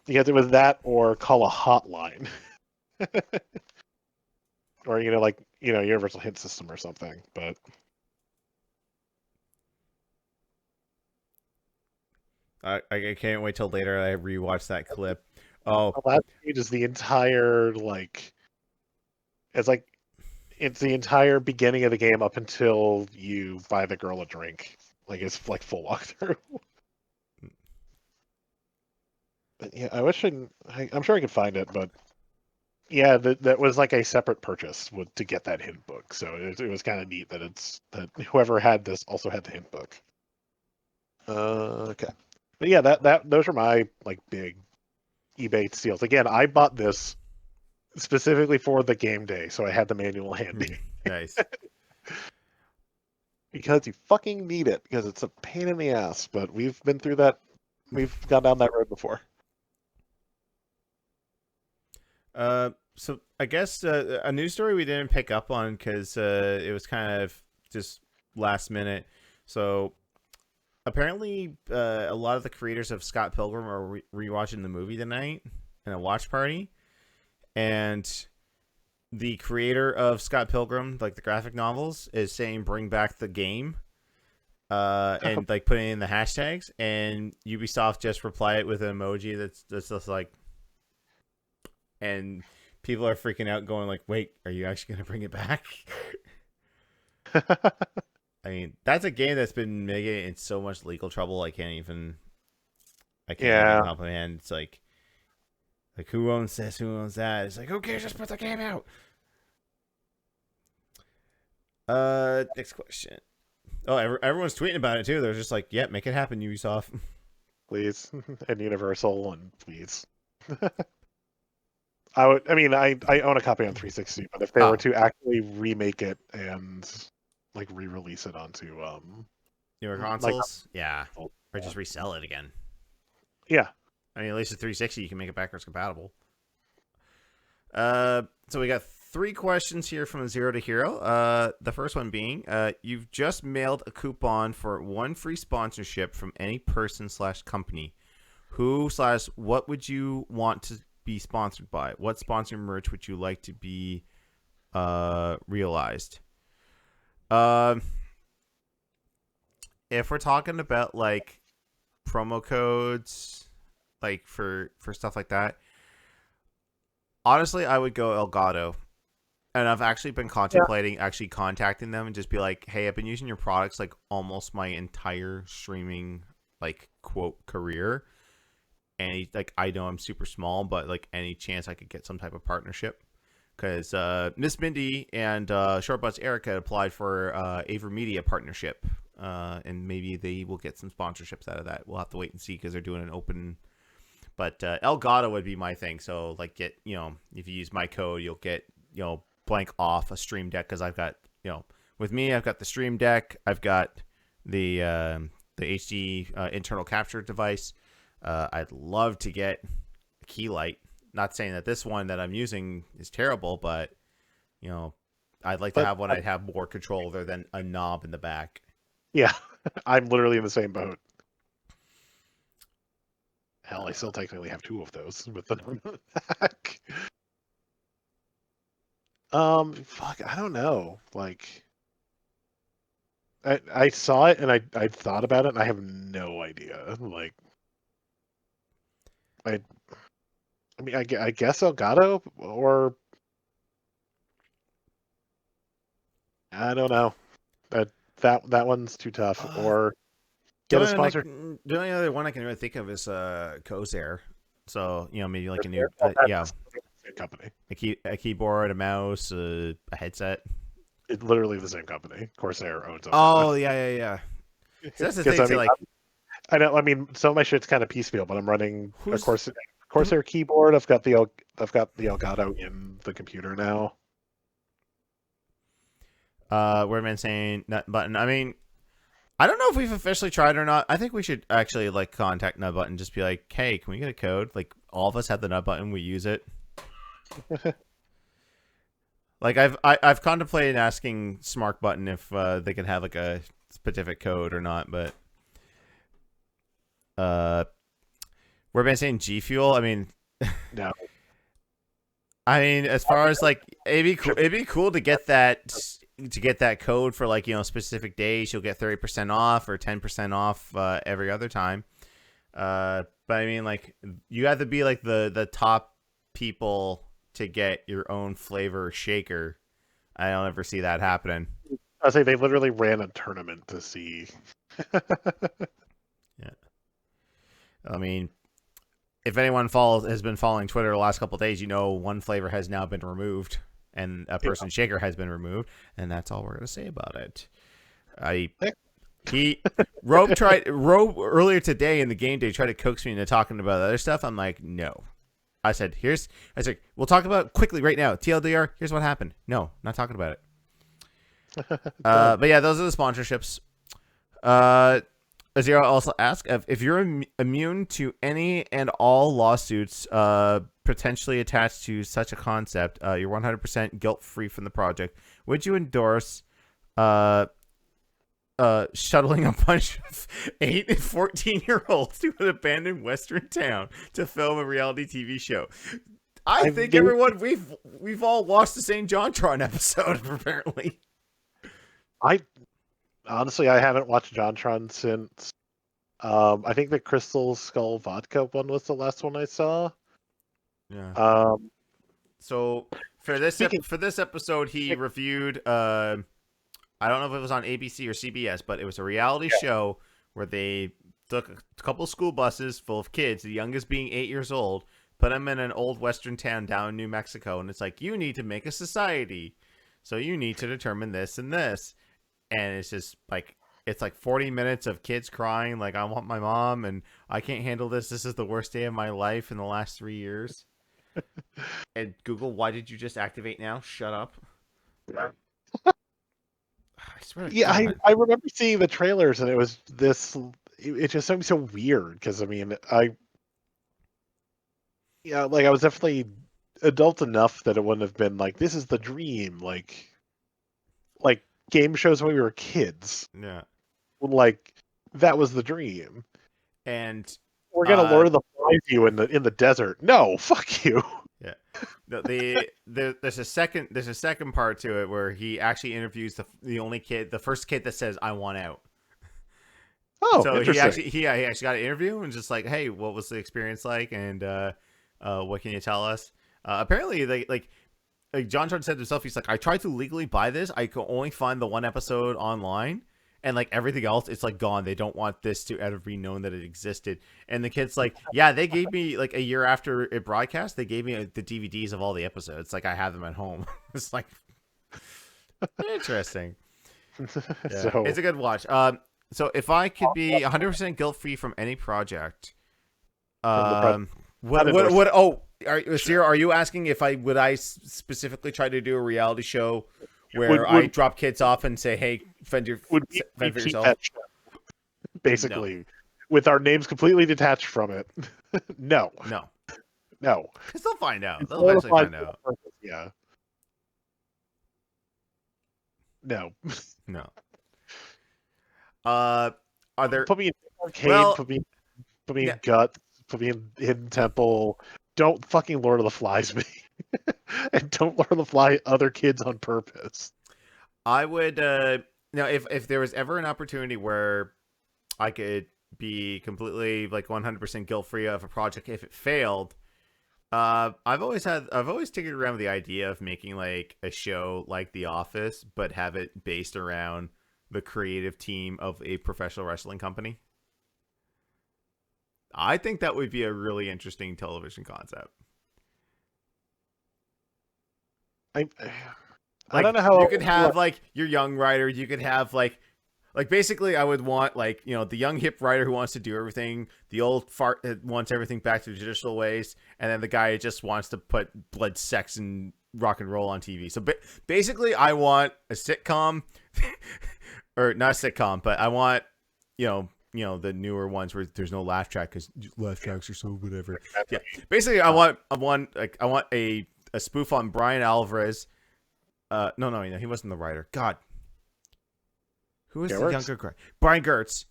Because it was that or call a hotline. Or universal hint system or something. But I can't wait till later I rewatch that clip. Oh, the last page is the entire it's the entire beginning of the game up until you buy the girl a drink. Like it's like full walkthrough. But yeah, I wish I'm sure I could find it, but yeah, that was like a separate purchase to get that hint book. So it was kind of neat that whoever had this also had the hint book. Okay, but yeah, those are my like big eBay steals. Again, I bought this specifically for the game day, so I had the manual handy. nice. Because you fucking need it, because it's a pain in the ass. But we've been through that. We've gone down that road before. So I guess a news story we didn't pick up on because it was kind of just last minute. So apparently, a lot of the creators of Scott Pilgrim are rewatching the movie tonight in a watch party, and the creator of Scott Pilgrim, like the graphic novels, is saying bring back the game, and like putting in the hashtags, and Ubisoft just reply it with an emoji that's just like, and people are freaking out, going like, "Wait, are you actually gonna bring it back?" I mean, that's a game that's been making in so much legal trouble. I can't even comprehend. It's like who owns this? Who owns that? It's like, okay, just put the game out. Next question. Oh, everyone's tweeting about it too. They're just like, "Yep, make it happen, Ubisoft." Please, and Universal, and please. I own a copy on 360, but if they were to actually remake it and like re-release it onto newer consoles, yeah, or just resell it again. Yeah, I mean, at least the 360 you can make it backwards compatible. So we got 3 questions here from Zero to Hero. The first one being, you've just mailed a coupon for 1 free sponsorship from any person/company. Who/what would you want to be sponsored by? What sponsor merch would you like to be realized? If we're talking about like promo codes, like for stuff like that, honestly, I would go Elgato. And I've actually been contemplating actually contacting them and just be like, "Hey, I've been using your products like almost my entire streaming like quote career, and like I know I'm super small, but like any chance I could get some type of partnership." Because Miss Mindy and Shortbutts Erica applied for AverMedia partnership, and maybe they will get some sponsorships out of that. We'll have to wait and see because they're doing an open. But Elgato would be my thing. So like if you use my code, you'll get blank off a Stream Deck, because I've got with me I've got the Stream Deck, I've got the HD internal capture device. I'd love to get a key light. Not saying that this one that I'm using is terrible, but I'd like to have one I'd have more control over than a knob in the back. Yeah, I'm literally in the same boat. Hell, I still technically have 2 of those with the back. Fuck, I don't know. Like, I saw it and I thought about it and I have no idea. Like, I mean, I guess Elgato, or I don't know. That one's too tough. Or get a sponsor. The only other one I can really think of is Corsair. So maybe like a new That's the same company. a keyboard, a mouse, a headset. It's literally the same company. Corsair owns them. Oh yeah. So that's the thing. I mean, I know. I mean, some of my shit's kind of piecemeal, but I'm running a Corsair keyboard. I've got the Elgato in the computer now. We're saying nut button. I mean, I don't know if we've officially tried or not. I think we should actually like contact Nut Button, just be like, hey, can we get a code? Like all of us have the Nut Button, we use it. Like I've contemplated asking Smart Button if they can have like a specific code or not, but we're saying G Fuel. I mean, no. I mean, as far as like, it'd be cool to get that code for like specific days. You'll get 30% off or 10% off every other time. But I mean, like, you have to be like the top people to get your own flavor shaker. I don't ever see that happening. I say they literally ran a tournament to see. Yeah. I mean, if anyone has been following Twitter the last couple of days, one flavor has now been removed and a person shaker has been removed, and that's all we're gonna say about it. Robe earlier today in the game day tried to coax me into talking about other stuff. I'm like, no. I said, we'll talk about it quickly right now. TLDR, here's what happened. No, not talking about it. But yeah, those are the sponsorships. Azira also asked if you're immune to any and all lawsuits potentially attached to such a concept, you're 100% guilt-free from the project. Would you endorse shuttling a bunch of 8 and 14-year-olds to an abandoned Western town to film a reality TV show? I think everyone we've all watched the same JonTron episode apparently. Honestly, I haven't watched JonTron since. I think the Crystal Skull Vodka one was the last one I saw. Yeah. So for this episode, he reviewed. I don't know if it was on ABC or CBS, but it was a reality show where they took a couple of school buses full of kids, the youngest being 8 years old, put them in an old Western town down in New Mexico, and it's like, you need to make a society, so you need to determine this and this. And it's just like, it's like 40 minutes of kids crying, like, I want my mom, and I can't handle this. This is the worst day of my life in the last 3 years. And Google, why did you just activate now? Shut up. I swear. Yeah, I remember seeing the trailers, and it was this. It just seemed so weird because I mean, I was definitely adult enough that it wouldn't have been like, this is the dream, like game shows when we were kids. Yeah. Like, that was the dream. And we're gonna Lord of the Flies you in the desert. No, fuck you. Yeah. There's a second part to it where he actually interviews the first kid that says, I want out. Oh, so interesting. he actually got an interview and just like, hey, what was the experience like, and what can you tell us? Apparently, like JonTron said himself, he's like, I tried to legally buy this. I could only find the one episode online, and like everything else, it's like gone. They don't want this to ever be known that it existed. And the kid's like, yeah, they gave me like a year after it broadcast, they gave me the DVDs of all the episodes. Like, I have them at home. It's like interesting. Yeah, so it's a good watch. So if I could be 100% guilt-free from any project, are you asking if I specifically try to do a reality show where I drop kids off and say, hey, fend for yourself? Basically, with our names completely detached from it. No. Because they'll find out. They'll eventually find out. Yeah. No. Are there? Put me in arcade. Put me in guts. being Hidden Temple. Don't fucking Lord of the Flies me. And don't Lord of the Fly other kids on purpose. I would now if there was ever an opportunity where I could be completely like 100% guilt free of a project if it failed. I've always taken around with the idea of making like a show like The Office, but have it based around the creative team of a professional wrestling company. I think that would be a really interesting television concept. I don't know how you could have like your young writer. You could have like basically, I would want like the young hip writer who wants to do everything. The old fart wants everything back to the traditional ways, and then the guy who just wants to put blood, sex, and rock and roll on TV. So basically, I want a sitcom, or not a sitcom, but I want the newer ones where there's no laugh track because laugh tracks are so whatever. Yeah, basically, I want a spoof on Brian Alvarez. No, he wasn't the writer. God. Who is the younger guy? Brian Gertz,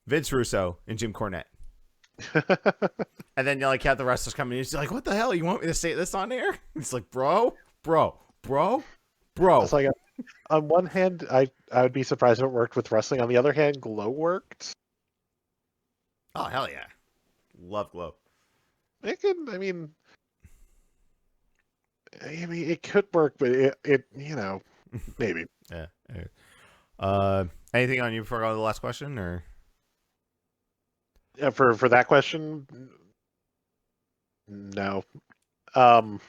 Vince Russo, and Jim Cornette. And then you like have the wrestlers come in. He's like, "What the hell? You want me to say this on air?" It's like, bro. It's like on one hand, I would be surprised if it worked with wrestling. On the other hand, Glow worked. Oh hell yeah, love Glow. It could. I mean, it could work, but it maybe. Yeah. Anything on you before I go to the last question, or for that question? No. But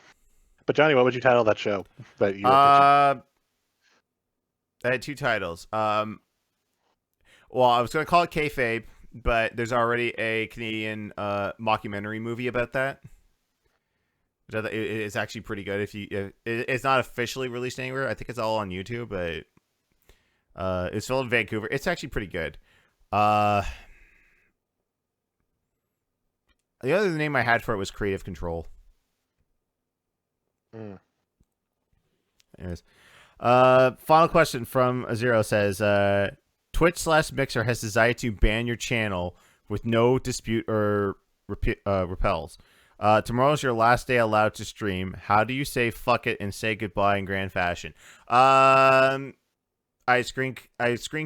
Johnny, what would you title that show? I had two titles. Well, I was going to call it Kayfabe, but there's already a Canadian mockumentary movie about that. It's actually pretty good. It's not officially released anywhere. I think it's all on YouTube, but it's filmed in Vancouver. It's actually pretty good. The other name I had for it was Creative Control. Anyways, final question from Azero says, Twitch/Mixer has decided to ban your channel with no dispute or repels. Tomorrow's your last day allowed to stream. How do you say fuck it and say goodbye in grand fashion? I screen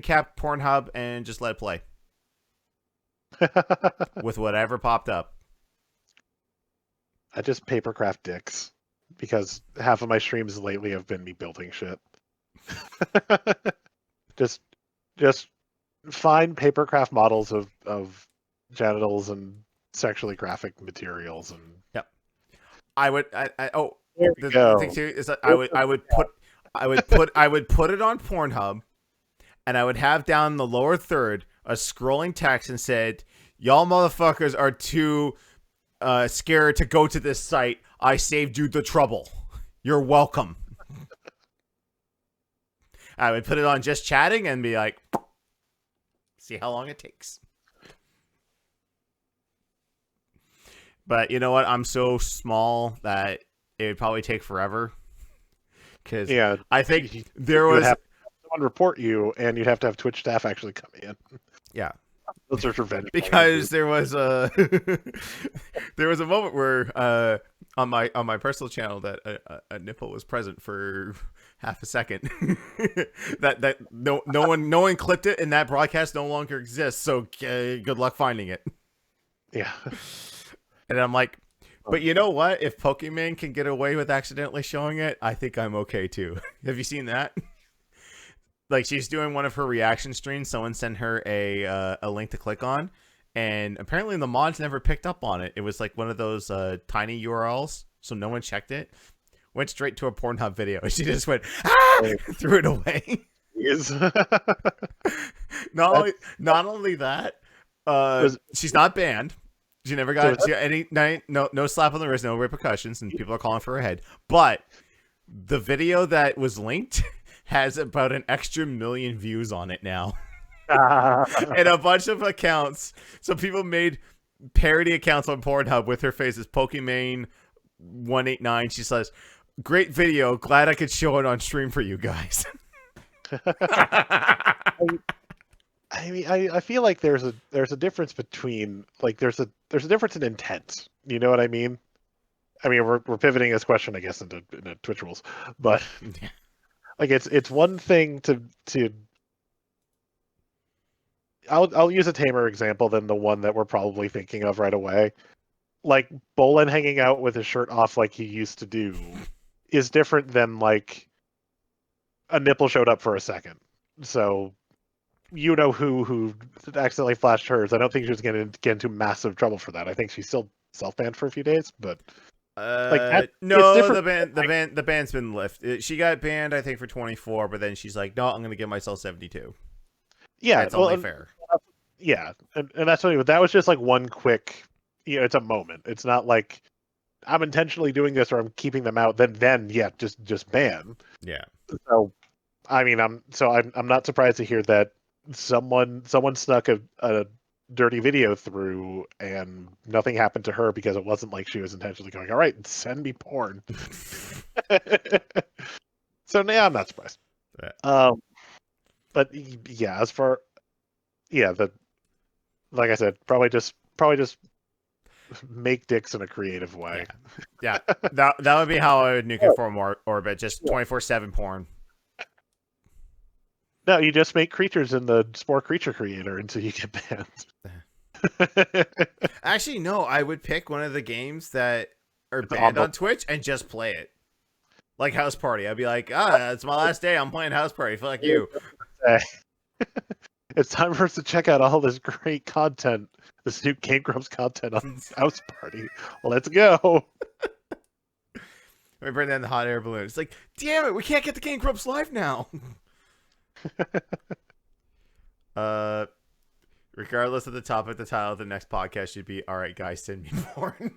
cap Pornhub and just let it play with whatever popped up. I just papercraft dicks because half of my streams lately have been me building shit. just find papercraft models of genitals and sexually graphic materials and I would the thing too is that I would put it on Pornhub, and I would have down the lower third a scrolling text and said, "Y'all motherfuckers are too scared to go to this site. I saved you the trouble. You're welcome." I would put it on just chatting and be like, see how long it takes. But you know what? I'm so small that it would probably take forever. Because I think there was someone report you, and you'd have to have Twitch staff actually come in. Yeah, those are revenge. Because there was a moment where on my personal channel that a nipple was present for half a second. that no one clipped it, and that broadcast no longer exists. So good luck finding it. Yeah. And I'm like, but you know what? If Pokemon can get away with accidentally showing it, I think I'm okay too. Have you seen that? Like, she's doing one of her reaction streams. Someone sent her a link to click on, and apparently the mods never picked up on it. It was like one of those tiny URLs, so no one checked it. Went straight to a Pornhub video, and she just went threw it away. Yes. Not only that, she's not banned. She never got no slap on the wrist, no repercussions, and people are calling for her head. But the video that was linked has about an extra 1 million views on it now. And a bunch of accounts. So people made parody accounts on Pornhub with her face as Pokemon189. She says, "Great video. Glad I could show it on stream for you guys." I mean, I feel like there's a difference between like there's a difference in intent. You know what I mean? I mean, we're pivoting this question, I guess, into Twitch rules, but Yeah. like it's one thing to I'll use a tamer example than the one that we're probably thinking of right away. Like Bolin hanging out with his shirt off like he used to do is different than like a nipple showed up for a second. So you know who accidentally flashed hers. I don't think she was going to get into massive trouble for that. I think she's still self banned for a few days, but like that, it's No, different. the ban's been lifted. She got banned, I think, for 24, but then she's like, no, I'm gonna give myself 72. Yeah, That's well, only fair. yeah, and that's what I mean. But that was just like one quick, it's a moment. It's not like I'm intentionally doing this or I'm keeping them out. Then yeah, just ban. Yeah. So I mean, I'm not surprised to hear that someone snuck a dirty video through and nothing happened to her because it wasn't like she was intentionally going, all right, send me porn. So yeah, I'm not surprised. Yeah. But yeah, as far the like I said, probably just make dicks in a creative way. Yeah. That would be how I would nuke it for orbit. Just 24/7 porn. No, you just make creatures in the Spore Creature Creator until you get banned. Actually, no. I would pick one of the games that are It's banned on on Twitch and just play it. Like House Party. I'd be like, it's my last day. I'm playing House Party. Fuck you. It's time for us to check out all this great content, this new Game Grumps content on House Party. Let's go. We bring in the hot air balloon. It's like, damn it, we can't get the Game Grumps live now. Regardless of the topic, the title of the next podcast should be, all right, guys, send me porn.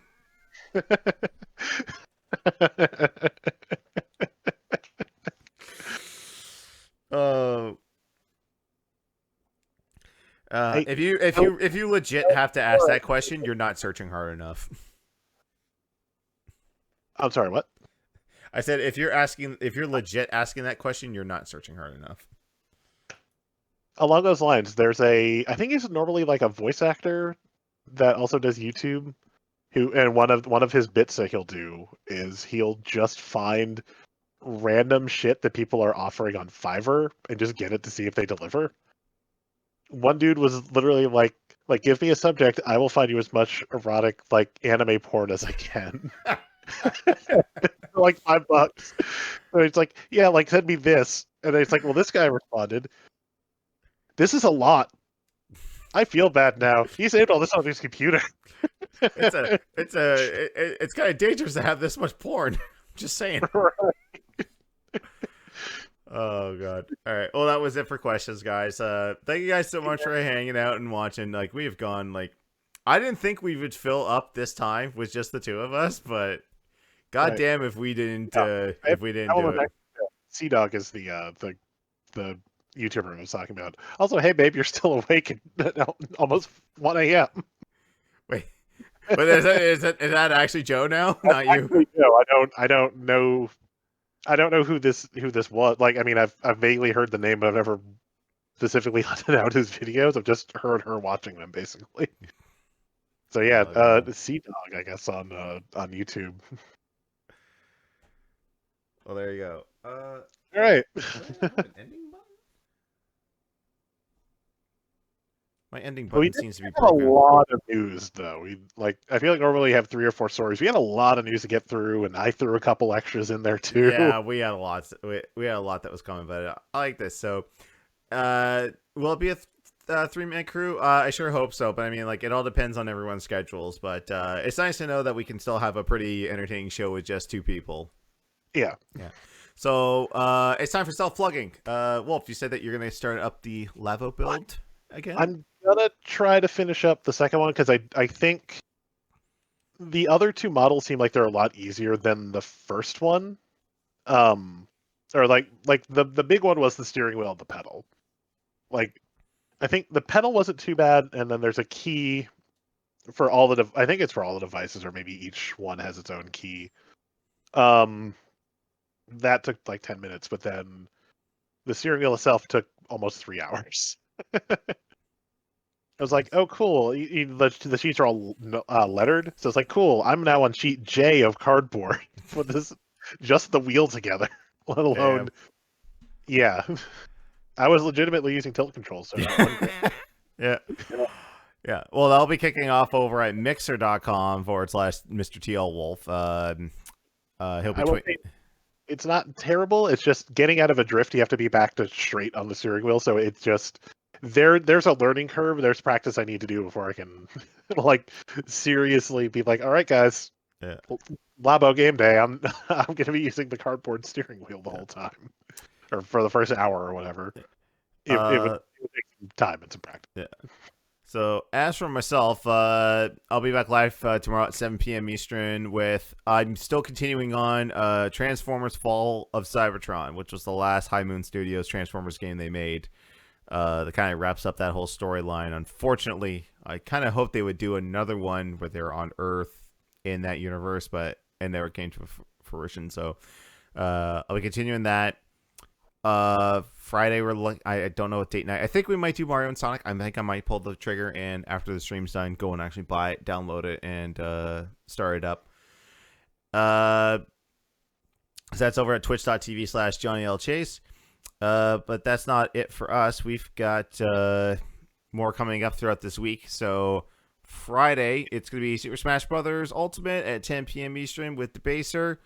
Oh. If you legit have to ask that question, you're not searching hard enough. I'm sorry, what? I said if you're legit asking that question, you're not searching hard enough. Along those lines, I think he's normally like a voice actor that also does YouTube. And one of his bits that he'll do is he'll just find random shit that people are offering on Fiverr and just get it to see if they deliver. One dude was literally like give me a subject, I will find you as much erotic like anime porn as I can. For like $5. So it's like, yeah, like send me this. And it's like, well, this guy responded, this is a lot. I feel bad now. He saved all this on his computer. It's kind of dangerous to have this much porn. Just saying. Oh god. All right. Well, that was it for questions, guys. Thank you guys so much for hanging out and watching. Like, we have gone I didn't think we would fill up this time with just the two of us, but god damn if we didn't do it. Sea Dog is the YouTuber I was talking about. Also, hey babe, you're still awake at almost 1 a.m. Wait. But is that actually Joe now? Not you? No, I don't know who this was. Like, I mean, I've vaguely heard the name, but I've never specifically hunted out his videos. I've just heard her watching them, basically. So yeah, the Sea Dog, I guess, on YouTube. Well, there you go. All right. An ending button? My ending button seems to be broken. A lot of news, though. I feel like normally we have 3 or 4 stories. We had a lot of news to get through, and I threw a couple extras in there too. Yeah, we had a lot. We had a lot that was coming, but I like this. So, will it be a 3-man crew? I sure hope so. But I mean, it all depends on everyone's schedules. But it's nice to know that we can still have a pretty entertaining show with just 2 people. Yeah. So it's time for self-plugging. Wolf, you said that you're gonna start up the Lavo build again. I'm gonna try to finish up the second one because I think the other 2 models seem like they're a lot easier than the first one. Or like the big one was the steering wheel and the pedal. I think the pedal wasn't too bad, and then there's a key for all the I think it's for all the devices, or maybe each one has its own key. That took 10 minutes, but then the steering wheel itself took almost 3 hours. I was like, oh, cool. The sheets are all lettered, so it's like, cool. I'm now on sheet J of cardboard with this, just the wheel together, let alone, Damn. yeah. I was legitimately using tilt controls, so not one grip. Yeah. Yeah. Well, that'll be kicking off over at mixer.com/MrTLWolf. He'll be I will say it's not terrible. It's just getting out of a drift. You have to be back to straight on the steering wheel, so it's just there's a learning curve. There's practice I need to do before I can like seriously be like, all right, guys, Yeah. Labo game day. I'm I'm gonna be using the cardboard steering wheel the whole time, or for the first hour or whatever. It would take some time and some practice. Yeah. So as for myself, I'll be back live tomorrow at 7 p.m. Eastern with I'm still continuing on Transformers Fall of Cybertron, which was the last High Moon Studios Transformers game they made. That kind of wraps up that whole storyline. Unfortunately, I kind of hoped they would do another one where they're on Earth in that universe, but it never came to fruition. So I'll be continuing that. Friday I don't know what date night. I think we might do Mario and Sonic. I think I might pull the trigger and after the stream's done, go and actually buy it, download it, and start it up. So that's over at twitch.tv/JohnnyLChase. But that's not it for us. We've got more coming up throughout this week. So Friday, it's going to be Super Smash Brothers Ultimate at 10 p.m. Eastern with Debaser.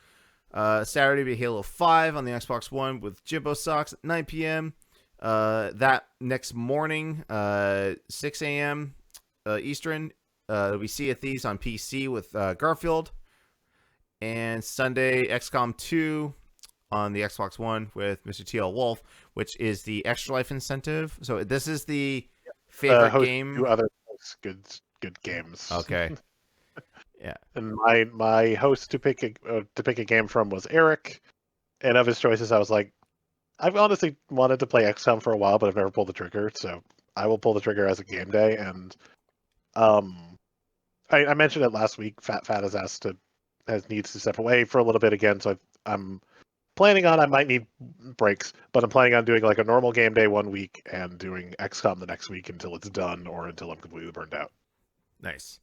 Saturday will be Halo 5 on the Xbox One with Jimbo Socks at 9 p.m. That next morning, 6 a.m. Eastern, we Sea of Thieves on PC with Garfield. And Sunday, XCOM 2 on the Xbox One with MrTLWolf, which is the Extra Life incentive. So this is the favorite game. Two other good games. Okay. Yeah. And my host to pick a game from was Eric, and of his choices, I was like, I've honestly wanted to play XCOM for a while, but I've never pulled the trigger, so I will pull the trigger as a game day. And I mentioned it last week. Fat needs to step away for a little bit again, so I'm planning on I might need breaks, but I'm planning on doing like a normal game day one week and doing XCOM the next week until it's done or until I'm completely burned out. Nice.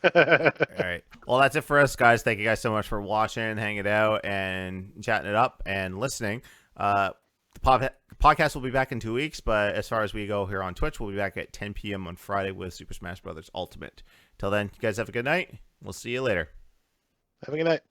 All right. Well, that's it for us, guys. Thank you guys so much for watching, hanging out, and chatting it up and listening. The podcast will be back in 2 weeks, but as far as we go here on Twitch, we'll be back at 10 p.m. on Friday with Super Smash Brothers Ultimate. Till then, you guys have a good night. We'll see you later. Have a good night.